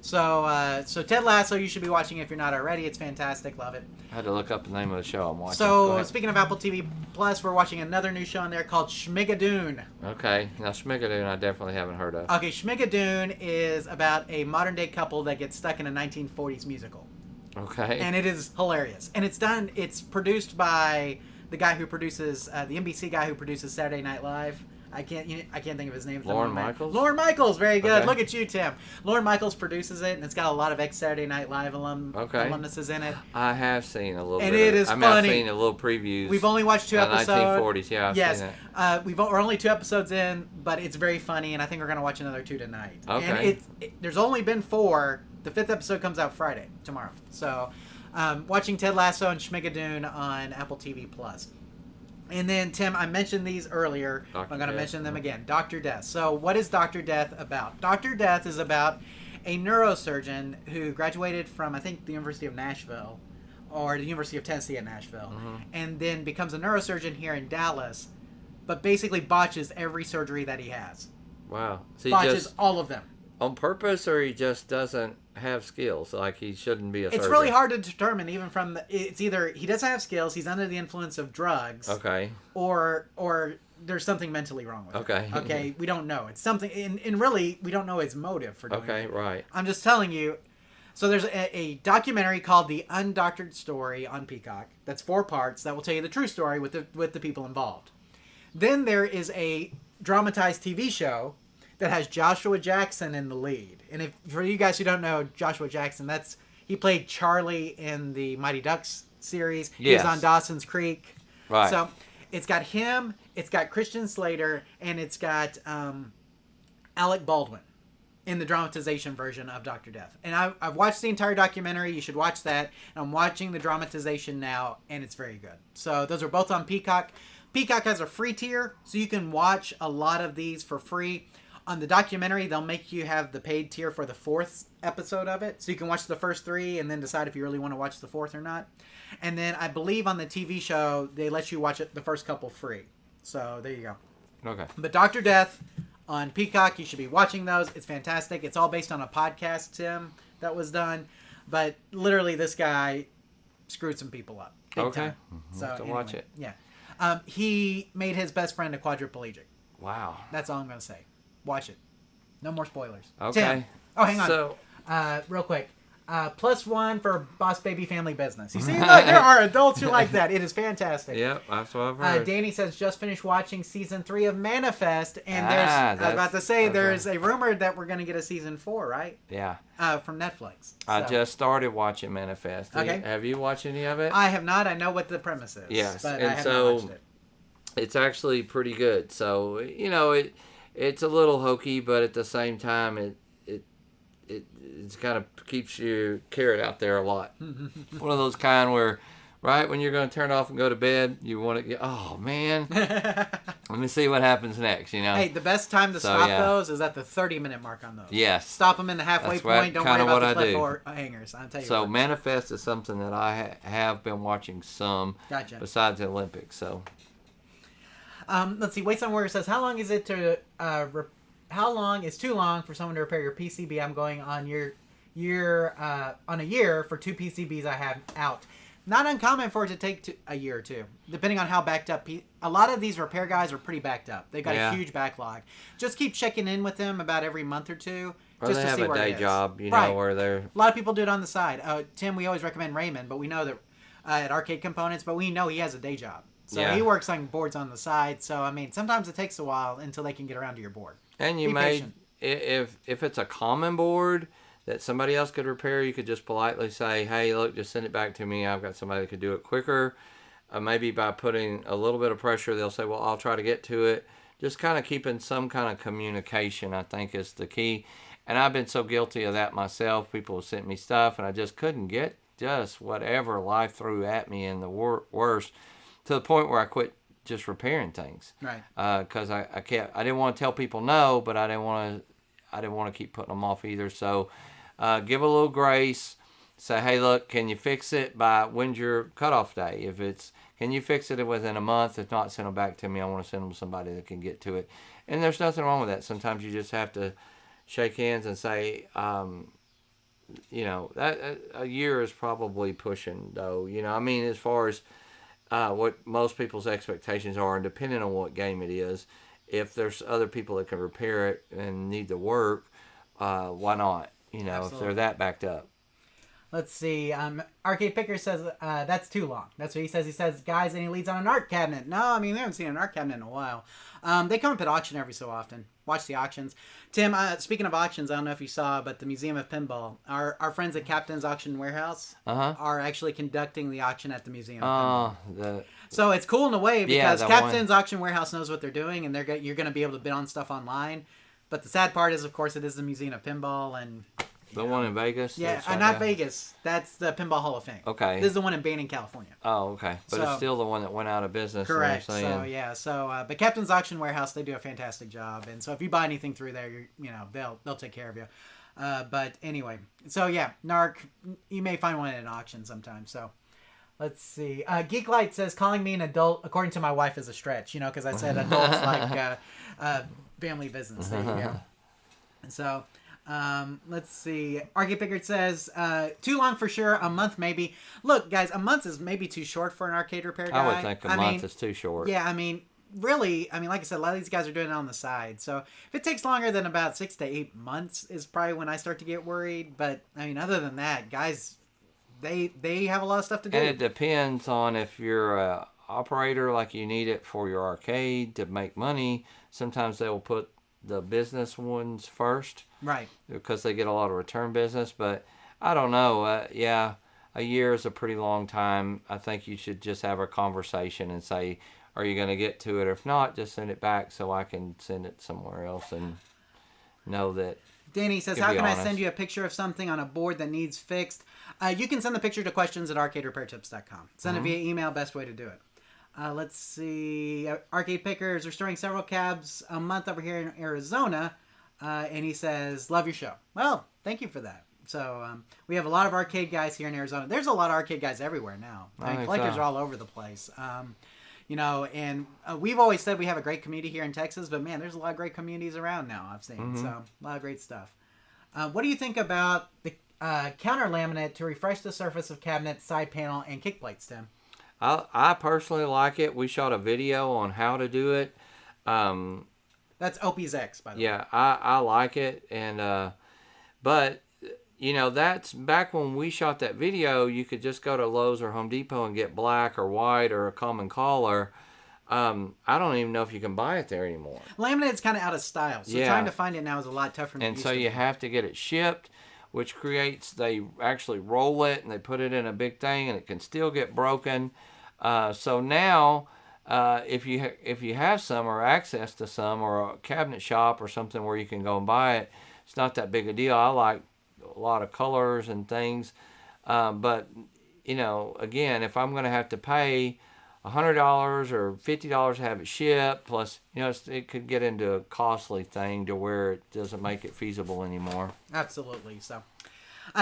So Ted Lasso, you should be watching if you're not already. It's fantastic. Love it. I had to look up the name of the show I'm watching. So speaking of Apple TV Plus, we're watching another new show on there called Schmigadoon. Okay. Now, Schmigadoon I definitely haven't heard of. Okay, Schmigadoon is about a modern-day couple that gets stuck in a 1940s musical. Okay. And it is hilarious. And it's produced by the guy who produces, the NBC guy who produces Saturday Night Live. I can't think of his name. Lorne Michaels? Lorne Michaels, very good. Okay. Look at you, Tim. Lorne Michaels produces it, and it's got a lot of ex-Saturday Night Live alumnuses in it. I have seen a little bit. And it is funny. I've seen a little previews. We've only watched 2 episodes. 1940s, yeah, I've seen it. We're only 2 episodes in, but it's very funny, and I think we're going to watch another 2 tonight. Okay. And there's only been 4. The 5th episode comes out Friday, tomorrow. So, watching Ted Lasso and Schmigadoon on Apple TV Plus. And then, Tim, I mentioned these earlier. I'm going to mention them again. Dr. Death. So, what is Dr. Death about? Dr. Death is about a neurosurgeon who graduated from, I think, the University of Nashville or the University of Tennessee at Nashville, and then becomes a neurosurgeon here in Dallas, but basically botches every surgery that he has. Wow. So botches all of them. On purpose, or he just doesn't have skills, like he shouldn't be a surgeon? It's really hard to determine, even from it's either he doesn't have skills, he's under the influence of drugs, okay, or there's something mentally wrong with him. Okay, we don't know. It's something, and really, we don't know his motive for doing it. Okay, right. I'm just telling you. So there's a documentary called The Undoctored Story on Peacock. That's 4 parts that will tell you the true story with the people involved. Then there is a dramatized TV show that has Joshua Jackson in the lead. And for you guys who don't know Joshua Jackson, he played Charlie in the Mighty Ducks series. Yes. He was on Dawson's Creek. Right. So it's got him, it's got Christian Slater, and it's got Alec Baldwin in the dramatization version of Dr. Death. And I've watched the entire documentary. You should watch that. And I'm watching the dramatization now, and it's very good. So those are both on Peacock. Peacock has a free tier, so you can watch a lot of these for free. On the documentary, they'll make you have the paid tier for the 4th episode of it. So you can watch the first 3 and then decide if you really want to watch the 4th or not. And then I believe on the TV show, they let you watch the first couple free. So there you go. Okay. But Dr. Death on Peacock, you should be watching those. It's fantastic. It's all based on a podcast, Tim, that was done. But literally, this guy screwed some people up. Big time. So anyway, watch it. Yeah. He made his best friend a quadriplegic. Wow. That's all I'm going to say. Watch it. No more spoilers. Okay. Tim. Oh, hang on. So, real quick. +1 for Boss Baby Family Business. You see, look, there are adults who like that. It is fantastic. Yep, that's what I've heard. Danny says, just finished watching season 3 of Manifest, and I was about to say, there's a rumor that we're going to get a season 4, right? Yeah. From Netflix. I just started watching Manifest. Okay. Have you watched any of it? I have not. I know what the premise is. Yes, but and I have so not watched it. it's actually pretty good. So, it's a little hokey, but at the same time, it kind of keeps your carrot out there a lot. One of those kind where, right when you're going to turn it off and go to bed, you want to get, oh man, let me see what happens next. Hey, the best time to stop those is at the 30-minute mark on those. Yes, stop them in the halfway point. Don't worry about the cliffhangers. I'll tell you. So Manifest is something that I have been watching some. Gotcha. Besides the Olympics, so. Let's see. Waits on Warrior says, how long is it to how long is too long for someone to repair your PCB? I'm going on on a year for 2 PCBs I have out. Not uncommon for it to take a year or two, depending on how backed up. A lot of these repair guys are pretty backed up. They've got a huge backlog. Just keep checking in with them about every month or two. Or just they to have see a where day it is. job, right. where they're... A lot of people do it on the side. Tim, we always recommend Raymond, but we know that at Arcade Components, but we know he has a day job. So he works on boards on the side. So, I mean, sometimes it takes a while until they can get around to your board. And you may, if it's a common board that somebody else could repair, you could just politely say, hey, look, just send it back to me. I've got somebody that could do it quicker. Maybe by putting a little bit of pressure, they'll say, well, I'll try to get to it. Just kind of keeping some kind of communication, I think, is the key. And I've been so guilty of that myself. People have sent me stuff, and I just couldn't get just whatever life threw at me in the worst, to the point where I quit just repairing things. Right. Because I didn't want to tell people no, but I didn't want to keep putting them off either. So give a little grace. Say, hey, look, can you fix it by when's your cutoff day? If it's, can you fix it within a month? If not, send them back to me. I want to send them to somebody that can get to it. And there's nothing wrong with that. Sometimes you just have to shake hands and say, that a year is probably pushing, though. I mean, as far as what most people's expectations are, and depending on what game it is, if there's other people that can repair it and need the work, why not? Absolutely. If they're that backed up. Let's see. Arcade Picker says that's too long. That's what he says. He says, guys, any leads on an art cabinet? No, I mean, we haven't seen an art cabinet in a while. They come up at auction every so often. Watch the auctions. Tim, speaking of auctions, I don't know if you saw, but the Museum of Pinball, our friends at Captain's Auction Warehouse are actually conducting the auction at the Museum of Pinball. So it's cool in a way because Captain's Auction Warehouse knows what they're doing, and you're going to be able to bid on stuff online. But the sad part is, of course, it is the Museum of Pinball, and the one in Vegas? Yeah, not Vegas. That's the Pinball Hall of Fame. Okay. This is the one in Banning, California. Oh, okay. But it's still the one that went out of business. Correct. But Captain's Auction Warehouse, they do a fantastic job, and so if you buy anything through there, they'll take care of you. But anyway, so yeah, NARC, you may find one at an auction sometime. So let's see. Geeklight says calling me an adult, according to my wife, is a stretch. Because I said adults like family business. There you go. So. Let's see. Arcade Pickard says, too long for sure, a month maybe. Look, guys, a month is maybe too short for an arcade repair guy. I would think a month is too short. Yeah, really, like I said, a lot of these guys are doing it on the side. So if it takes longer than about 6 to 8 months is probably when I start to get worried. But, other than that, guys, they have a lot of stuff to do. And it depends on if you're a operator, like you need it for your arcade to make money. Sometimes they will put the business ones first, right? Because they get a lot of return business. But I don't know. A year is a pretty long time. I think you should just have a conversation and say, "Are you going to get to it? Or if not, just send it back so I can send it somewhere else and know that." Danny says, "How can I send you a picture of something on a board that needs fixed?" You can send the picture to questions@arcaderepairtips.com. Send it via email. Best way to do it. Let's see. Arcade Picker is restoring several cabs a month over here in Arizona. And he says, love your show. Well, thank you for that. So we have a lot of arcade guys here in Arizona. There's a lot of arcade guys everywhere now. Collectors are all over the place. And we've always said we have a great community here in Texas. But, man, there's a lot of great communities around now, I've seen. So a lot of great stuff. What do you think about the counter laminate to refresh the surface of cabinet, side panel, and kick plates, Tim? I personally like it. We shot a video on how to do it. That's Opie's X, by the way. Yeah, I like it, and but that's back when we shot that video. You could just go to Lowe's or Home Depot and get black or white or a common color. I don't even know if you can buy it there anymore. Laminate's kind of out of style, so trying to find it now is a lot tougher than it And used so to you be. have to get it shipped, which creates, they actually roll it and they put it in a big thing, and it can still get broken. So now, if you have some or access to some or a cabinet shop or something where you can go and buy it, it's not that big a deal. I like a lot of colors and things, but again, if I'm going to have to pay $100 or $50 to have it shipped, plus it could get into a costly thing to where it doesn't make it feasible anymore. Absolutely. So,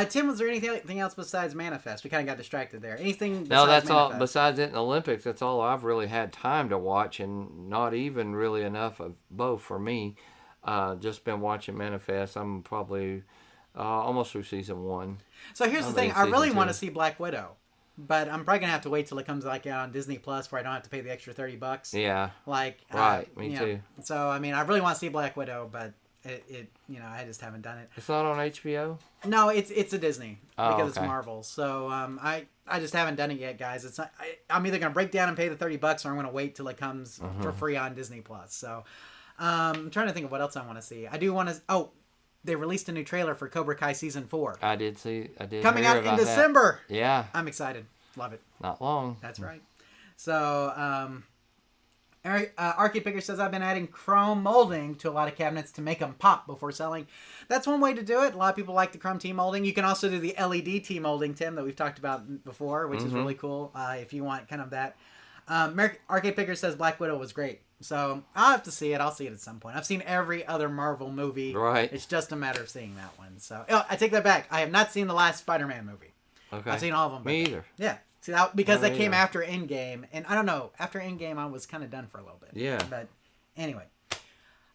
Tim, was there anything else besides Manifest? We kind of got distracted there. Anything besides No, that's Manifest? all. Besides it in the Olympics, that's all I've really had time to watch, and not even really enough of both for me. Just been watching Manifest. I'm probably almost through season 1. So here's the I'm thing. in I really season want to 2. see Black Widow, but I'm probably gonna have to wait till it comes on Disney Plus, where I don't have to pay the extra $30. Yeah. Like Right. Me too. So I mean, I really want to see Black Widow, but it I just haven't done it. It's not on HBO. No, it's a Disney because it's okay. Marvel. So I just haven't done it yet, guys. It's not, I'm either gonna break down and pay the $30, or I'm gonna wait till it comes for free on Disney Plus. So I'm trying to think of what else I want to see. I do want to. Oh, they released a new trailer for Cobra Kai season 4. I did Coming hear out about in that. December. Yeah. I'm excited. Love it. Not long. That's right. So, Arcade Picker says, I've been adding chrome molding to a lot of cabinets to make them pop before selling. That's one way to do it. A lot of people like the chrome T-molding. You can also do the LED T-molding, Tim, that we've talked about before, which is really cool if you want kind of that. Arcade Picker says Black Widow was great. So, I'll have to see it. I'll see it at some point. I've seen every other Marvel movie. Right. It's just a matter of seeing that one. So, I take that back. I have not seen the last Spider-Man movie. Okay. I've seen all of them. Me either. Yeah. See, that, because Me that came either. after Endgame, and I don't know. After Endgame, I was kind of done for a little bit. Yeah. But anyway,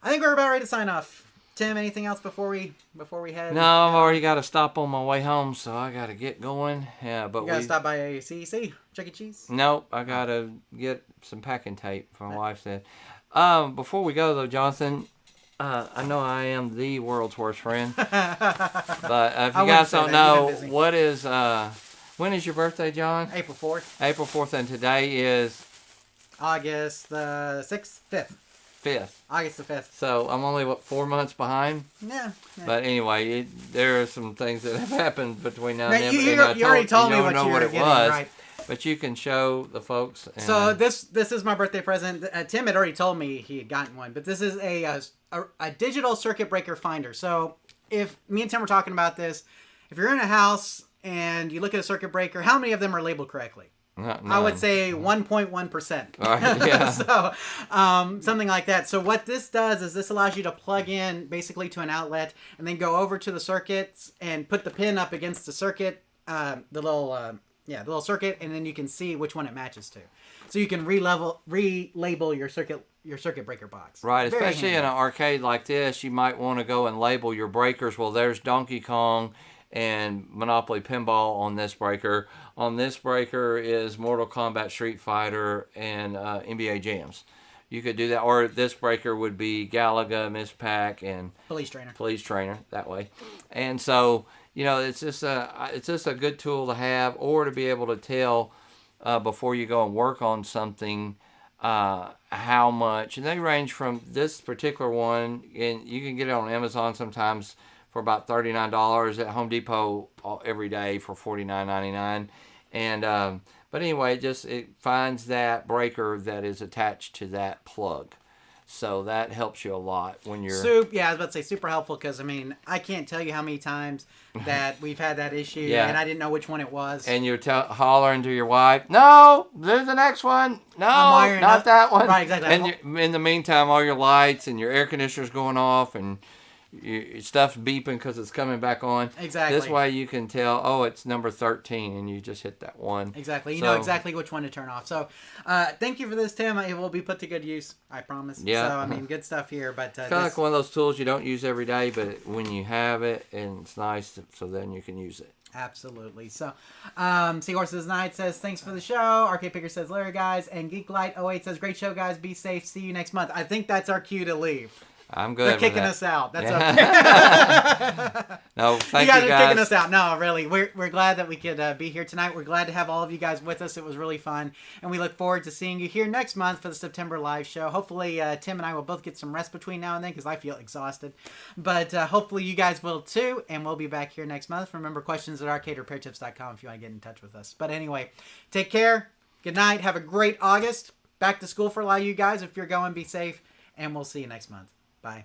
I think we're about ready to sign off. Tim, anything else before we head? No, I've already got to stop on my way home, so I got to get going. Yeah, but You gotta stop by a CEC, Chuck E. Cheese. Nope, I got to get some packing tape. My wife said. Before we go though, Jonathan, I know I am the world's worst friend, but if you guys don't know, what is when is your birthday, John? April 4th. April 4th, and today is August the 6th, 5th. 5th. August the 5th. So I'm only 4 months behind. Yeah. But anyway, there are some things that have happened between now and then. You already told me what you were getting, right? But you can show the folks. And, so this is my birthday present. Tim had already told me he had gotten one, but this is a digital circuit breaker finder. So if me and Tim were talking about this, if you're in a house and you look at a circuit breaker, how many of them are labeled correctly? I would say 1.1%. Right, yeah. So something like that. So what this does is this allows you to plug in basically to an outlet and then go over to the circuits and put the pin up against the circuit, the little circuit, and then you can see which one it matches to. So you can relabel your circuit breaker box. Right, Very especially handy. in an arcade like this, you might want to go and label your breakers. Well, there's Donkey Kong and Monopoly Pinball on this breaker. On this breaker is Mortal Kombat, Street Fighter, and NBA Jams. You could do that, or this breaker would be Galaga, Miss Pac, and Police Trainer. Police Trainer that way. And so, it's just a good tool to have, or to be able to tell before you go and work on something how much. And they range from this particular one, and you can get it on Amazon sometimes for about $39, at Home Depot every day for $49.99. And but anyway, it finds that breaker that is attached to that plug. So that helps you a lot when you're... Yeah, I was about to say super helpful, because, I can't tell you how many times that we've had that issue, and I didn't know which one it was. And you're hollering to your wife, no, there's the next one. No, not that one. Right, exactly. And in the meantime, all your lights and your air conditioner's going off, and your stuff's beeping because it's coming back on. Exactly. This way you can tell, it's number 13, and you just hit that one. Exactly. You know exactly which one to turn off. So thank you for this, Tim. It will be put to good use, I promise. Yeah. So, good stuff here. But It's kind of like one of those tools you don't use every day, but when you have it, and it's nice, so then you can use it. Absolutely. So, Seahorses Night says, thanks for the show. Arcade Picker says, Larry, guys. And Geeklight08 says, great show, guys. Be safe. See you next month. I think that's our cue to leave. I'm good. They're with kicking that. us out. That's okay. No, thank you you guys guys. are kicking us out. No, really, we're glad that we could be here tonight. We're glad to have all of you guys with us. It was really fun, and we look forward to seeing you here next month for the September live show. Hopefully, Tim and I will both get some rest between now and then because I feel exhausted. But hopefully, you guys will too, and we'll be back here next month. Remember, questions at arcaderepairtips.com if you want to get in touch with us. But anyway, take care. Good night. Have a great August. Back to school for a lot of you guys. If you're going, be safe, and we'll see you next month. Bye.